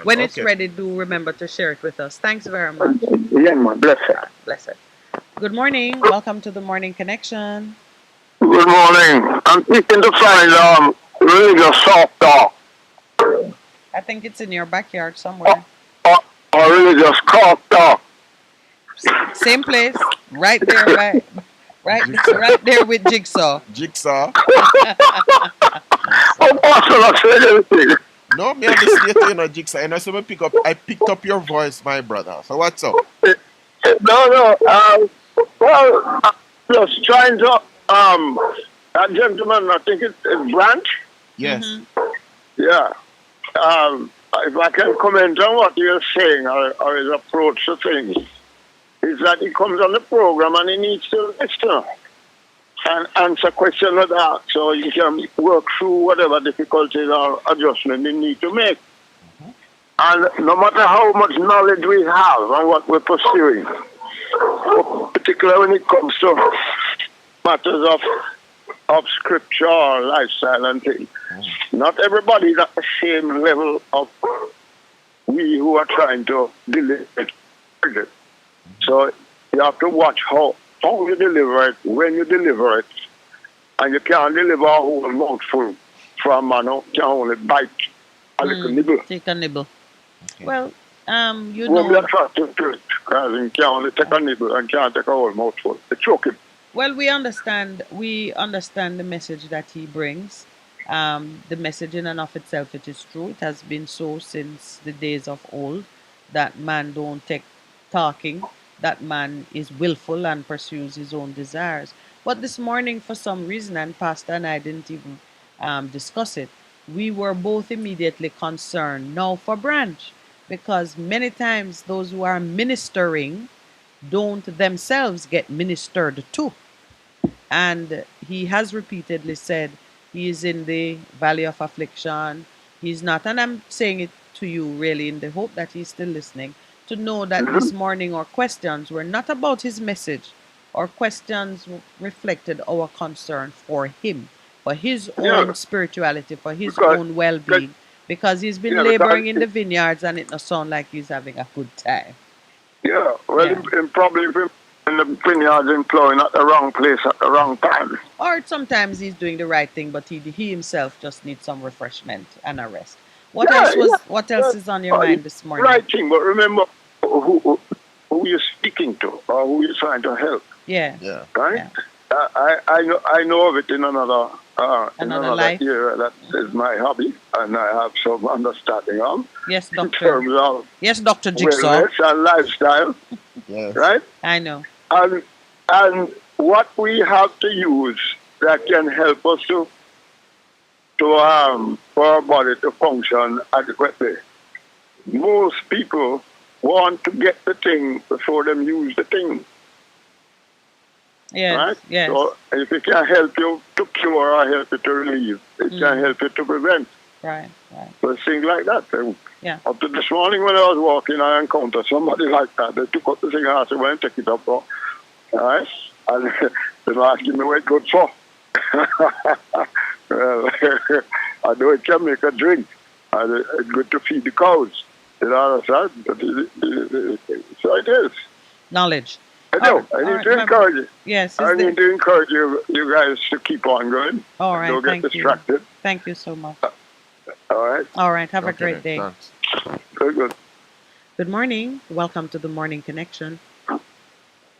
When it's ready, do remember to share it with us. Thanks very much. Yeah, man. Bless you. Bless it. Good morning. Welcome to the Morning Connection. Good morning. I'm seeking to find religious soft talk I think it's in your backyard somewhere. or religious cock talk. Same place. Right there, right there with Jigsaw. Jigsaw? No, me and the state, you know, Jigsaw. And I saw I picked up your voice, my brother. So what's up? No. Well, I'm just trying to that gentleman, I think it's Branch. Yes. Yeah. If I can comment on what you're saying or his approach to things, is that he comes on the program and he needs to listen and answer questions like that so you can work through whatever difficulties or adjustment you need to make. And no matter how much knowledge we have on what we're pursuing, particularly when it comes to matters of scripture or lifestyle and things, not everybody is at the same level of we who are trying to deliver it. So you have to watch how you deliver it, when you deliver it, and you can't deliver a whole mouthful from man who can only bite a little nibble. Take a nibble. Well, you Well, we know. are attracted to it because you can only take a nibble and can't take a whole mouthful. It's choking. Well, we understand the message that he brings. The message in and of itself, it is true. It has been so since the days of old that man don't take talking, that man is willful and pursues his own desires. But this morning, for some reason, and Pastor and I didn't even discuss it, we were both immediately concerned now for Branch, because many times those who are ministering don't themselves get ministered to. And he has repeatedly said he is in the valley of affliction. He's not, and I'm saying it to you really in the hope that he's still listening, to know that this morning our questions were not about his message. Our questions reflected our concern for him, for his own spirituality, for his own well-being, because he's been laboring in the vineyards and it not sound like he's having a good time. Yeah, well, He probably been in the vineyards employing at the wrong place at the wrong time. Or sometimes he's doing the right thing, but he himself just needs some refreshment and a rest. What else is on your mind this morning? Right thing, but remember who you're speaking to or who you're trying to help. Yeah. Right? Yeah. I know of it in another life. area that is my hobby, and I have some understanding of. Yes, In Doctor. terms of Yes, Dr. Jigsaw. wellness and lifestyle. Right? I know. And what we have to use that can help us for our body to function adequately. Most people want to get the thing before them use the thing. Yes, Right? yes. So if it can help you to cure or help you to relieve, it can help you to prevent. Right, right. So things like that. Yeah. Up to this morning when I was walking, I encountered somebody like that. They took up the thing and I said, well, take it up, bro. Right? And they were asking me what it good for. Well, I know it can make a drink. And it's good to feed the cows. You know what I'm saying? So it is. Knowledge. I know. I need to encourage you. Yes. I need to encourage you guys to keep on going. All right. Don't get Thank distracted. you. Thank you so much. All right. All right. Have a great day. Thanks. Very good. Good morning. Welcome to the Morning Connection.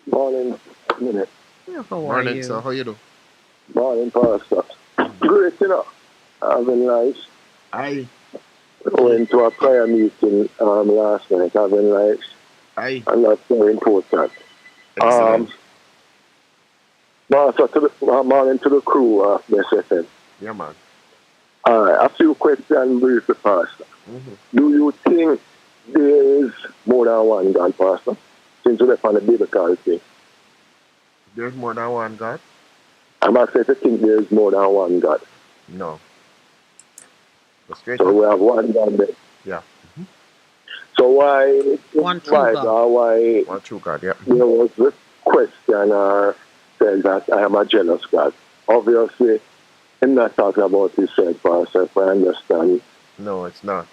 Morning, minute. Well, how are Morning, you? sir. How you do? Morning, Pastor. Great, you know. Having nice. Aye. Went to a prayer meeting last night. Having nice. Aye. And that's very important. Excellent. Pastor, morning to the crew of SFM. Yeah, man. All right, a few questions briefly, Pastor. Do you think there is more than one God, Pastor? Since we're on the biblical thing. There's more than one God? I'm asking if you think there is more than one God. No. Straight So up. we have one God there. Yeah. So why one true God? Or why one true God, yeah. There was this question or says that I am a jealous God. Obviously, I'm not talking about himself, Pastor, if I understand. No, it's not.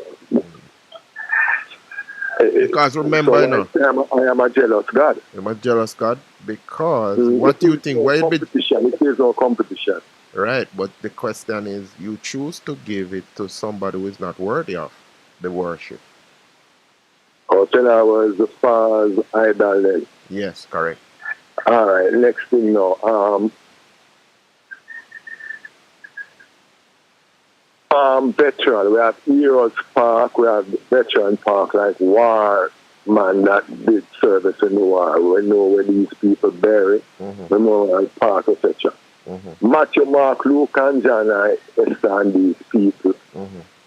Because remember, so you know, I am a jealous God. I'm a jealous God because what do you think? Why it be competition? It is no competition. right? But the question is, you choose to give it to somebody who is not worthy of the worship. Oh, so that was the false idol then. Yes, correct. All right, next thing now. Veteran, we have Heroes Park, we have Veteran Park, like War Man that did service in the war. We know where these people buried, Memorial Park, etc. Matthew, Mark, Luke, and John, I understand these people.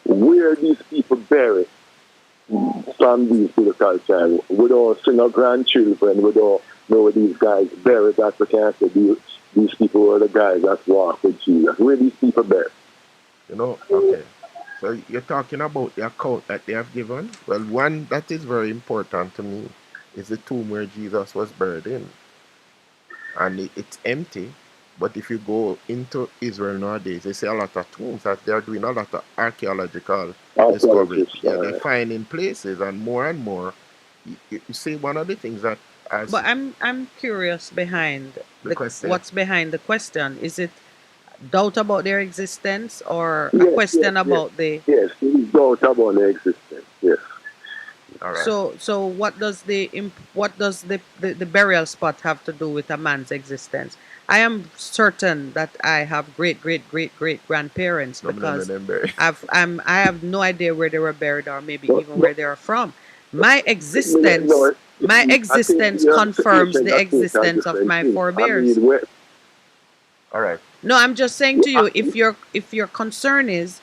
Where these people buried from these biblical child. We don't see no grandchildren, we don't know where these guys buried, that we can't say these people were the guys that walked with Jesus. Where these people buried? You know, okay. So you're talking about the account that they have given. Well, one that is very important to me is the tomb where Jesus was buried in. And it's empty. But if you go into Israel nowadays, they see a lot of tombs that they are doing a lot of archaeological discoveries. Yeah, they're finding places and more. You see, one of the things that as But I'm curious behind The question. what's behind the question. Is it doubt about their existence or a question about the? Yes, there is doubt about their existence. Yes. All right. So what does the burial spot have to do with a man's existence? I am certain that I have great grandparents because I have no idea where they were buried or maybe even where they are from. My existence confirms the existence of my forebears. All right. No, I'm just saying to you, if your concern is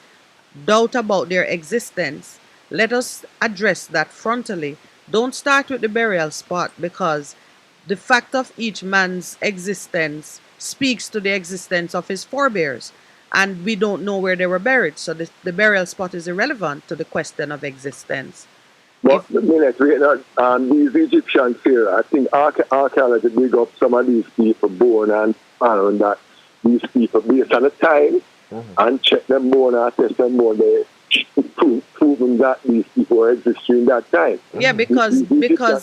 doubt about their existence, let us address that frontally. Don't start with the burial spot because the fact of each man's existence speaks to the existence of his forebears. And we don't know where they were buried. So the burial spot is irrelevant to the question of existence. But these Egyptians here, I think archaeology dig up some of these people born and found that these people, based on the time, and check them born and test them born, they proven that these people were existing in that time. Yeah, because digging up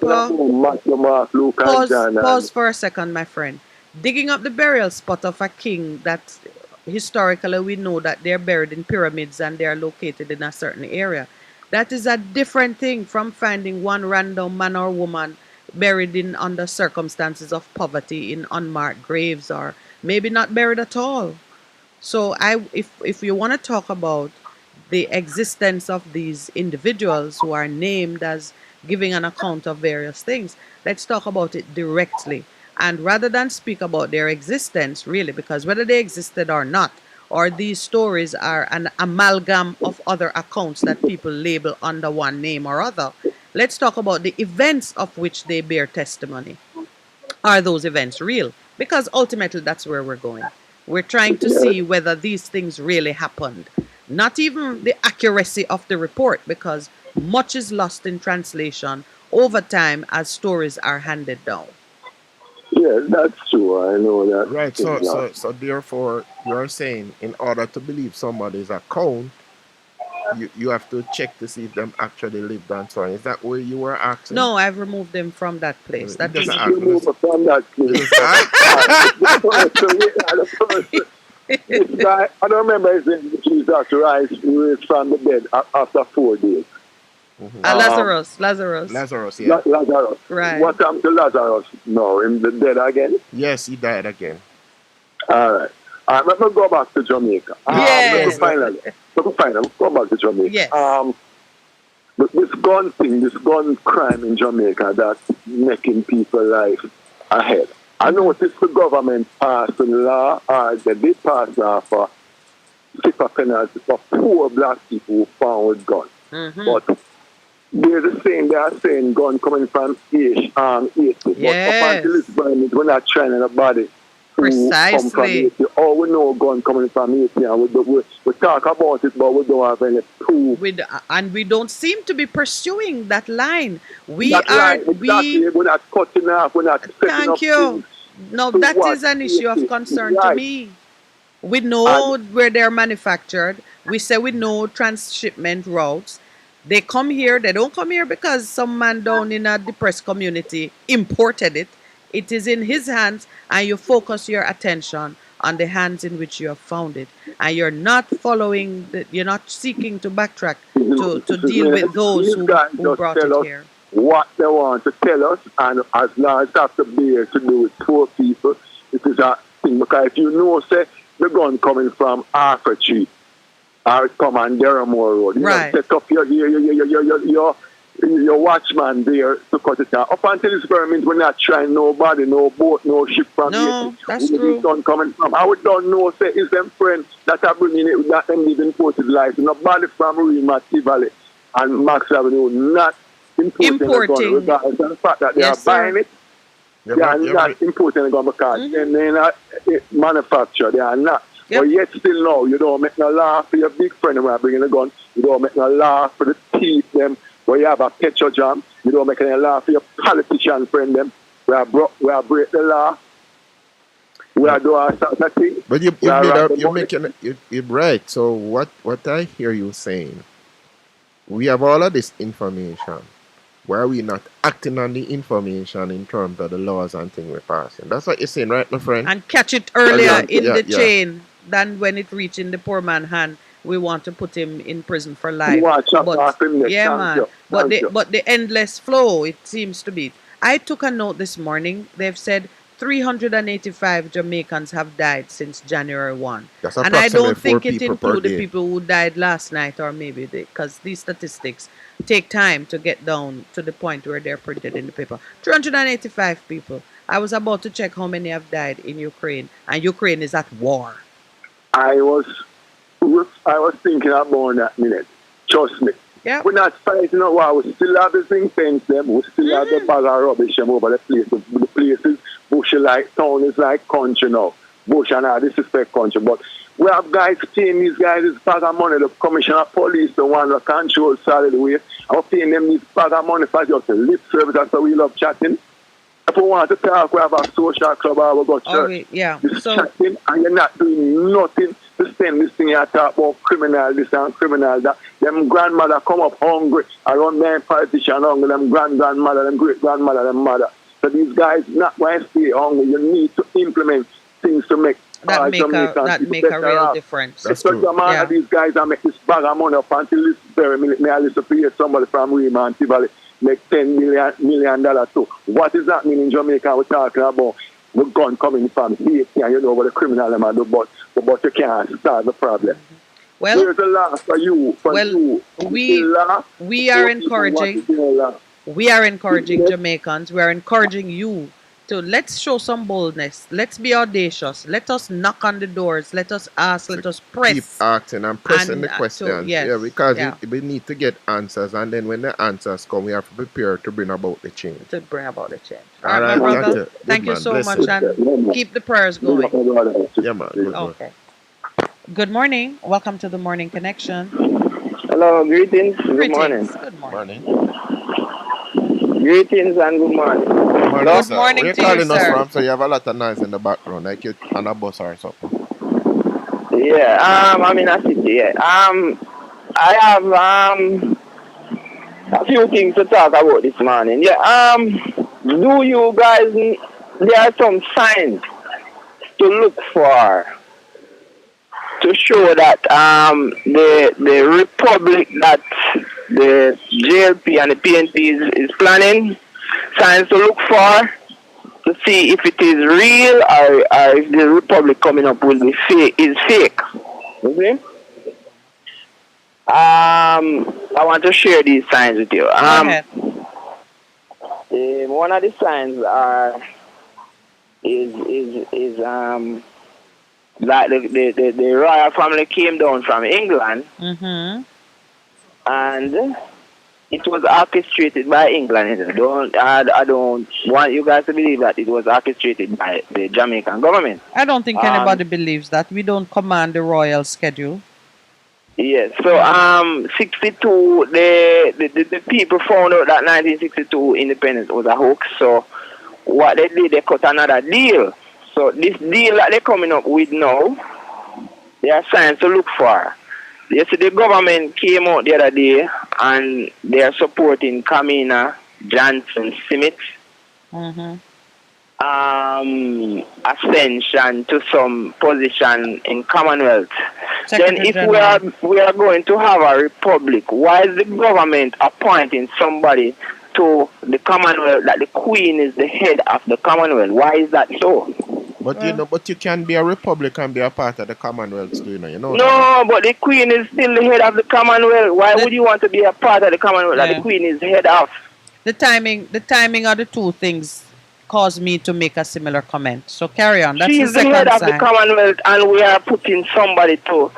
pause for a second, my friend. Digging up the burial spot of a king that historically we know that they're buried in pyramids and they're located in a certain area. That is a different thing from finding one random man or woman buried in under circumstances of poverty in unmarked graves or maybe not buried at all. So if you want to talk about the existence of these individuals who are named as giving an account of various things, let's talk about it directly. And rather than speak about their existence, really, because whether they existed or not, or these stories are an amalgam of other accounts that people label under one name or other. Let's talk about the events of which they bear testimony. Are those events real? Because ultimately that's where we're going. We're trying to see whether these things really happened. Not even the accuracy of the report, because much is lost in translation over time as stories are handed down. Yeah, that's true. I know that. Right. So therefore, you are saying in order to believe somebody's account, you have to check to see if them actually lived and so on. Is that where you were asking? No, I've removed them from that place. That is Remove from that place. This guy, I don't remember his name, Jesus Christ, who is from the dead after 4 days. Lazarus. Lazarus, yeah. Lazarus. Right. What happened to Lazarus? No, him dead again? Yes, he died again. All right. Let me go back to Jamaica. Yes. Finally, go back to Jamaica. Yes. This gun thing, this gun crime in Jamaica that's making people life ahead. I noticed the government passed a law, or they did pass a law for stiffer penalties for poor black people who found with guns. But they are saying gun coming from Haiti. Yes. But up until this moment, we're not trying anybody. Precisely. All we know gun coming from Haiti, and we talk about it, but we don't have any proof. And we don't seem to be pursuing that line. We're not cutting off. We're not setting Thank up you. things. No, So that what? is an issue of concern to Right. me. We know where they're manufactured. We say we know transshipment routes. They come here. They don't come here because some man down in a depressed community imported it. It is in his hands, and you focus your attention on the hands in which you have found it. And you're not following, you're not seeking to backtrack to deal with those who brought it here. What they want to tell us, and as long as it has to be to do with poor people, it is a thing. Because if you know, say, the gun coming from Arthur Street, or it come on Deramore Road, you know, set up your watchman there to cut it out. Up until this experiment, we're not trying nobody, no boat, no ship from here. That's true. Gun coming from. I would don't know, say, is them friends that are bringing it, that them live imported life. Nobody from Rima, Tivoli, and Max Avenue, not importing. Regardless of the fact that they are buying it. They are not importing a gun because they're not manufactured. They are not. But yet still now, you don't make no law for your big friend when bringing a gun. You don't make no law for the thief them where you have a petrol jam. You don't make any law for your politician friend them. We are break the law. We are doing that thing. But you're right. So what I hear you saying, we have all of this information. Why are we not acting on the information in terms of the laws and things we're passing? That's what you're saying, right, my friend? And catch it earlier in the chain than when it reaches in the poor man's hand. We want to put him in prison for life. But the endless flow, it seems to be. I took a note this morning. They've said 385 Jamaicans have died since January 1. And I don't think it includes the people who died last night or maybe because these statistics take time to get down to the point where they're printed in the paper. 385 people. I was about to check how many have died in Ukraine, and Ukraine is at war. I was thinking about that minute. Trust me. Yeah. We're not fighting a war. We still have the zinc fence them. We still have the bag of rubbish them over the place. The places, bush like town is like country now. Bush and all disrespect country. But we have guys paying these guys this bag of money. The commissioner of police, the one that controls solid waste. I'm paying them this bag of money for just a lip service. That's why we love chatting. If we want to talk, we have a social club or we go to church. Just chatting and you're not doing nothing to spend this thing you talk about criminal this and criminal that. Them grandmother come up hungry around them politician hungry, them grandmother, them great grandmother, them mother. So these guys not going to stay hungry. You need to implement things to make that make a real difference. That's true. These guys are make this bag of money up until this very minute. May I listen to hear somebody from Rima and Tivoli make $10 million too. What does that mean in Jamaica? We're talking about the gun coming from Haiti and you know what the criminal them do, but you can't start the problem. Well, there's a law for you. We are encouraging Jamaicans. We are encouraging you let's show some boldness. Let's be audacious. Let us knock on the doors. Let us ask. Let us press. Keep asking and pressing And, the questions. yes, yeah, because yeah. we need to get answers, and then when the answers come, we have to prepare to bring about the change. To bring about the change. All All right, right, my brother. thank Thank you. you Good so man. much, Bless you. and keep the prayers going. Yeah, man. Good man. Okay. Good morning. Welcome to the Morning Connection. Hello, greetings. Good morning. Good morning. Greetings and good morning. Morning, sir. morning Where you to you, calling us sir. from? So you have a lot of noise in the background, like you're on a bus or something. Yeah, I'm in a city. Yeah. I have a few things to talk about this morning. Yeah. Do you guys? There are some signs to look for to show that the republic that the JLP and the PNP is planning, signs to look for to see if it is real or if the republic coming up will be is fake. Okay. I want to share these signs with you. Go ahead. One of the signs is that the royal family came down from England, Mm-hmm. and it was orchestrated by England. I don't want you guys to believe that it was orchestrated by the Jamaican government. I don't think anybody believes that. We don't command the royal schedule. Yes. So 62, the people found out that 1962 independence was a hoax. So what they did, they cut another deal. So this deal that they're coming up with now, there are signs to look for. You see, the government came out the other day and they are supporting Kamina Johnson Smith Mm-hmm. ascension to some position in Commonwealth. Secretary then if General. we are going to have a republic, why is the government appointing somebody to the Commonwealth that the Queen is the head of the Commonwealth? Why is that so? But you know, but you can be a republic and be a part of the Commonwealth too, you know. No, but the Queen is still the head of the Commonwealth. Why would you want to be a part of the Commonwealth that the Queen is the head of? The timing of the two things caused me to make a similar comment. So carry on. That's She's the the second head of the sign. Commonwealth, and we are putting somebody to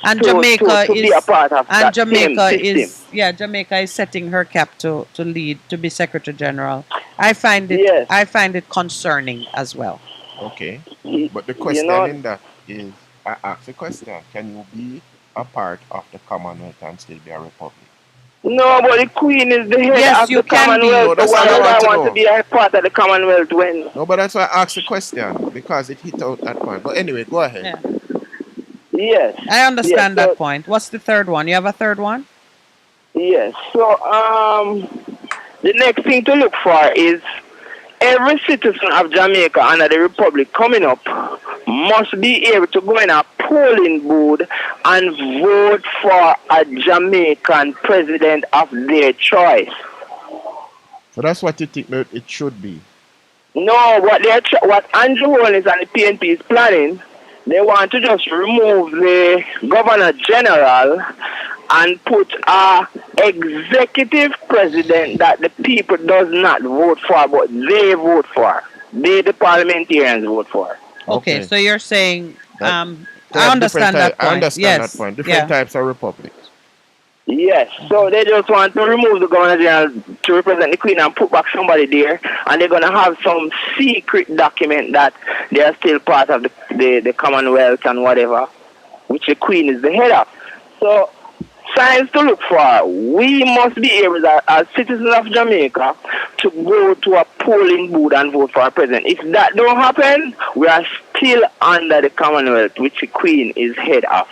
And to Jamaica be is a part of and that Jamaica same is system. Jamaica is setting her cap to lead, to be Secretary General. I find it concerning as well. Okay. But the question in that is, I ask the question, can you be a part of the Commonwealth and still be a republic? No, but the Queen is the head Yes, of you the can be. Commonwealth. No, that's So why what I would I want to want know. to be a part of the Commonwealth when? No, but that's why I asked the question, because it hit out that point. But anyway, go ahead. Yes. I understand Yes, that point. What's the third one? You have a third one? Yes. So the next thing to look for is every citizen of Jamaica under the Republic coming up must be able to go in a polling booth and vote for a Jamaican president of their choice. So that's what you think that it should be. No, what Andrew Holness and the PNP is planning, they want to just remove the Governor General and put a executive president that the people does not vote for, but they vote for. They, the parliamentarians, vote for. Okay, so you're saying So I have understand different that point. I understand Yes. that point. Different types of republics. Yes, so they just want to remove the Governor General to represent the Queen and put back somebody there, and they're going to have some secret document that they are still part of the Commonwealth and whatever, which the Queen is the head of. So, signs to look for. We must be able, as citizens of Jamaica, to go to a polling booth and vote for a president. If that don't happen, we are still under the Commonwealth, which the Queen is head of.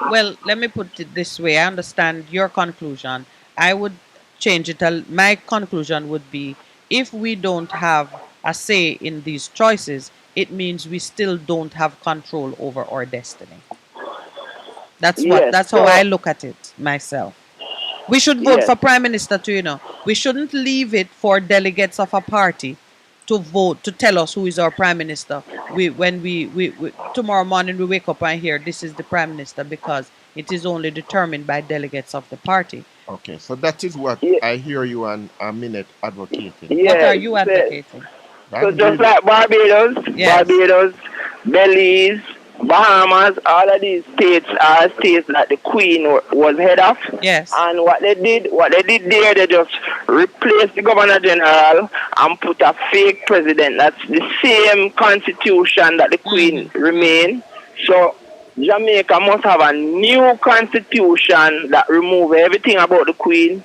Well, let me put it this way. I understand your conclusion. I would change it. My conclusion would be, if we don't have a say in these choices, it means we still don't have control over our destiny. That's how I look at it myself. We should vote for Prime Minister too, We shouldn't leave it for delegates of a party to vote, to tell us who is our Prime Minister. When we tomorrow morning we wake up and hear this is the Prime Minister, because it is only determined by delegates of the party. Okay, so that is what I hear you and a minute advocating. What are you advocating? So just like Barbados, Belize, Bahamas, all of these states are states that the Queen was head of. Yes. And what they did there, they just replaced the Governor General and put a fake president. That's the same constitution that the Queen remained. So Jamaica must have a new constitution that remove everything about the Queen,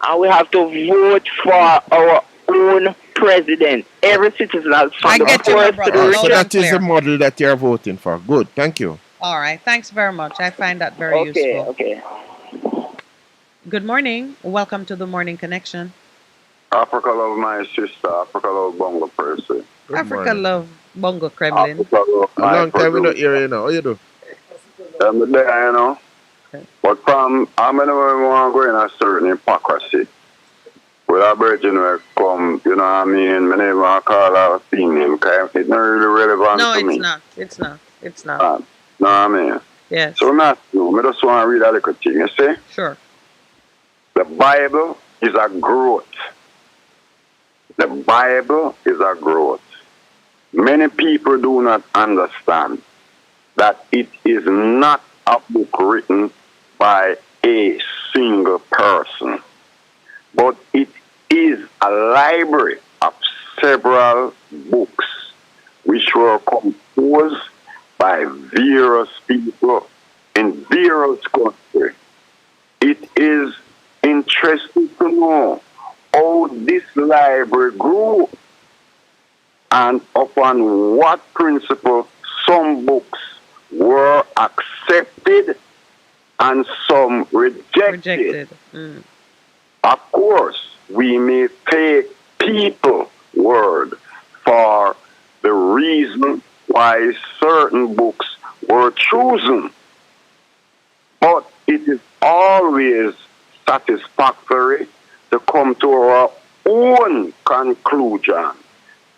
and we have to vote for our own president. Every citizen has from the poorest to the richest. So that is the model that you're voting for. Good, thank you. All right, thanks very much. I find that very useful. Okay. Good morning. Welcome to the Morning Connection. Africa love my sister. Africa love Bongo Percy. Africa love Bongo Kremlin. Africa love A long time we not hear you now. How you do? I'm there, you know. But from, I mean, we want to go in a certain hypocrisy. With a virgin will come, you know what I mean? I never want to call her a female, because it's not really relevant to me. No, it's not. It's not. No, I mean. Yes. So, I just want to read a little thing, you see? Sure. The Bible is a growth. The Bible is a growth. Many people do not understand that it is not a book written by a single person, but it is a library of several books which were composed by various people in various countries. It is interesting to know how this library grew and upon what principle some books were accepted and some rejected. Of course, we may take people word for the reason why certain books were chosen, but it is always satisfactory to come to our own conclusion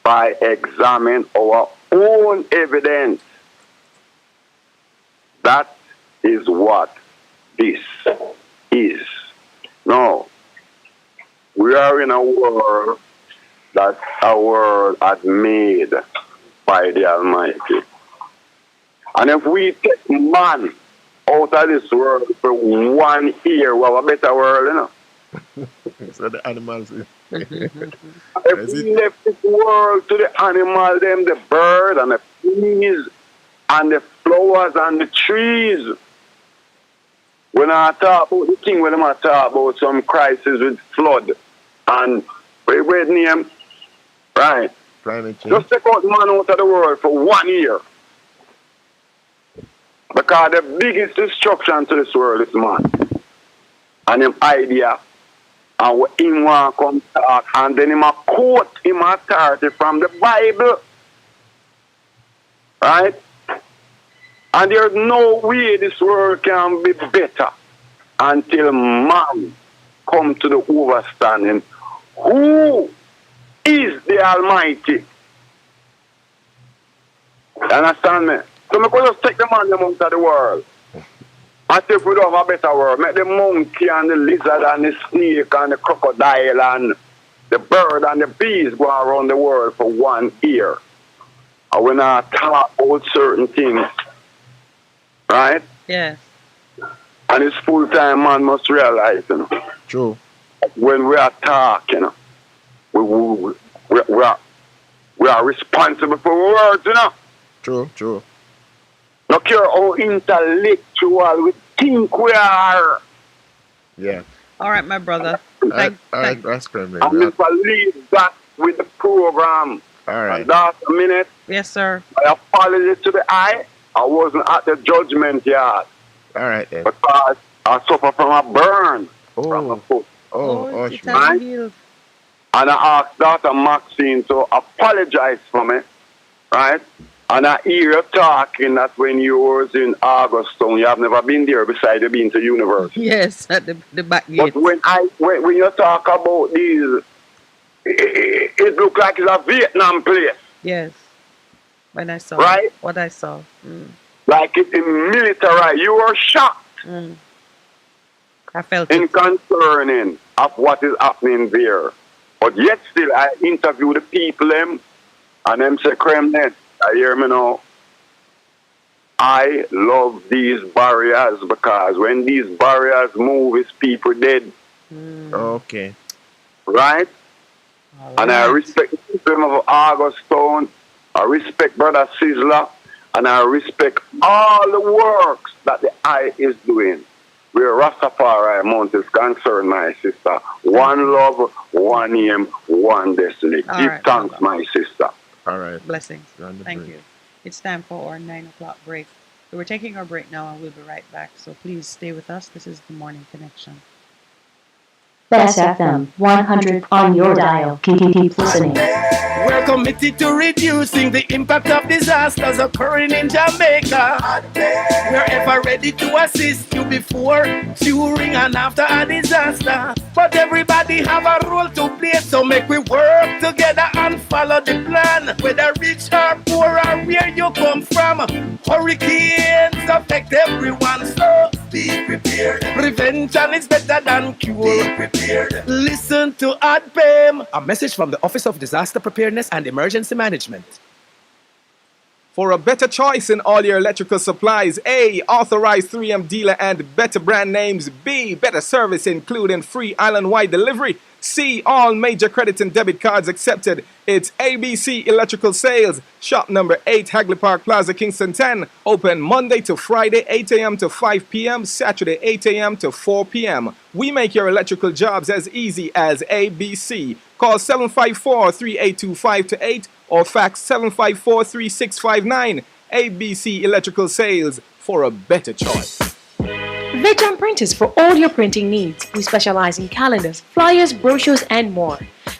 by examining our own evidence. That is what this is. Now, we are in a world that our world has made by the Almighty. And if we take man out of this world for 1 year, we have a better world, you know. So the animals. If we left this world to the animal, them, the bird and the trees and the flowers and the trees. When I talk about the thing, when I talk about some crisis with flood and wait name, right? Just take out man out of the world for 1 year. Because the biggest destruction to this world is man. And him idea, and what him want come talk, and then him a quote him authority from the Bible. Right? And there's no way this world can be better until man come to the understanding who is the Almighty. You understand me? So we could just take the man out of the world. And if we don't have a better world, make the monkey and the lizard and the snake and the crocodile and the bird and the bees go around the world for 1 year. And when I talk about certain things, right? Yes. And it's full-time man must realize, you know. True. When we are talking, we are responsible for words, you know. True. Not care how intellectual we think we are. Yeah. All right, my brother. That's Kremlin. I'm going to leave that with the program. All right. That's a minute. Yes, sir. I apologize to the eye. I wasn't at the judgment yard. All right, then. Because I suffer from a burn from my foot. Right? And I asked Dr. Maxine to apologize for me, right? And I hear you talking that when you was in Augustown, you have never been there besides you being to university. Yes, at the back gate. But when you talk about these, it looked like it's a Vietnam place. Yes. When I saw right? What I saw. Like it's military. You were shocked. I felt in concerning of what is happening there. But yet still I interview the people them And them say, Kremlin, I hear me now. I love these barriers because when these barriers move, it's people dead. Okay. Right? And I respect the people of Augustone. I respect Brother Sizzler. And I respect all the works that the eye is doing. Where Rastafari Mount is concerned, my sister. One love, one aim, one destiny. All Give right, thanks, my sister. All right. Blessings. Thank you. It's time for our 9 o'clock break. So we're taking our break now and we'll be right back. So please stay with us. This is the Morning Connection. Best FM 100 on your dial. Keep listening. We're committed to reducing the impact of disasters occurring in Jamaica. We're ever ready to assist you before, during, and after a disaster. But everybody have a role to play, so make we work together and follow the plan. Whether rich or poor or where you come from, hurricanes affect everyone, so be prepared. Prevention is better than cure. Be prepared. Listen to ADPEM. A message from the Office of Disaster Preparedness and Emergency Management. For a better choice in all your electrical supplies, A, authorized 3M dealer and better brand names. B, better service including free island-wide delivery. C, all major credit and debit cards accepted. It's ABC Electrical Sales. Shop number 8, Hagley Park Plaza, Kingston 10. Open Monday to Friday, 8 a.m. to 5 p.m. Saturday, 8 a.m. to 4 p.m. We make your electrical jobs as easy as ABC. Call 754-382-528 or fax 754-3659. ABC Electrical Sales, for a better choice. Vijam Printers for all your printing needs. We specialize in calendars, flyers, brochures, and more.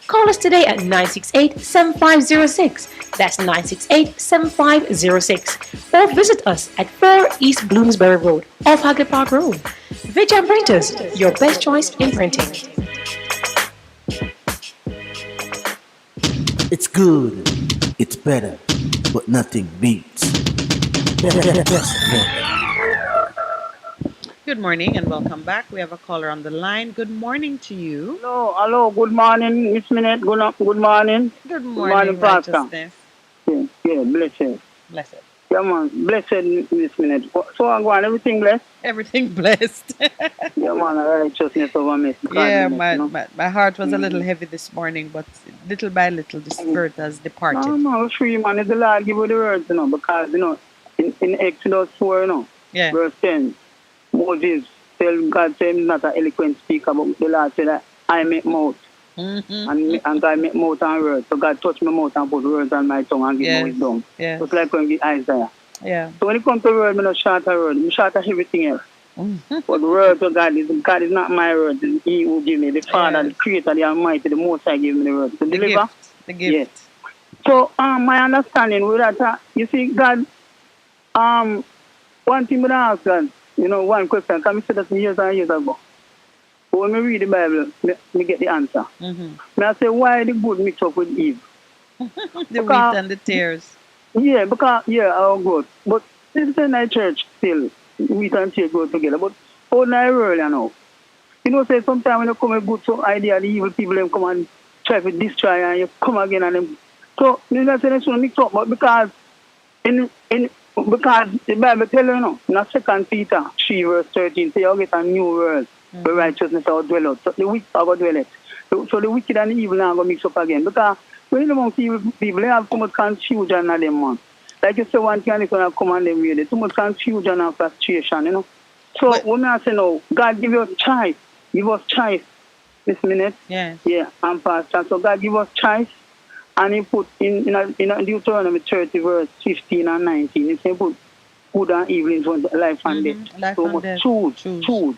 Call us today at 968-7506. That's 968-7506. Or visit us at 4 East Bloomsbury Road, off Hagley Park Road. Vijam Printers, your best choice in printing. It's good, it's better, but nothing beats. Good morning and welcome back. We have a caller on the line. Good morning to you. Hello. Good morning, Miss Minute. Good morning. Good morning, Pastor. righteousness. Yeah, blessed. Blessed. Yeah, man. Blessed, Miss Minute. So I'm going, everything blessed? Everything blessed. Yeah, man, righteousness over me. Yeah, my heart was a little heavy this morning, but little by little the spirit has departed. No, free, man. It's the Lord give you the words, because, in Exodus 4, verse 10, Moses tell God, say him not an eloquent speaker, but the Lord said that I make mouth. And God make mouth and words. So God touch my mouth and put words on my tongue and give me wisdom. Just like when we get Isaiah. Yeah. So when it comes to word, I'm not short of word. I'm short of everything else. But the word of God is not my word. It's He who give me. The Father, the Creator, the Almighty, the Most High give me the word. To deliver. The gift. Yes. So my understanding with that, you see, God, one thing when I ask God, one question, can we say that years and years ago? But when we read the Bible, me get the answer. I say, why the good mix up with Eve? The wheat and the tares. Yeah, because, our good. But this is in the church still, wheat and tares go together. But all night earlier now. Say sometimes when you come with good so idea, the evil people them come and try to destroy and you come again and them. So, say they shouldn't mix up, but because because the Bible tells you, in 2 Peter 3 verse 13, say you get a new world where righteousness will dwell out. So the wicked are going to dwell out. So the wicked and the evil are going to mix up again. Because when you among evil people, they have too much confusion in them, man. Like you say, one thing is going to come on them really. Too much confusion and frustration, So when I say no, God give you a choice. Give us choice this minute. Yeah. Yeah, and Pastor. So God give us choice. And he put in Deuteronomy 30 verse 15 and 19, he said put good and evil in front of life and death. Life so and death. Choose.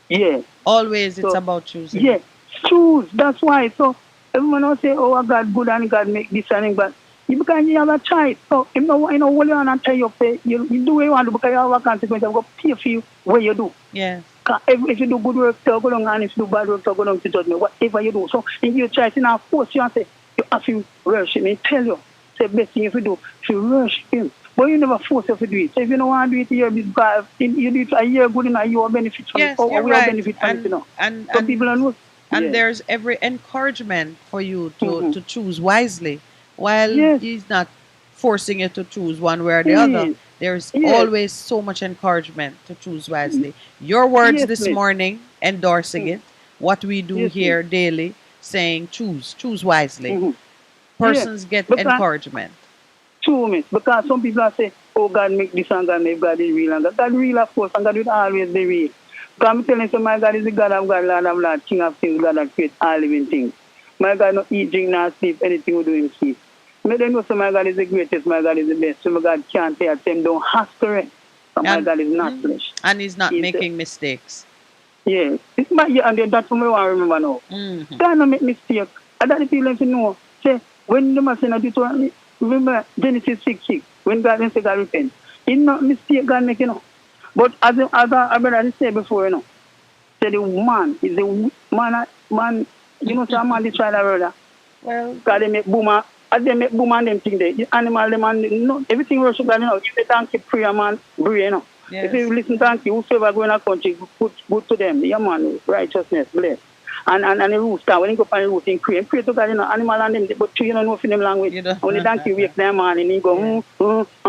Yeah. Always it's about choosing. Yeah. Choose. That's why. So everyone will say, oh, God good and God make this and that. Because you have a choice. So you know what you want to tell you, you do what you want to do because you have a consequence. You have to pay for you what you do. Yeah. If you do good work, so go down, and if you do bad work, so go down to judgment. Whatever you do. So if you choice, you know, force you and say, you have to worship me. Tell you, say best thing if you do, if you worship him. But you never force yourself to do it. So if you don't want to do it, you do it a year good enough, you will benefit from it. You're we right. benefit from it, And people don't know. And there's every encouragement for you to choose wisely. while Yes. he's not forcing you to choose one way or the other. Yes. There's Yes. always so much encouragement to choose wisely. Your words Yes, this miss. morning endorsing it. What we do Yes, here daily, saying choose wisely. Mm-hmm. Persons get Because encouragement. true, miss. Because some people are say, oh, God make this and God make God is real. And God real, of course, and God will always be real. Because I'm telling you, my God is the God of God, Lord of Lord, King of Kings, God that creates all living things. My God no eat, drink, nor sleep, anything we do him keep. May they know so my God is the greatest, my God is the best. So my God can't tell them don't have to rest. So my And, God is not flesh. and he's not He's making mistakes. Yeah. It's my, yeah, and that's what I want to remember now. Mm-hmm. God no make mistake. And that the people to know. Say, when the man say, Deuteronomy, remember Genesis 6:6, when God say God repent. It's not mistake God make, you know. But as I brother said before, you know, say the man is the man, you know, so a man destroy the brother. Well, because they make boomer, as they make boomer and them thing there. The animal, them and no, everything worship God, you know. If the donkey pray, a man pray, you know. Yes. If you listen to donkey, whosoever go in a country, put good to them. Yeah, man, righteousness, bless. And the rooster, when you go find the rooster, pray to God, you know, animal and them, but you don't know for them language. When the donkey wake them man and he go,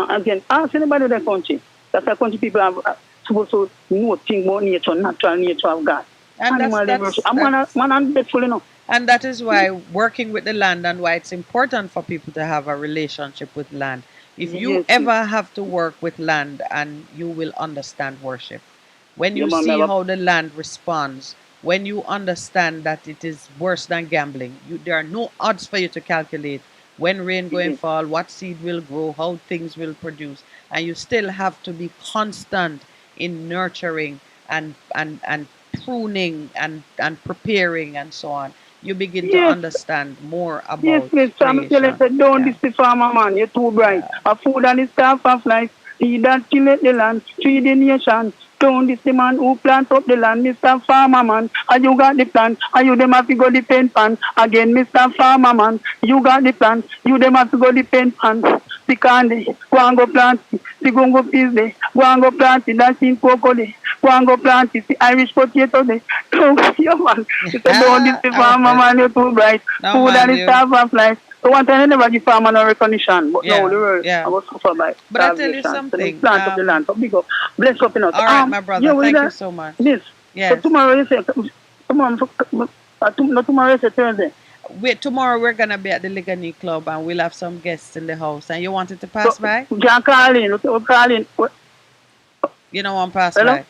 again, ask anybody in the country. That's the country people have supposed to know things about nature, natural nature of God. And animal, they worship. Man, ungrateful, you know. And that is why working with the land and why it's important for people to have a relationship with land. If you Yes, ever have to work with land, and you will understand worship. When you Yeah, man, see never- how the land responds, when you understand that it is worse than gambling, there are no odds for you to calculate when rain going fall, what seed will grow, how things will produce, and you still have to be constant in nurturing and pruning and preparing and so on. You begin to Yes. understand more about Yes, miss. I'm telling creation. you, don't this the farmer man. You're too bright. A food and the staff of life. He that tilleth the land, feed the nation. Don't this the man who plant up the land, Mr. Farmer man. And you got the plant, and you them have to go the paint pan. Again, Mr. Farmer man, you got the plant, you them have to go the paint pan. The candy, go and go plant it. The gongo peas there, go and go plant it. That's in cocoa there. Go and go plant it. The Irish potato there. Yeah, man. You say, don't this the farmer man, you're too bright. No, Food man, and the you- staff of life. So one time I never give farmer no recognition, but Yeah, now the world yeah. I was suffer by But I tell you starvation. So something, they plant up the land, so big up, bless up in us. All right, my brother, yeah, thank you that? so much. Yes. Yes. So tomorrow you say tomorrow you say Thursday. Tomorrow we're gonna be at the Ligani Club and we'll have some guests in the house. And you wanted to pass by? You can call in. We'll call in. You don't want to pass Hello? by.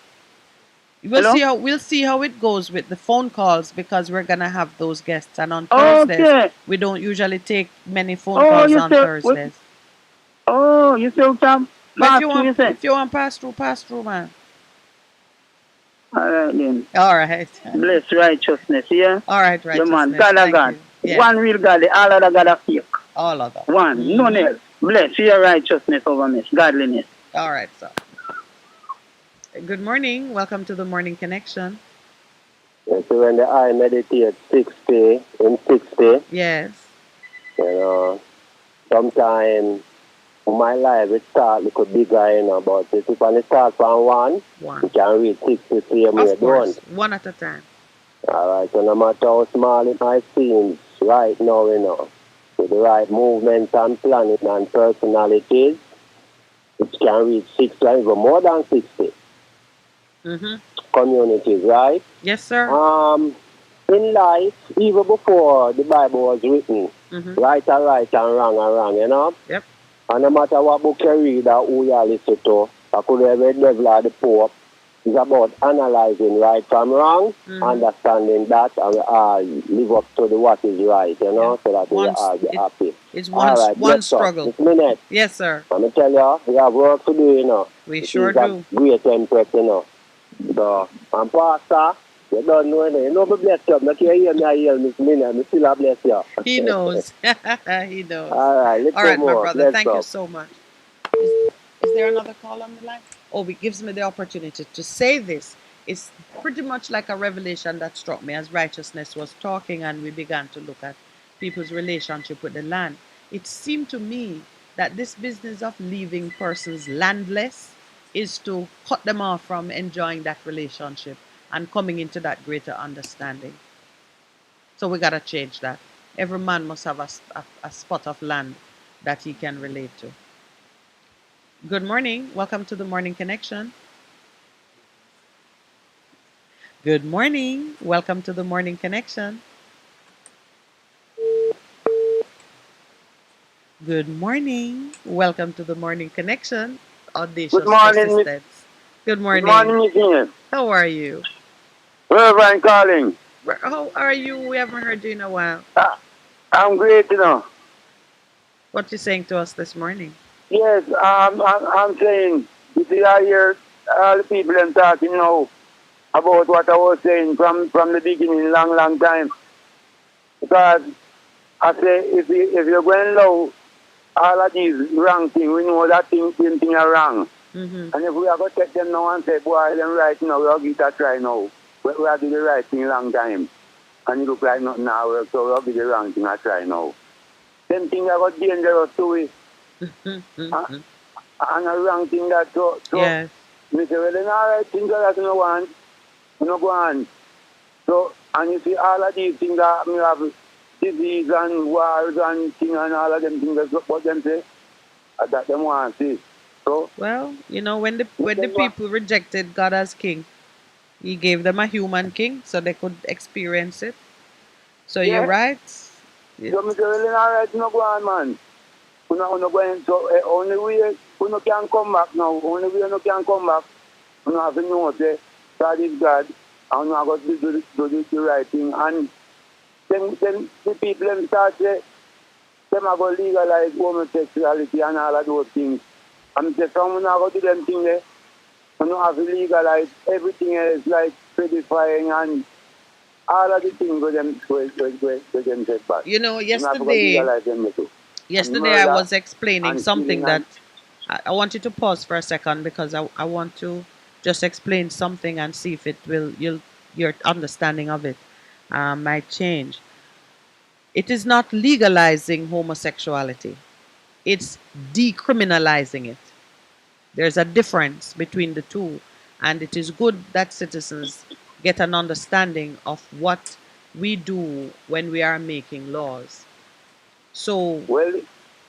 We'll Hello? see how it goes with the phone calls because we're gonna have those guests. And on Okay. Thursdays we don't usually take many phone Oh, calls you on say- Thursdays. Oh, you say you can But pass if you through, you want, say? if you want pass through, man. All right then. All right. Bless righteousness, yeah? All right, Yeah, man. righteousness. God of Thank God. you. Yes. One real God, all other God are fake. All of them. One, none else. Bless your righteousness over me, godliness. All right, so. Good morning. Welcome to the Morning Connection. And so when the eye meditate 60 in 60, Yes. you know, sometimes my life it start look bigger, you know, but if you can start from one, you can reach 60 same way Of course. done. One at a time. Alright, so no matter how small it might seem right now, you know, with the right movement and planning and personalities, it can reach 60 or even more than 60 Mm-hmm. communities, right? Yes, sir. In life, even before the Bible was written, Mhm. right are right and wrong, you know? Yep. And no matter what book you read or who you listen to, I could have read Devil or the Pope, it's about analyzing right from wrong, understanding that, and live up to the what is right, you know, so that we all be happy. It's one All right, one let's talk. struggle. This minute, Yes, sir. I'm going to tell you, we have work to do, you know. We It sure is a do. great empress, you know. So, and Pastor, you don't know, you know, me bless you. I can't hear me, I hear Miss Minna, I still a bless you. He knows. He knows. All right, let's All right, go my more. brother. Let's Thank you go. so much. Is there another call on the line? Oh, it gives me the opportunity to say this. It's pretty much like a revelation that struck me as righteousness was talking and we began to look at people's relationship with the land. It seemed to me that this business of leaving persons landless is to cut them off from enjoying that relationship and coming into that greater understanding. So we got to change that. every man must have a spot of land that he can relate to. Good morning. Welcome to the Morning Connection. Good morning. Welcome to the Morning Connection. Good morning. Welcome to the Morning Connection. Audacious Good morning, persistence. Good morning. Good morning, Miss Ian. How are you? Reverend calling. How are you? We haven't heard you in a while. I'm great, you know. What you saying to us this morning? Yes, I'm saying, you see, I hear all the people them talking now about what I was saying from the beginning, long time. Because I say, if you're going low, all of these wrong things, we know that things are wrong. Mm-hmm. And if we are going to take them now and say, boy, them right now, we'll give it a try now. We have to do the right thing long time. And it look like nothing now work, so we'll give the wrong thing a try now. Them things are got dangerous to it. And a wrong thing that so yes. Me say, well, then all right things that you don't want, you don't go on. So, and you see all of these things that me have disease and wars and things and all of them things that what them say, that them want to see. So, well, you know, when the people rejected God as king, he gave them a human king so they could experience it. So yeah. You're right. So me say, well, then all right, you don't go on, man. You know, going, so only way you can come back now, only way you can come back, you have to know say God is God, and you have to do the right thing. And then the people them start say, them are going to legalize homosexuality and all of those things. And say, some you have to do them things there, and you have to legalize everything else like pedifying and all of the things with them set back. You know, yesterday I was explaining something that I want you to pause for a second because I want to just explain something and see if it will your understanding of it might change. It is not legalizing homosexuality. It's decriminalizing it. There's a difference between the two, and it is good that citizens get an understanding of what we do when we are making laws. So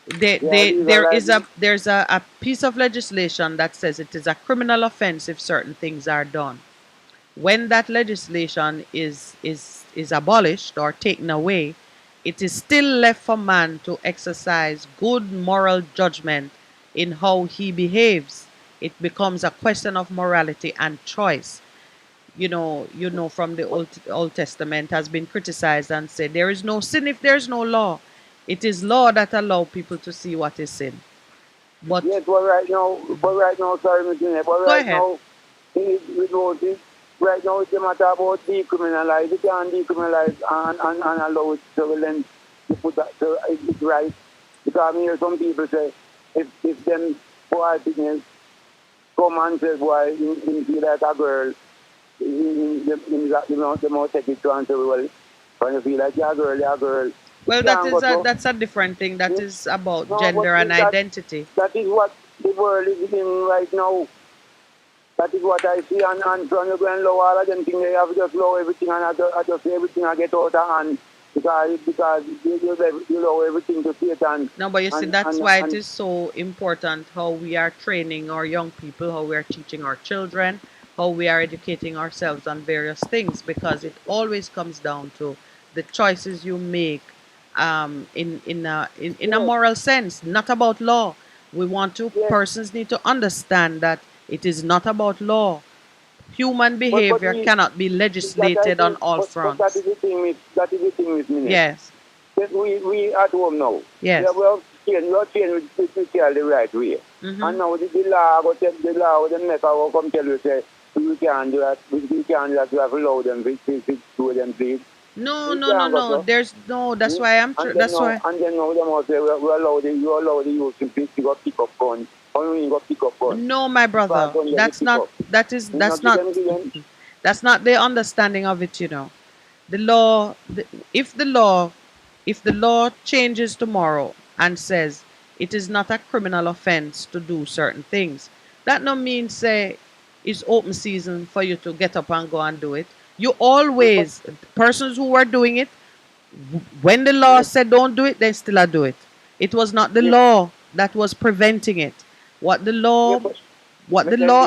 there's a piece of legislation that says it is a criminal offense if certain things are done. When that legislation is abolished or taken away, it is still left for man to exercise good moral judgment in how he behaves. It becomes a question of morality and choice. You know, from the Old Testament has been criticized and said there is no sin if there is no law. It is law that allows people to see what is sin. But yes, but right now, sorry, Mr. But go right ahead. now, right now it's a matter about decriminalize. You can decriminalize and allow it to then you put that so it's right. Because I hear some people say if them boy business come and say boy in feel like a girl, they might take it to and say, well, when you feel like you're a girl. Well, that's a different thing. That is about gender and identity. That is what the world is in right now. That is what I see, and from you going low, all of them things, they have just low everything, and I just say everything I get out of hand, because you low everything to Satan. No, but you see, that's why it is so important how we are training our young people, how we are teaching our children, how we are educating ourselves on various things, because it always comes down to the choices you make in a moral sense, not about law. We want to, persons need to understand that it is not about law. Human behavior cannot be legislated on all fronts. That is the thing with me. Yes. We at home now. Yes. We are trained with the right way. Mm-hmm. And now the law the make our come tell you say we can't do that. We can't do that. We have to allow them to do them please. No. There's no. That's why I'm. That's why. And then now them also say we allow the youth to pick up guns. No, my brother, that's not the understanding of it. You know, the law. If the law changes tomorrow and says it is not a criminal offense to do certain things, that no means say it's open season for you to get up and go and do it. You always, persons who were doing it When the law said don't do it, they still are do it. It was not the law that was preventing it. What the law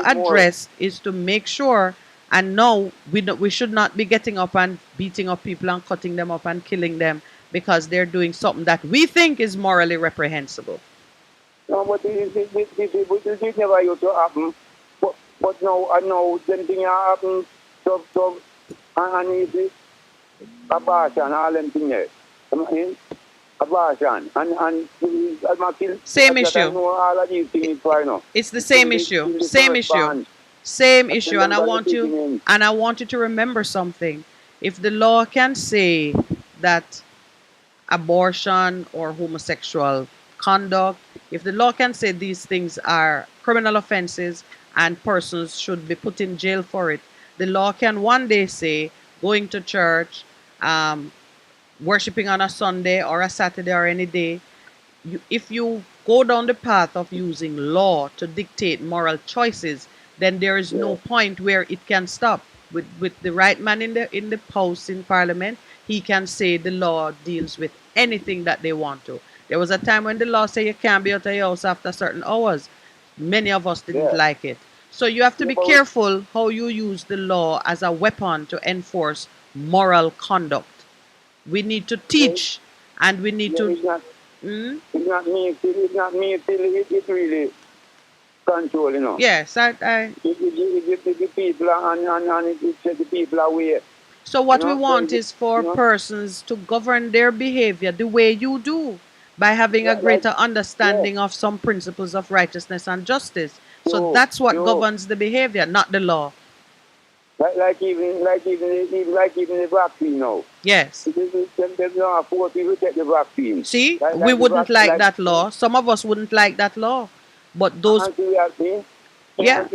addressed is to make sure, and no, we should not be getting up and beating up people and cutting them up and killing them because they're doing something that we think is morally reprehensible. No, but this never used to happen. But now, I know something happen. So, and it's abortion, all them things there. I mean, abortion, and same issue. All of these things right now. It's the same issue. Same issue. Same issue. And I want you to remember something. If the law can say that abortion or homosexual conduct, if the law can say these things are criminal offenses and persons should be put in jail for it, the law can one day say going to church, worshiping on a Sunday or a Saturday or any day, if you go down the path of using law to dictate moral choices, then there is no point where it can stop. With the right man in the House in Parliament, he can say the law deals with anything that they want to. There was a time when the law said you can't be out of your house after certain hours. Many of us didn't like it. So you have to be careful how you use the law as a weapon to enforce moral conduct. We need to teach, and we need to. It's not me. It's really control, you know. Yes, the people and the people away. So what we want is for persons to govern their behavior the way you do, by having a greater understanding of some principles of righteousness and justice. So that's what governs the behavior, not the law. Like even the vaccine now. Yes. There's not 4 people take the vaccine. See, we wouldn't like that law. Some of us wouldn't like that law. But those... Yeah.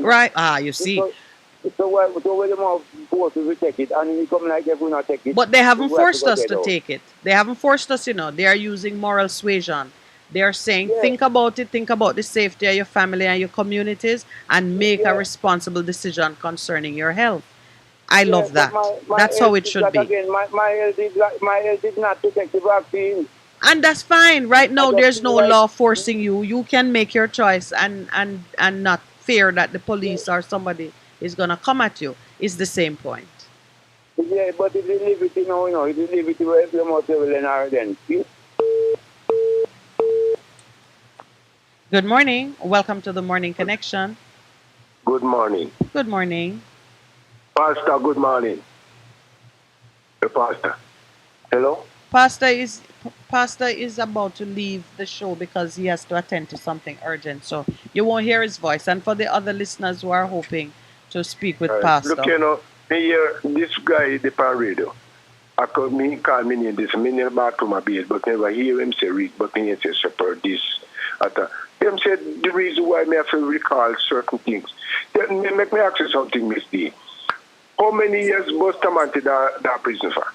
Right. Ah, you see. So why them all force to take it, and you come like if we not take it? But they haven't forced us to take it. They haven't forced us, you know. They are using moral suasion. They are saying, think about it, think about the safety of your family and your communities, and make a responsible decision concerning your health. I love that. That's how it should be. Again, my health is not to take the vaccine. And that's fine. Right now, there's no law forcing you. You can make your choice and not fear that the police or somebody is going to come at you. It's the same point. Yeah, but if you leave it, you know, if you leave it where you must have then. Good morning. Welcome to the Morning Connection. Good morning. Good morning. Pastor, good morning. The pastor. Hello? Pastor is about to leave the show because he has to attend to something urgent. So you won't hear his voice. And for the other listeners who are hoping to speak with Pastor. Look, you know, me hear this guy, the pan radio. I call me in this minute back to my bed, but never hear him say read, but me say support this. Him said the reason why me have to recall certain things. Then make me ask you something, Miss D. How many years Bustamante that prison for?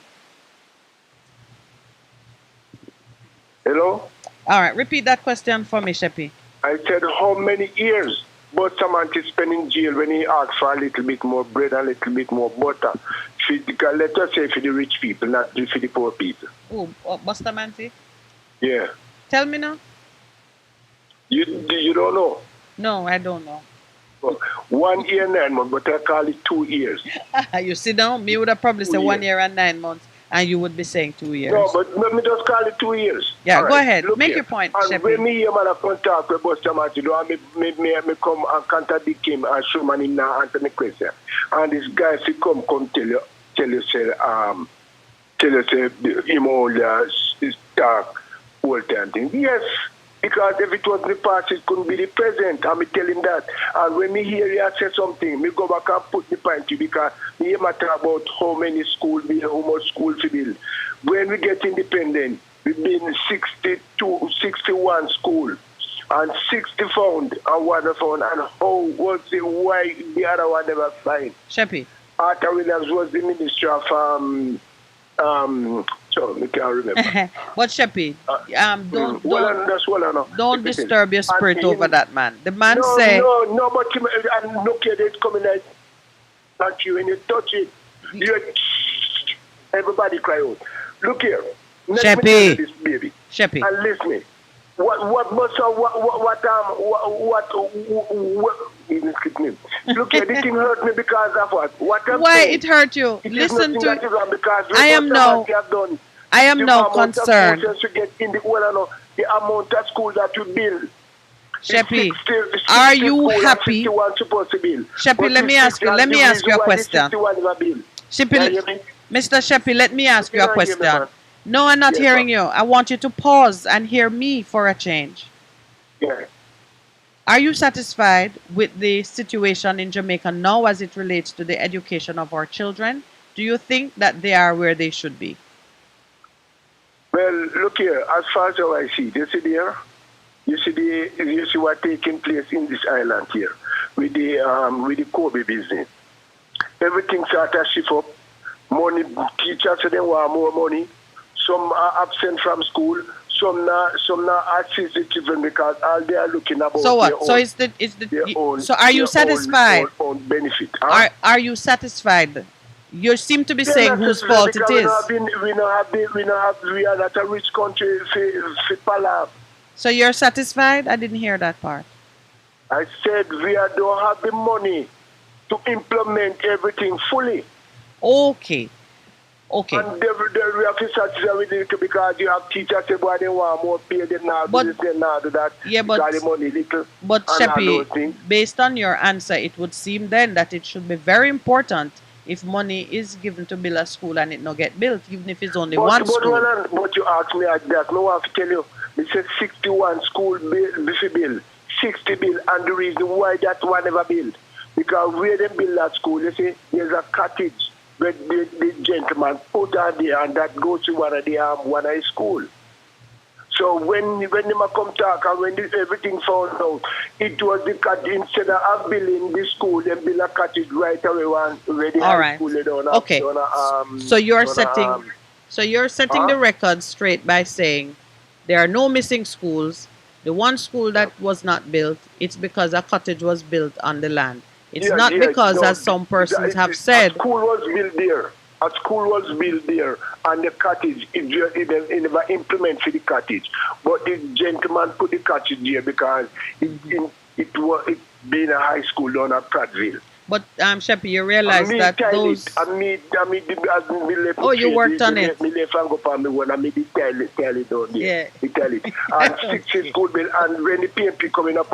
Hello? All right, repeat that question for me, Sheppy. I said how many years Bustamante spent in jail when he asked for a little bit more bread and a little bit more butter. Let us say for the rich people, not for the poor people. Oh, Bustamante? Yeah. Tell me now. You don't know? No, I don't know. 1 year, 9 months, but I call it 2 years. You see now, me would have probably said 1 year and 9 months, and you would be saying 2 years. No, but let me just call it 2 years. Yeah, go ahead. Make your point, And Sheppy. when me hear man contact with Bustamante, me come and contradict him and show man him now answer the question. And this guy he come tell you say him all is dark whole time thing. Yes. Because if it was the past, it couldn't be the present. And me tell him that. And when me hear you say something, me go back and put the point to you because me hear matter about how many schools build, how much school to build. When we get independent, we've been 61 school and 60 found and 1 found. And how was it, why the other one never signed? Sheppy. Arthur Williams was the minister of so I can't remember. But Sheppy, don't disturb your spirit over that man. The man say no, but look at it coming like you when you touch it. Everybody cry out. Look here. Let me Sheppy. tell you this, baby. Sheppy. And listen. Even skip me. Look here, this thing hurt me because of what? What I'm Why saying, it hurt you? it is Listen nothing to. that is wrong because I am look what now. somebody have done. I am The now amount of concerned. schools you get in the well, no, the amount of schools that you build. Sheppy, are you happy? Sheppy, let me ask you. Let me ask you a question. Sheppy, Mr. Sheppy, let me ask you a question. No, I'm not hearing you. I want you to pause and hear me for a change. Yeah. Are you satisfied with the situation in Jamaica now as it relates to the education of our children? Do you think that they are where they should be? Well, look here. As far as how I see, you see there, you see what taking place in this island here with the Kobe business. Everything start to shift up. Money, teachers say they want more money. Some are absent from school. Some not assist the children because all they are looking about. So what? Their So own, is the their own, so are you their satisfied? own benefit. Huh? Are you satisfied? You seem to be They're saying not whose satisfied fault it because is. we are not a rich country for palav. So you're satisfied? I didn't hear that part. I said don't have the money to implement everything fully. Okay. Okay. And we have to satisfy with it because you have teachers say, boy, they want more pay, they not do this, they not do that. Yeah, but because the money little. But and all those Sheppy, things. based on your answer, it would seem then that it should be very important if money is given to build a school and it not get built, even if it's only one school. But you ask me like that, no one have to tell you. It says 61 school bill, 60 bill, and the reason why that one never built. Because where they build that school, you see, there's a cottage where the gentleman put on there, and that goes to one of the school. So when they come talk and when everything found out, it was the cottage, instead of building the school, they build a cottage right away where the All high right. school they don't Okay. So you're setting the record straight by saying there are no missing schools. The one school that was not built, it's because a cottage was built on the land. It's not because, as some persons have said, a school was built there. A school was built there, and the cottage, it never implement for the cottage. But the gentleman put the cottage there because it was being a high school down at Prattville. but Sheppy, you realize that those. Oh, you worked on it. Me left and go on me one, and me tell it down there. Yeah. Me tell it. And 6 school bill, and when the PMP coming up,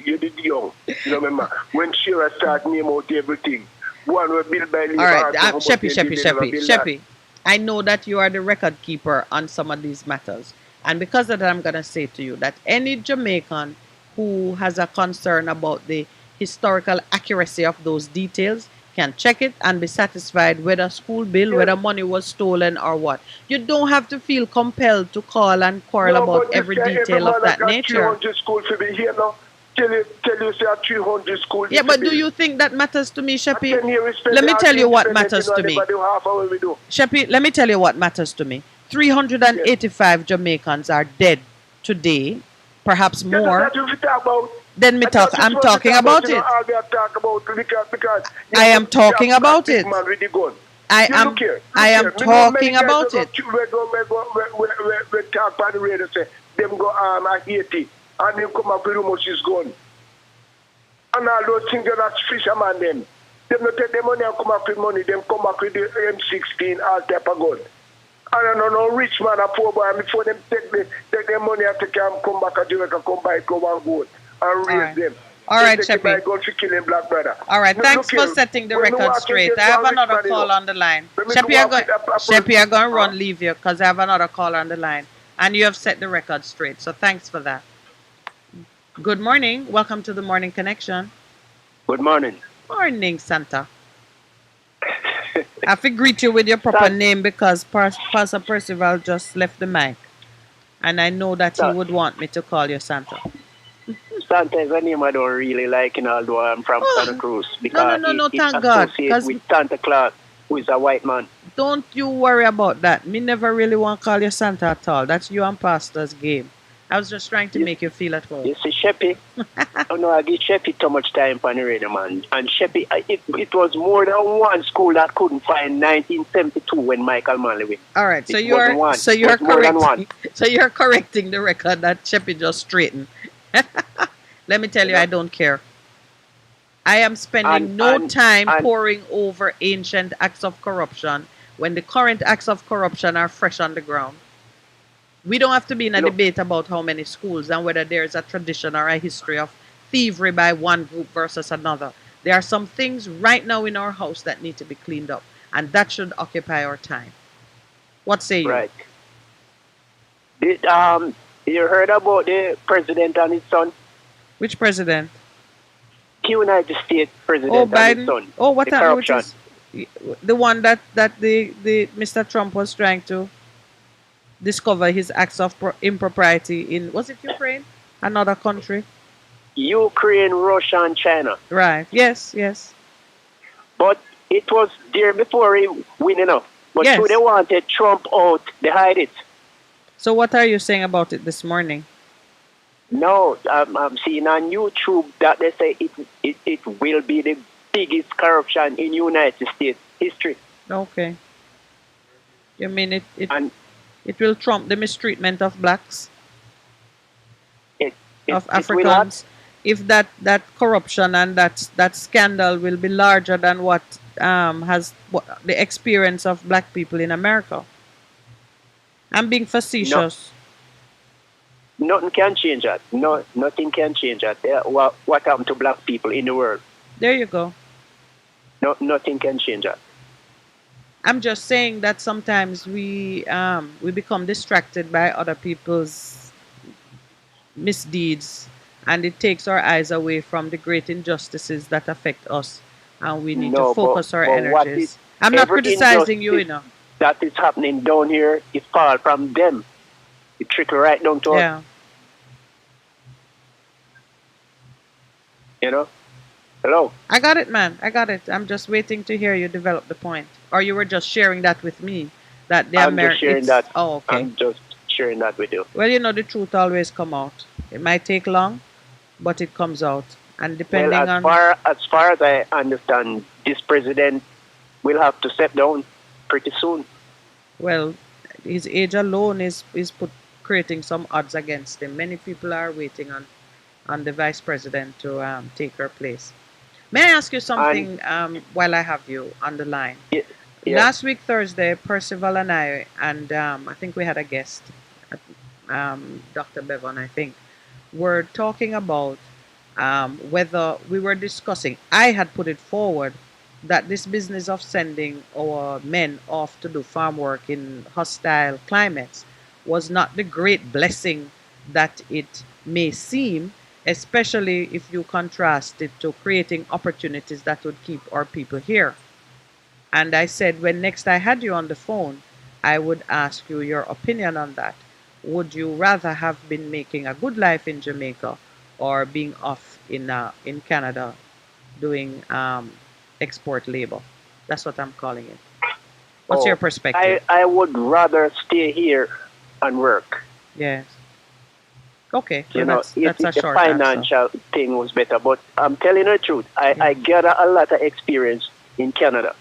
you did young. You know, remember when Shira start name out everything. One were built by All right, Sheppy. I know that you are the record keeper on some of these matters. And because of that, I'm going to say to you that any Jamaican who has a concern about the historical accuracy of those details can check it and be satisfied whether school bill, whether money was stolen or what. You don't have to feel compelled to call and quarrel about every detail of that nature. 300 school to be here now. Tell you, say 300 school. Yeah, but do you think that matters to me, Sheppy? Let me tell you what matters to me. Sheppy, let me tell you what matters to me. 385 Jamaicans are dead today, perhaps more. Then I'm talking about it. I am talking about it. I am talking about it. We talk on the radio, say, them go at Haiti, and them come up with how much is gone. And all those things, they're not fishermen, them. Them not take the money and come up with money, them come back with the M16, all type of gun. I don't know, no rich man, a poor boy, before them take their money and take them, come back to Jamaica, come buy, come and go and raise them. All right, Sheppy. All right, thanks for setting the record straight. I have another call on the line. Sheppy, I'm going to leave you because I have another call on the line. And you have set the record straight, so thanks for that. Good morning. Welcome to the Morning Connection. Good morning. Morning, Santa. I have to greet you with your proper name because Pastor Percival just left the mic. And I know that he would want me to call you Santa. Santa is a name I don't really like, although I'm from Santa Cruz. Because No, it's thank God. associated with Santa Claus, who is a white man. Don't you worry about that. Me never really want to call you Santa at all. That's you and Pastor's game. I was just trying to make you feel at home. You see, Sheppy, oh no, I give Sheppy too much time for the radio, man. And Sheppy, it was more than one school that couldn't find 1972 when Michael Manley went. All right, so It you wasn't are one. so It you're was more than one. correcting so you're correcting the record that Sheppy just straightened. Let me tell you, I don't care. I am spending no time poring over ancient acts of corruption when the current acts of corruption are fresh on the ground. We don't have to be in a debate about how many schools and whether there is a tradition or a history of thievery by one group versus another. There are some things right now in our house that need to be cleaned up, and that should occupy our time. What say you? Right. You heard about the president and his son? Which president? The United States president Oh, and Biden. his son. Oh, what The happened with corruption. the one that the Mr. Trump was trying to discover his acts of impropriety in, was it Ukraine? Another country? Ukraine, Russia, and China. Right. Yes, yes. But it was there before he win enough. But Yes. so they wanted Trump out, they hide it. So what are you saying about it this morning? No, I'm seeing on YouTube that they say it will be the biggest corruption in United States history. Okay. You mean it will trump the mistreatment of blacks? Of it will not. Africans? If that corruption and that scandal will be larger than what the experience of black people in America. I'm being facetious. Nothing can change that. No, nothing can change that. What happened to black people in the world? There you go. No, nothing can change that. I'm just saying that sometimes we become distracted by other people's misdeeds, and it takes our eyes away from the great injustices that affect us, and we need to focus our energies. I'm not criticizing you, enough. That is happening down here, it fall from them. It trickle right down to us. Yeah. You know? Hello? I got it, man. I got it. I'm just waiting to hear you develop the point. Or you were just sharing that with me. That the I'm just sharing that. Oh, okay. I'm just sharing that with you. Well, you know, the truth always come out. It might take long, but it comes out. And depending Well, as far as I understand, this president will have to step down pretty soon. Well, his age alone is creating some odds against him. Many people are waiting on the vice president to take her place. May I ask you something while I have you on the line? Yeah. Last week, Thursday, Percival and I think we had a guest, Dr. Bevan, I think, were talking about whether we were discussing, I had put it forward that this business of sending our men off to do farm work in hostile climates was not the great blessing that it may seem, especially if you contrast it to creating opportunities that would keep our people here. And I said, when next I had you on the phone, I would ask you your opinion on that. Would you rather have been making a good life in Jamaica or being off in Canada doing export labor? That's what I'm calling it. What's your perspective? I would rather stay here and work. Yes. Okay. So You know, that's a the short answer. financial thing was better. But I'm telling you the truth. I gather a lot of experience in Canada.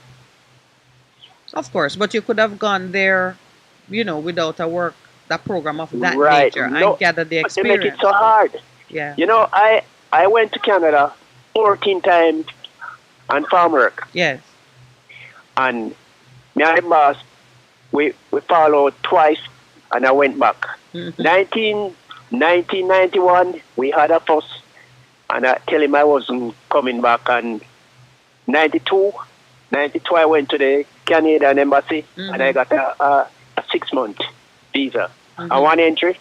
Of course, but you could have gone there, without a program of that Right. nature No, and gather the but they make experience. it so hard. Yeah. You know, I went to Canada 14 times on farm work. Yes. And me and the boss, we followed twice, and I went back. 1991, we had a fuss, and I tell him I wasn't coming back. And 92, I went to the Canadian embassy, and I got a 6-month visa. I want entry.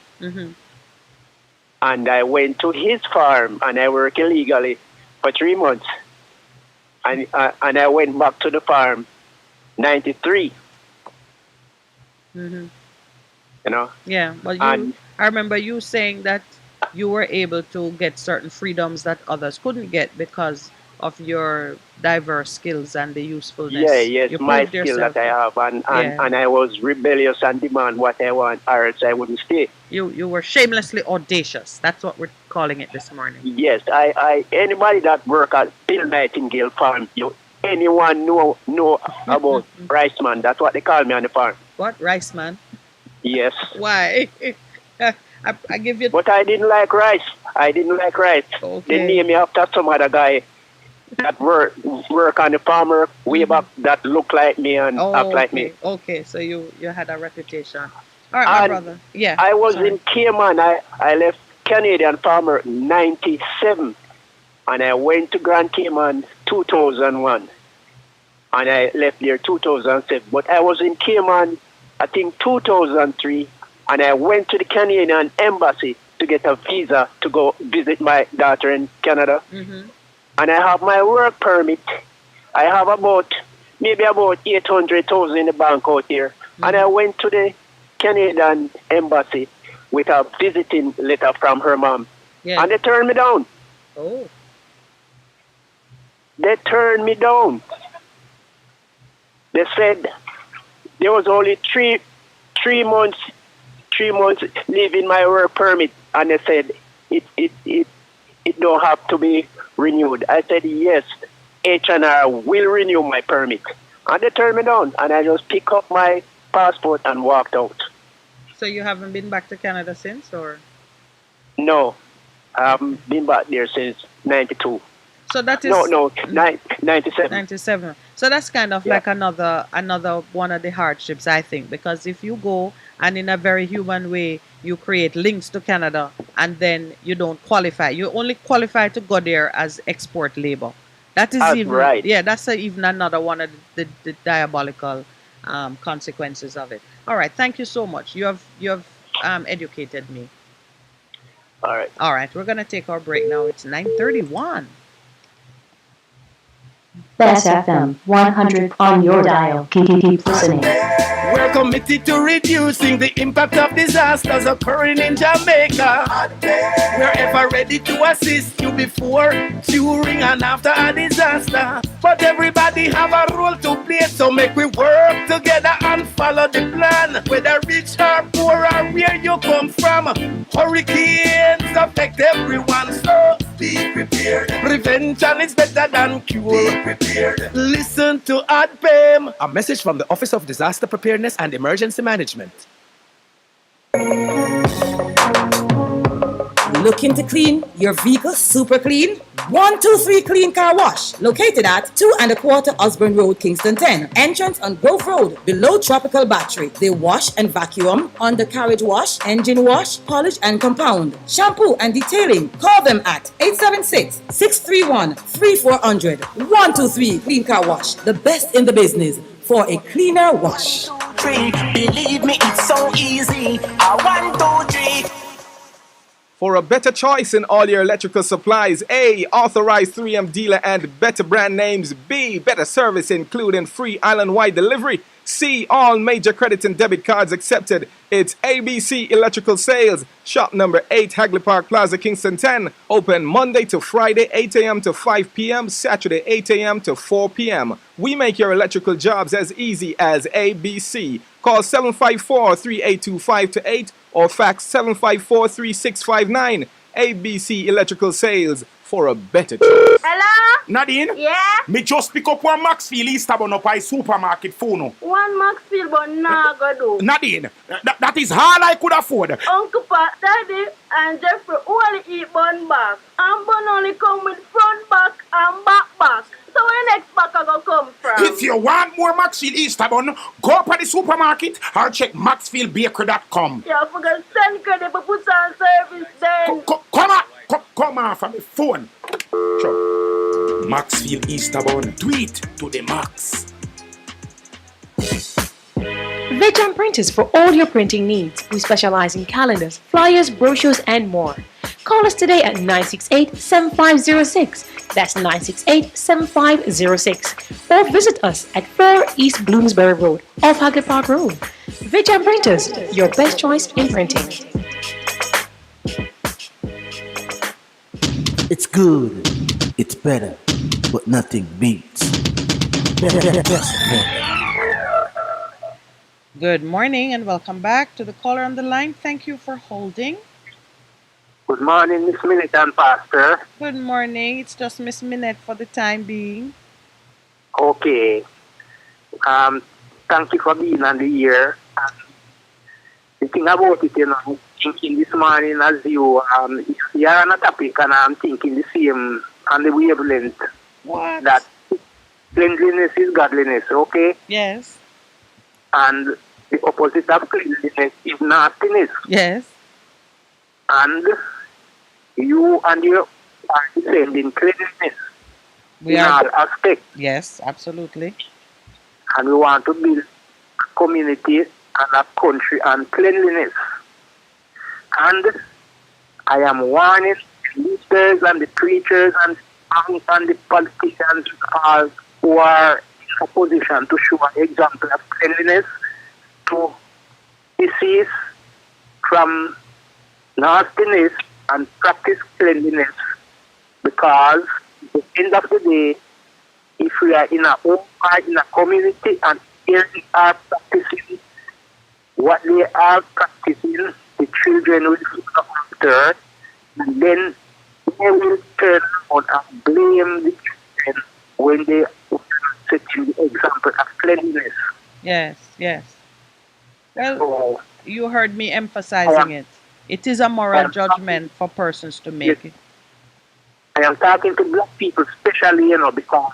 And I went to his farm, and I worked illegally for 3 months. And I went back to the farm 93. Mm-hmm. You know? Yeah, but And- I remember you saying that you were able to get certain freedoms that others couldn't get because your diverse skills and the usefulness. Yeah, yes, You my proved skill yourself. that I have, Yeah. and I was rebellious and demand what I want, or else I wouldn't stay. You were shamelessly audacious. That's what we're calling it this morning. Yes, I anybody that work at Bill Nightingale Farm, anyone know about Rice Man? That's what they call me on the farm. What, rice man? Yes. Why? I give you. But I didn't like rice. I didn't like rice. Okay. They named me after some other guy that work on the farmer way back that look like me and act like me. Okay, so you had a reputation. All right, my And brother. Yeah. I was sorry. in Cayman. I left Canadian Farmer 97, and I went to Grand Cayman 2001, and I left there 2007. But I was in Cayman, I think 2003, and I went to the Canadian Embassy to get a visa to go visit my daughter in Canada. And I have my work permit. I have maybe about 800,000 in the bank out here. And I went to the Canadian Embassy with a visiting letter from her mom. Yeah. And they turned me down. Oh. They turned me down. They said there was only three months leaving my work permit, and they said it don't have to be renewed. I said yes, H&R will renew my permit, and they turned me down, and I just picked up my passport and walked out. So you haven't been back to Canada since, or? No, I haven't been back there since '92. So that is 97. 97. So that's kind of like another one of the hardships, I think, because if you go and in a very human way you create links to Canada and then you don't qualify, you only qualify to go there as export labor. That is That's even right. Yeah, that's even another one of the diabolical consequences of it. All right, thank you so much. You have educated me. All right, we're gonna take our break now. It's 9:31. Best FM 100 on your dial. Keep listening. We're committed to reducing the impact of disasters occurring in Jamaica. We're ever ready to assist you before, during, and after a disaster. But everybody have a role to play, so make we work together and follow the plan. Whether rich or poor or where you come from, hurricanes affect everyone, so be prepared. Prevention is better than cure. Be prepared. Listen to ADPEM. A message from the Office of Disaster Preparedness and Emergency Management. Looking to clean your vehicle super clean? 123 Clean Car Wash, located at 2 1/4 Osborne Road, Kingston 10. Entrance on Grove Road, below Tropical Battery. They wash and vacuum, undercarriage wash, engine wash, polish and compound, shampoo and detailing. Call them at 876-631-3400. 123 Clean Car Wash, the best in the business for a cleaner wash. Believe me, it's so easy. 1, 2, 3. For a better choice in all your electrical supplies, A, authorized 3M dealer and better brand names. B, better service including free island-wide delivery. C, all major credit and debit cards accepted. It's ABC Electrical Sales. Shop number 8, Hagley Park Plaza, Kingston 10. Open Monday to Friday, 8 a.m. to 5 p.m. Saturday, 8 a.m. to 4 p.m. We make your electrical jobs as easy as ABC. Call 754-382-528 or fax 754-3659. ABC Electrical Sales, for a better choice. Hello? Nadine? Yeah? Me just pick up one Maxfield Easterbourne up by supermarket phone. One Maxfield, but nah, go do. Nadine, that is all I could afford. Uncle Pat, Daddy, and Jeffrey only eat bun back. And bun only come with front back and back. So where next back I go come from? If you want more Maxfield Easterbourne, go up at the supermarket or check maxfieldbakery.com. Yeah, I forgot send credit for put on service then. Come on from the phone. Sure. Maxfield Easterbourne, do it to the max. Veg Printers for all your printing needs. We specialize in calendars, flyers, brochures, and more. Call us today at 968-7506. That's 968-7506. Or visit us at 4 East Bloomsbury Road, off Hagley Park Road. Veg Printers, your best choice in printing. It's good, it's better, but nothing beats. Good morning and welcome back to the caller on the line. Thank you for holding. Good morning, Miss Minute and Pastor. Good morning. It's just Miss Minette for the time being. Okay. Thank you for being on the air. The thing about it, thinking this morning as you, if you are on a topic and I'm thinking the same on the wavelength. What? That cleanliness is godliness, okay? Yes. And the opposite of cleanliness is nastiness. Yes. And you and you are defending cleanliness in all aspects. Yes, absolutely. And we want to build a community and a country and cleanliness. And I am warning the leaders and the preachers and the politicians who are in a position to show an example of cleanliness to cease from nastiness and practice cleanliness, because at the end of the day, if we are in a home or in a community and here we are practicing what they are practicing, the children will follow after, and then they will turn around and blame the children when they are setting the example of cleanliness. Yes, yes. Well, you heard me emphasizing it. It is a moral judgment for persons to make it. I am talking to black people especially, because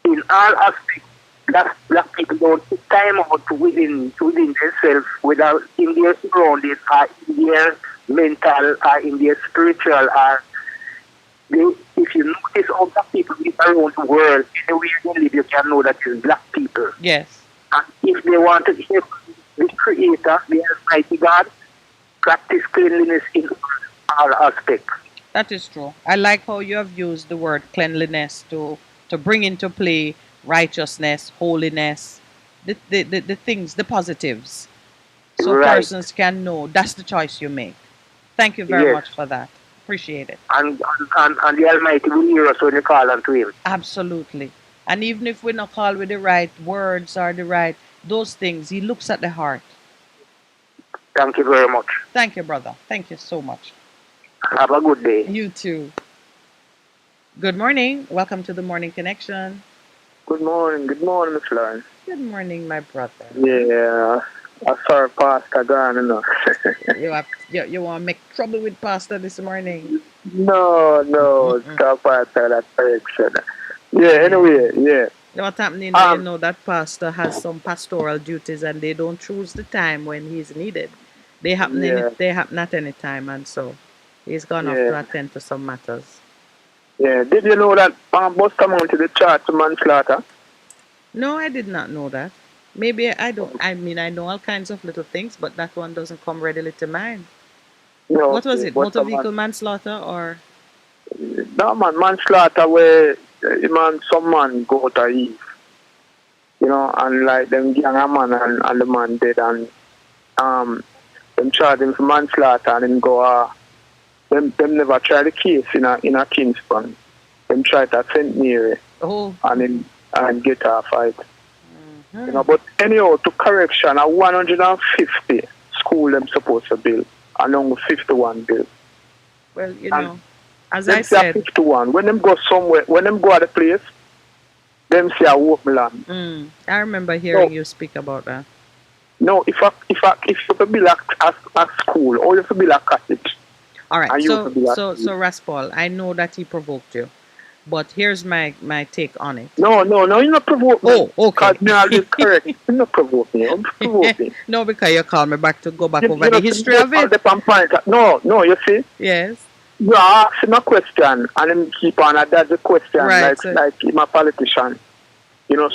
in all aspects, black people don't take time out within themselves, whether in their surroundings or in their mental or in their spiritual. If you notice all black people live around the world, anywhere they live, you can know that it's black people. Yes. And if they want to hear the Creator, the Almighty God, practice cleanliness in all aspects. That is true. I like how you have used the word cleanliness to bring into play righteousness, holiness, the things, the positives. So persons can know that's the choice you make. Thank you very much for that. Appreciate it. And the Almighty will hear us when you call unto Him. Absolutely. And even if we're not called with the right words or the right, those things, He looks at the heart. Thank you very much. Thank you, brother. Thank you so much. Have a good day. You too. Good morning. Welcome to the Morning Connection. Good morning, Miss Lawrence. Good morning, my brother. Yeah, I saw Pastor gone, You want to make trouble with Pastor this morning? No, stop Pastor that correction. Yeah, anyway, yeah. What's happening now, that pastor has some pastoral duties and they don't choose the time when he's needed. They happen at any time, and so he's gone off to attend to some matters. Yeah, did you know that Buster mounted the charge to manslaughter? No, I did not know that. Maybe I don't. I mean, I know all kinds of little things, but that one doesn't come readily to mind. No, what was it? Motor vehicle manslaughter or? No, manslaughter where some man go to Eve. And like them gang a man and the man dead, and them charge him for manslaughter and him go them never try the case in a Kingston. Them try to St. Mary and get a fight. But anyhow, to correction, a 150 school them supposed to build, and only 51 build. Well, as I said, 51. When them go somewhere, when them go at the place, them say a open land. I remember hearing you speak about that. No, if you build a school or if you build a cottage. All right, so Raspal, I know that he provoked you, but here's my take on it. No, you not provoke me. Oh, okay. Because me always correct. You not provoke me. You provoke me. No, because you called me back to go back over the history of it. No, you see? Yes. You ask him a question and him keep on a dodge a question like him a politician.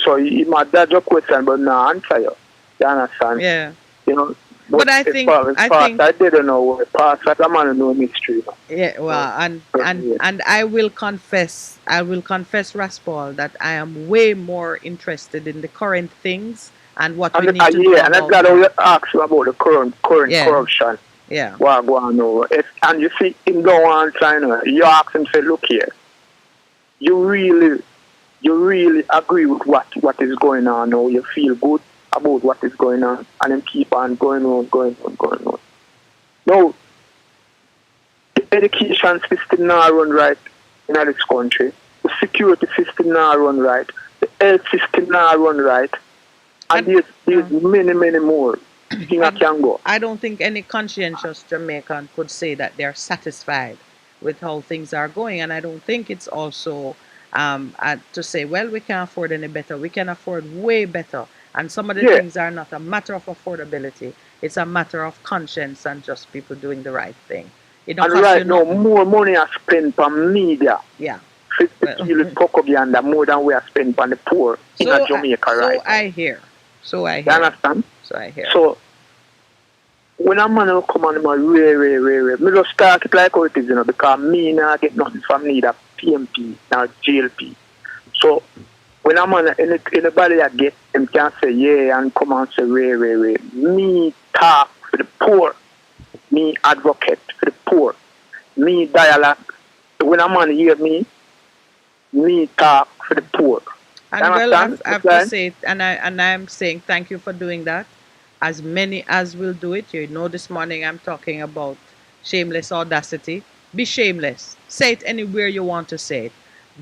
So he might dodge a question but not answer you. You understand? Yeah. But I think I didn't know past that a man know mystery. Yeah, well, and I will confess, Raspal, that I am way more interested in the current things and what we need to do. Yeah, and I'm glad you asked about the current corruption. Yeah. What going on? And you see him go on trying to, you ask him, say, look here. you really agree with what is going on now. You feel good about what is going on, and then keep on going on. Now, the education system now run right in this country. The security system now run right. The health system now run right. And there's many more things that can go. I don't think any conscientious Jamaican could say that they're satisfied with how things are going. And I don't think it's also to say, well, we can't afford any better. We can afford way better. And some of the things are not a matter of affordability. It's a matter of conscience and just people doing the right thing. It don't And right now, more money are spent on media. Yeah. To deal with propaganda more than we are spent on the poor in Jamaica right now. I hear. You understand? So I hear. So, when a man will come on, rare, me just start it like how it is, because me not get nothing from neither PMP nor GLP. So, when a man, anybody I get, them can say, yeah, and come and say, rare. Me talk for the poor. Me advocate for the poor. Me dialogue. When a man hear me talk for the poor. And well, I have to say it, and I'm saying thank you for doing that. As many as will do it. You know, this morning I'm talking about shameless audacity. Be shameless. Say it anywhere you want to say it.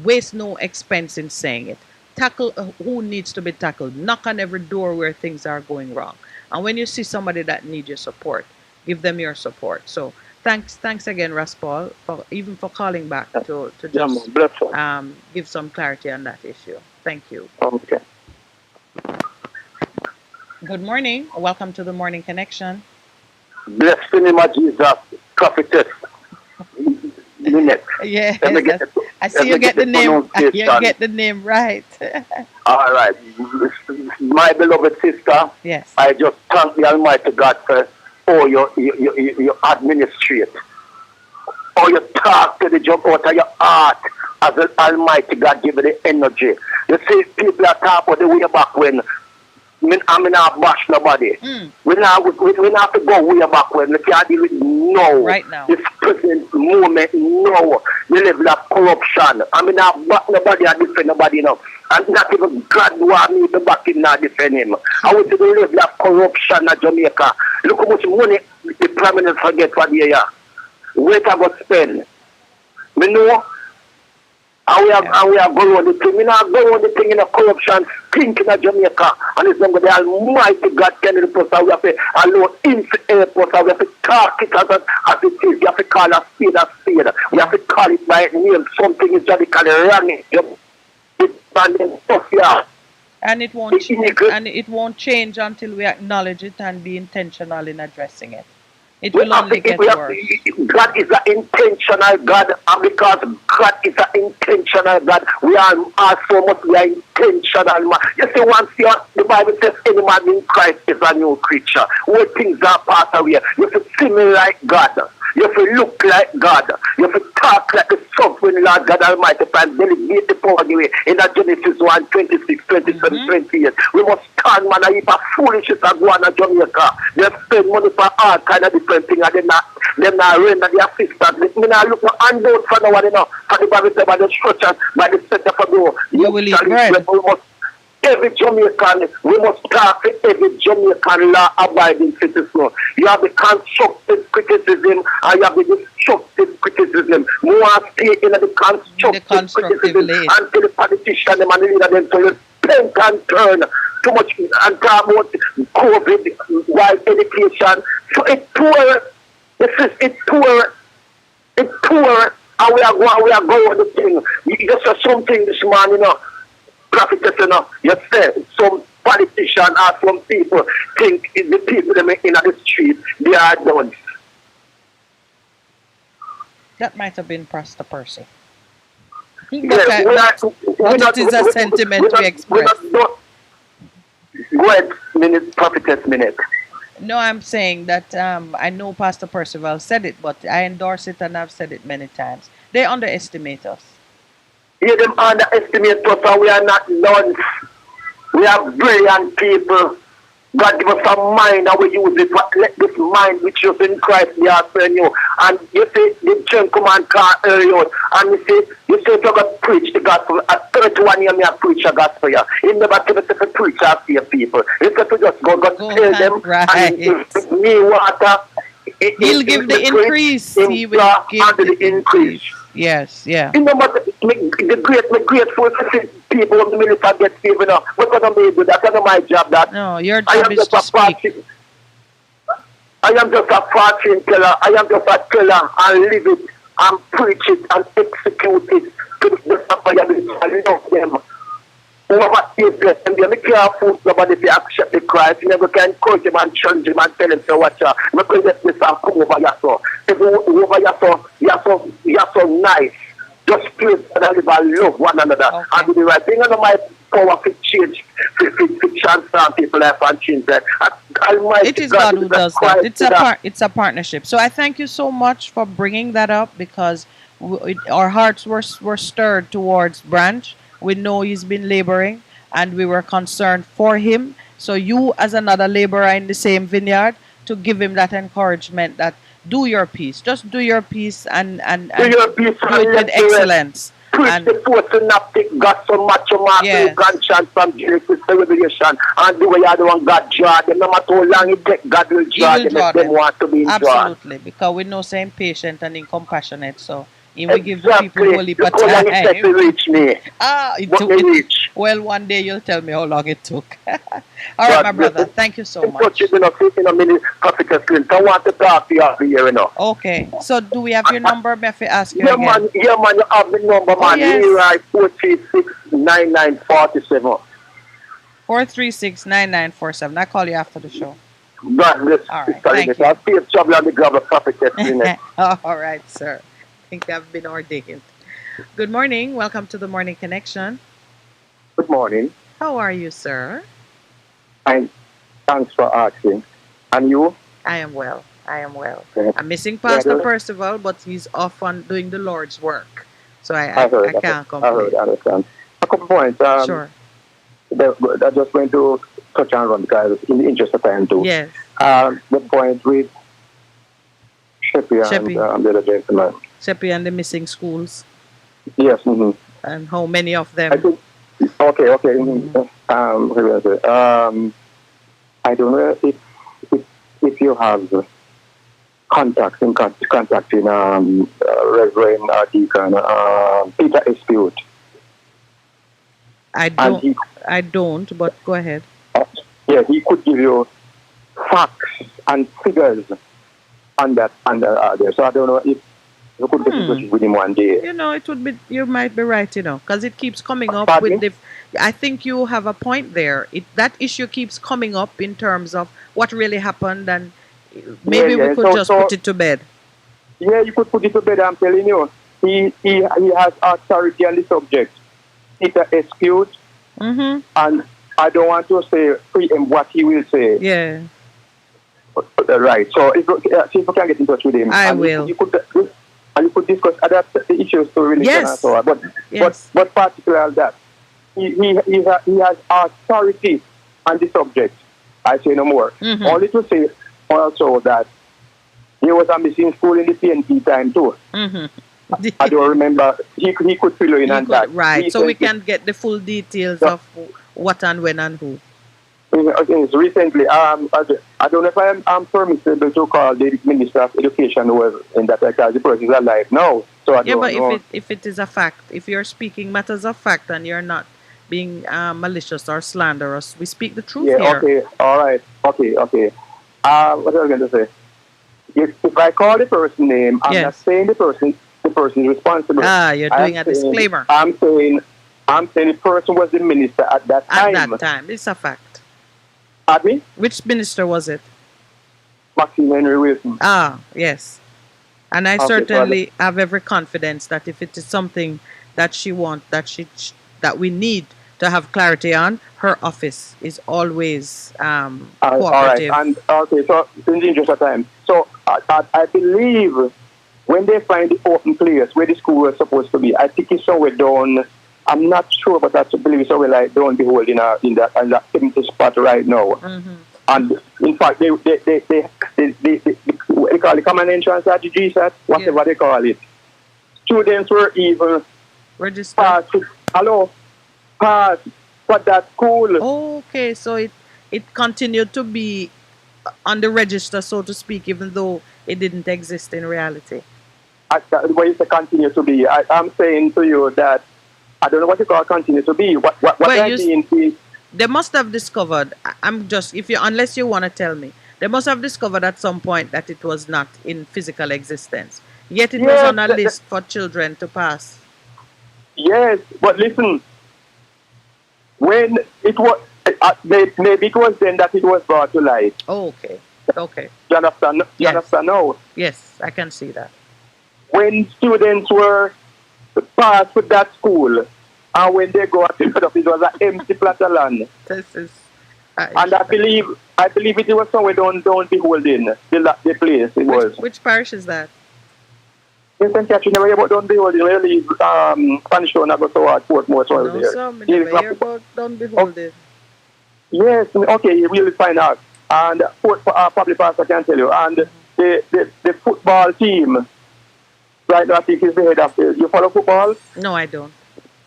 Waste no expense in saying it. Tackle who needs to be tackled. Knock on every door where things are going wrong. And when you see somebody that needs your support, give them your support. So thanks again, Raspal, for calling back to just give some clarity on that issue. Thank you. Okay. Good morning. Welcome to the Morning Connection. Bless the name of Jesus, prophetess. Minute. Yes, I see you get the name. You get the name right. All right, my beloved sister. Yes. I just thank the Almighty God for all your administrate, or you talk to the job out of your heart, as the Almighty God give you the energy. You see, people are talking about the way back when. I mean, not bash nobody. We not have to go way back when. We can't deal with no. Right now. This present moment, no. The level of corruption. I mean, not back nobody and defend nobody, And not even God want me to back him and defend him. I want to the level of corruption in Jamaica. Look how much money the Prime Minister get for the year. Where I go spend. We know. And we are going on the thing. We not going on the thing in a corruption, thinking of Jamaica. And it's not the Almighty God can help us. We have to allow him to help us. We have to talk it as it is. We have to call a spade a spade. We have to call it by name. Something is radically wrong. And it won't change until we acknowledge it and be intentional in addressing it. It will only get worse. God is an intentional God, and because God is an intentional God, we are also must be an intentional man. You see, once the Bible says any man in Christ is a new creature. All things are passed away. You have to see me like God. You have to look like God. You have to talk like the sovereign Lord God Almighty and delegate the power away in that Genesis 1, 26, 27, 28. We must stand, man, a heap of foolishness and go on to Jamaica. They spend money for all kind of different things and they're not render their assistance. Me not look no handout for no one, for the Bible by the instruction, by the center for the you will eat bread. Every Jamaican, we must talk to every Jamaican law-abiding citizen. You have the constructive criticism and you have the destructive criticism. More stay in the constructive criticism until the politician and the leader them to repent and turn. Too much and talk about COVID, while education. So it's poor. It's poor. It's poor. And we are going with the thing. You just saw something this morning, prophetess, you say some politician or some people think the people that in the street, they are done. That might have been Pastor Percy. But it is a sentiment we express. Go ahead, prophetess minute. No, I'm saying that I know Pastor Percival said it, but I endorse it and I've said it many times. They underestimate us. Yeah, them underestimate us and we are not done. We are brilliant people. God give us a mind and we use it. But let this mind which is in Christ be also in you. And you see, the gentleman car earlier, and you say to God preach the gospel. At 31 years, I preach the gospel. Yeah. He never tell us to preach and save people. He said to just go tell them, and give me water. He'll give the increase. He will give the increase. Yes, yeah. You know, but the grateful to see people of the minister get saved, you know. What can I do? That's not my job. That no, your job is to speak. I am just a fortune teller. I am just a teller and live it and preach it and execute it to the ability. I love them. Whoever is blessed them, they can't force nobody to accept the Christ. You never can encourage them and challenge them and tell them to watch out. You can let this come over yourself. If you over yourself, you're so nice. Just please and live and love one another and do the right thing. I know my power to change, to transform people's life and change that. It is God who does that. It's a partnership. So I thank you so much for bringing that up because our hearts were stirred towards Branch. We know he's been laboring and we were concerned for him. So you as another laborer in the same vineyard to give him that encouragement that do your piece. Just do your piece and do it with excellence. Preach the fourth synoptic, got so much of my conscience from Genesis to Revelation and do what you don't want God draw them. No matter how long it takes, God will draw them if they want to be drawn. Absolutely, because we know saying patient and compassionate. So he will give the people holy time. Well, one day you'll tell me how long it took. All right, my brother. Thank you so much. I want to talk to you after here, you know. Okay. So do we have your number? May I ask you again? Man, you have the number, man. Yes. 436-9947. 436-9947. I'll call you after the show. God bless. All right. Thank you. I'll see if trouble on the grab a prophetess. All right, sir. I think I've been ordained. Good morning. Welcome to the Morning Connection. Good morning. How are you, sir? Thanks for asking. And you? I am well. I'm missing Pastor Percival, but he's off on doing the Lord's work. So I can't complain. I understand. A couple points. Sure. I'm just going to touch on one because in the interest of time too. Yes. The point with Sheppy and the other gentleman. Sheppy and the missing schools. Yes. Mm-hmm. And how many of them? Okay. Mm-hmm. I don't know if you have contacting Reverend Deacon Peter Espiute. I don't, but go ahead. Yeah, he could give you facts and figures on that there. So I don't know if you could get in touch with him one day. You know, it would be. You might be right. You know, because it keeps coming up with the. I think you have a point there. That issue keeps coming up in terms of what really happened, and maybe we could just put it to bed. Yeah, you could put it to bed. I'm telling you, he has authority on the subject. Peter Espiute, and I don't want to say preempt what he will say. Yeah. Right. So if you can get in touch with him, I will. You could discuss other issues to really. Yes. But particularly that he has authority on the subject. I say no more. Only to say also that there was a missing school in the PNP time too. I don't remember. He could fill in on that. Right. So we can get the full details of what and when and who. Recently, I don't know if I'm permissible to call the Minister of Education who was in that because the person is alive now. So I don't know. If it is a fact, if you're speaking matters of fact and you're not being malicious or slanderous, we speak the truth here. Okay, all right. Okay. What was I going to say? If I call the person's name, I'm not saying the person is responsible. You're doing a disclaimer. I'm saying the person was the minister at that time. At that time, it's a fact. Pardon me? Which minister was it? Maxine Henry Wilson. Yes. And I certainly have every confidence that if it is something that she wants, that we need to have clarity on, her office is always cooperative. All right. And okay, so in the interest of time, so I believe when they find the open place where the school was supposed to be, I think it's somewhere down. I'm not sure, but I believe it's somewhere like down behold in that 70 spot right now. And in fact, they call the common entrance at the GSAT, whatever they call it. Students were even registered. Passed for that school. Okay, so it continued to be on the register, so to speak, even though it didn't exist in reality. When you say continue to be, I'm saying to you that I don't know what you call continue to be. What I mean is, they must have discovered. Unless you want to tell me, they must have discovered at some point that it was not in physical existence. Yet it was on a list for children to pass. Yes, but listen, when it was, maybe it was then that it was brought to light. Oh, okay. You understand? You understand now? Yes, I can see that. When students were passed with that school, and when they go out, it was an empty plot of land. And I believe it was somewhere down Beholden, the place it was. Which parish is that? In St. Catherine, never hear about Down Beholden. We leave Spanish Town and go toward Portmore. No, sir, I never hear about Down Beholden. Yes, okay, you will find out. And probably Pastor can tell you. And the football team, right now, I think is the head of you follow football? No, I don't.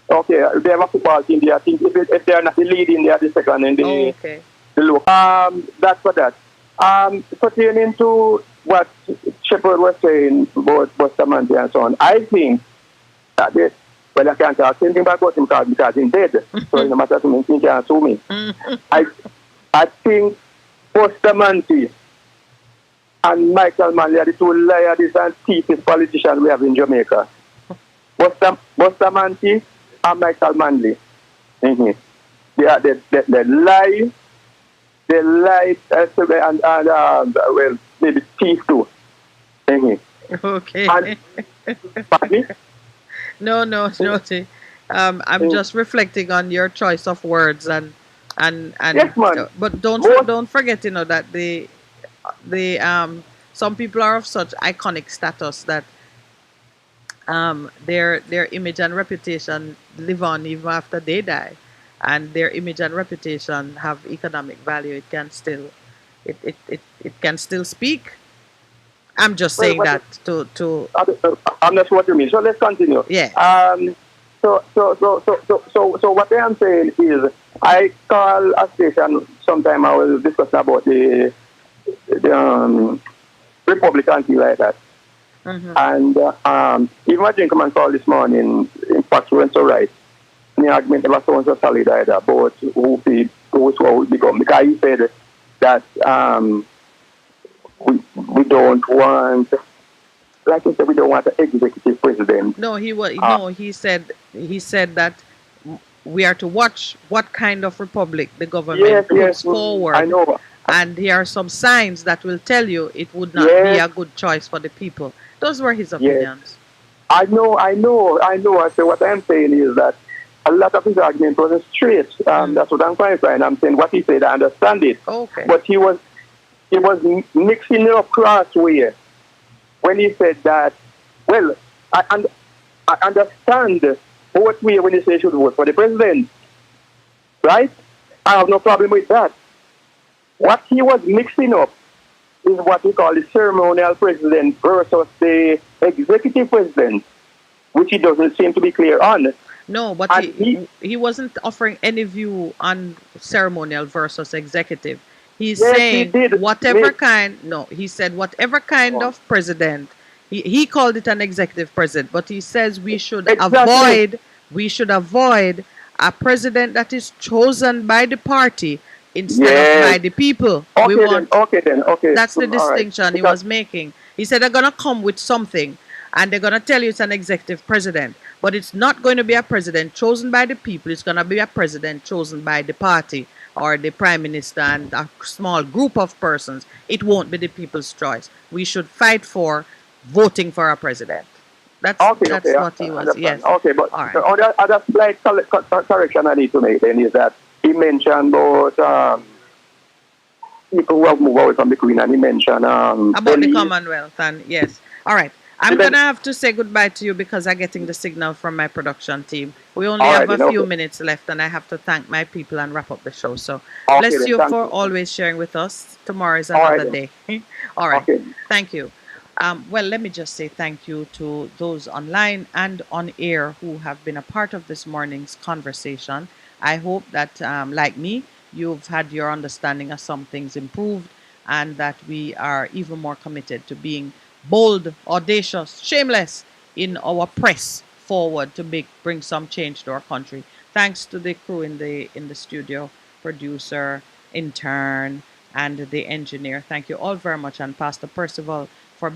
Okay, they have a football team there. I think if they're not the leading, they are the second in the look. That's for that. Pertaining to what Shepherd was saying about Bustamante and so on, I think that I can't talk anything about him because he's dead. So no matter to me, he can't sue me. I think Bustamante and Michael Manley are the two liars and thiefest politicians we have in Jamaica. Bustamante and Michael Manley. Mm-hmm. They lie. They lie and well, maybe thief too. Mm-hmm. Okay. No. I'm just reflecting on your choice of words and yes, man. But don't forget, that the some people are of such iconic status that their image and reputation live on even after they die, and their image and reputation have economic value. It can still speak. I'm just saying that to. I'm not sure what you mean. So let's continue. Yeah. So what I am saying is, I call a station sometime. I will discuss about the Republican thing like that. Mm-hmm. And even my gentleman called this morning, in fact, went so right. The argument never sounds so solid either about who will become. Because he said that we don't want, like he said, we don't want an executive president. No, he said that we are to watch what kind of republic the government puts forward. I know. And here are some signs that will tell you it would not be a good choice for the people. Those were his opinions. I know. So what I'm saying is that a lot of his argument wasn't straight. That's what I'm clarifying. I'm saying what he said, I understand it. Okay. But he was mixing it up crossway when he said that, well, I understand both ways when he said he should vote for the president. Right? I have no problem with that. What he was mixing up is what we call the ceremonial president versus the executive president, which he doesn't seem to be clear on. No, but he wasn't offering any view on ceremonial versus executive. He's saying whatever kind of president. He called it an executive president, but he says we should avoid a president that is chosen by the party instead of by the people. Okay then. That's the distinction he was making. He said they're going to come with something and they're going to tell you it's an executive president, but it's not going to be a president chosen by the people. It's going to be a president chosen by the party or the prime minister and a small group of persons. It won't be the people's choice. We should fight for voting for a president. That's what he was. Yes. Okay, but the other slight correction I need to make then is that he mentioned about people who have moved away from the Queen, and he mentioned about the Commonwealth, and yes. All right. I'm going to have to say goodbye to you because I'm getting the signal from my production team. We only All have right, a then, few okay. minutes left, and I have to thank my people and wrap up the show. So Okay, bless then, you thank for you. always sharing with us. Tomorrow is All right, another then. day. All right. Okay. Thank you. Well, let me just say thank you to those online and on air who have been a part of this morning's conversation. I hope that, like me, you've had your understanding of some things improved and that we are even more committed to being bold, audacious, shameless in our press forward to bring some change to our country. Thanks to the crew in the studio, producer, intern, and the engineer. Thank you all very much, and Pastor Percival for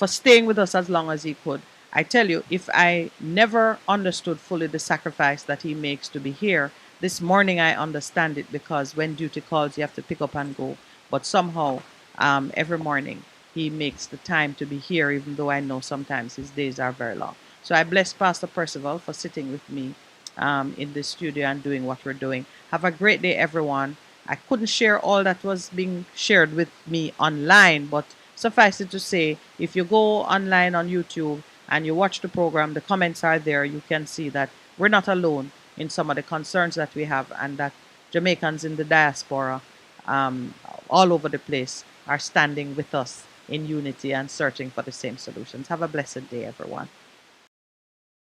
staying with us as long as he could. I tell you, if I never understood fully the sacrifice that he makes to be here, this morning I understand it because when duty calls, you have to pick up and go. But somehow, every morning, he makes the time to be here, even though I know sometimes his days are very long. So I bless Pastor Percival for sitting with me in the studio and doing what we're doing. Have a great day, everyone. I couldn't share all that was being shared with me online, but suffice it to say, if you go online on YouTube and you watch the program, the comments are there. You can see that we're not alone in some of the concerns that we have, and that Jamaicans in the diaspora um, all over the place are standing with us in unity and searching for the same solutions. Have a blessed day, everyone.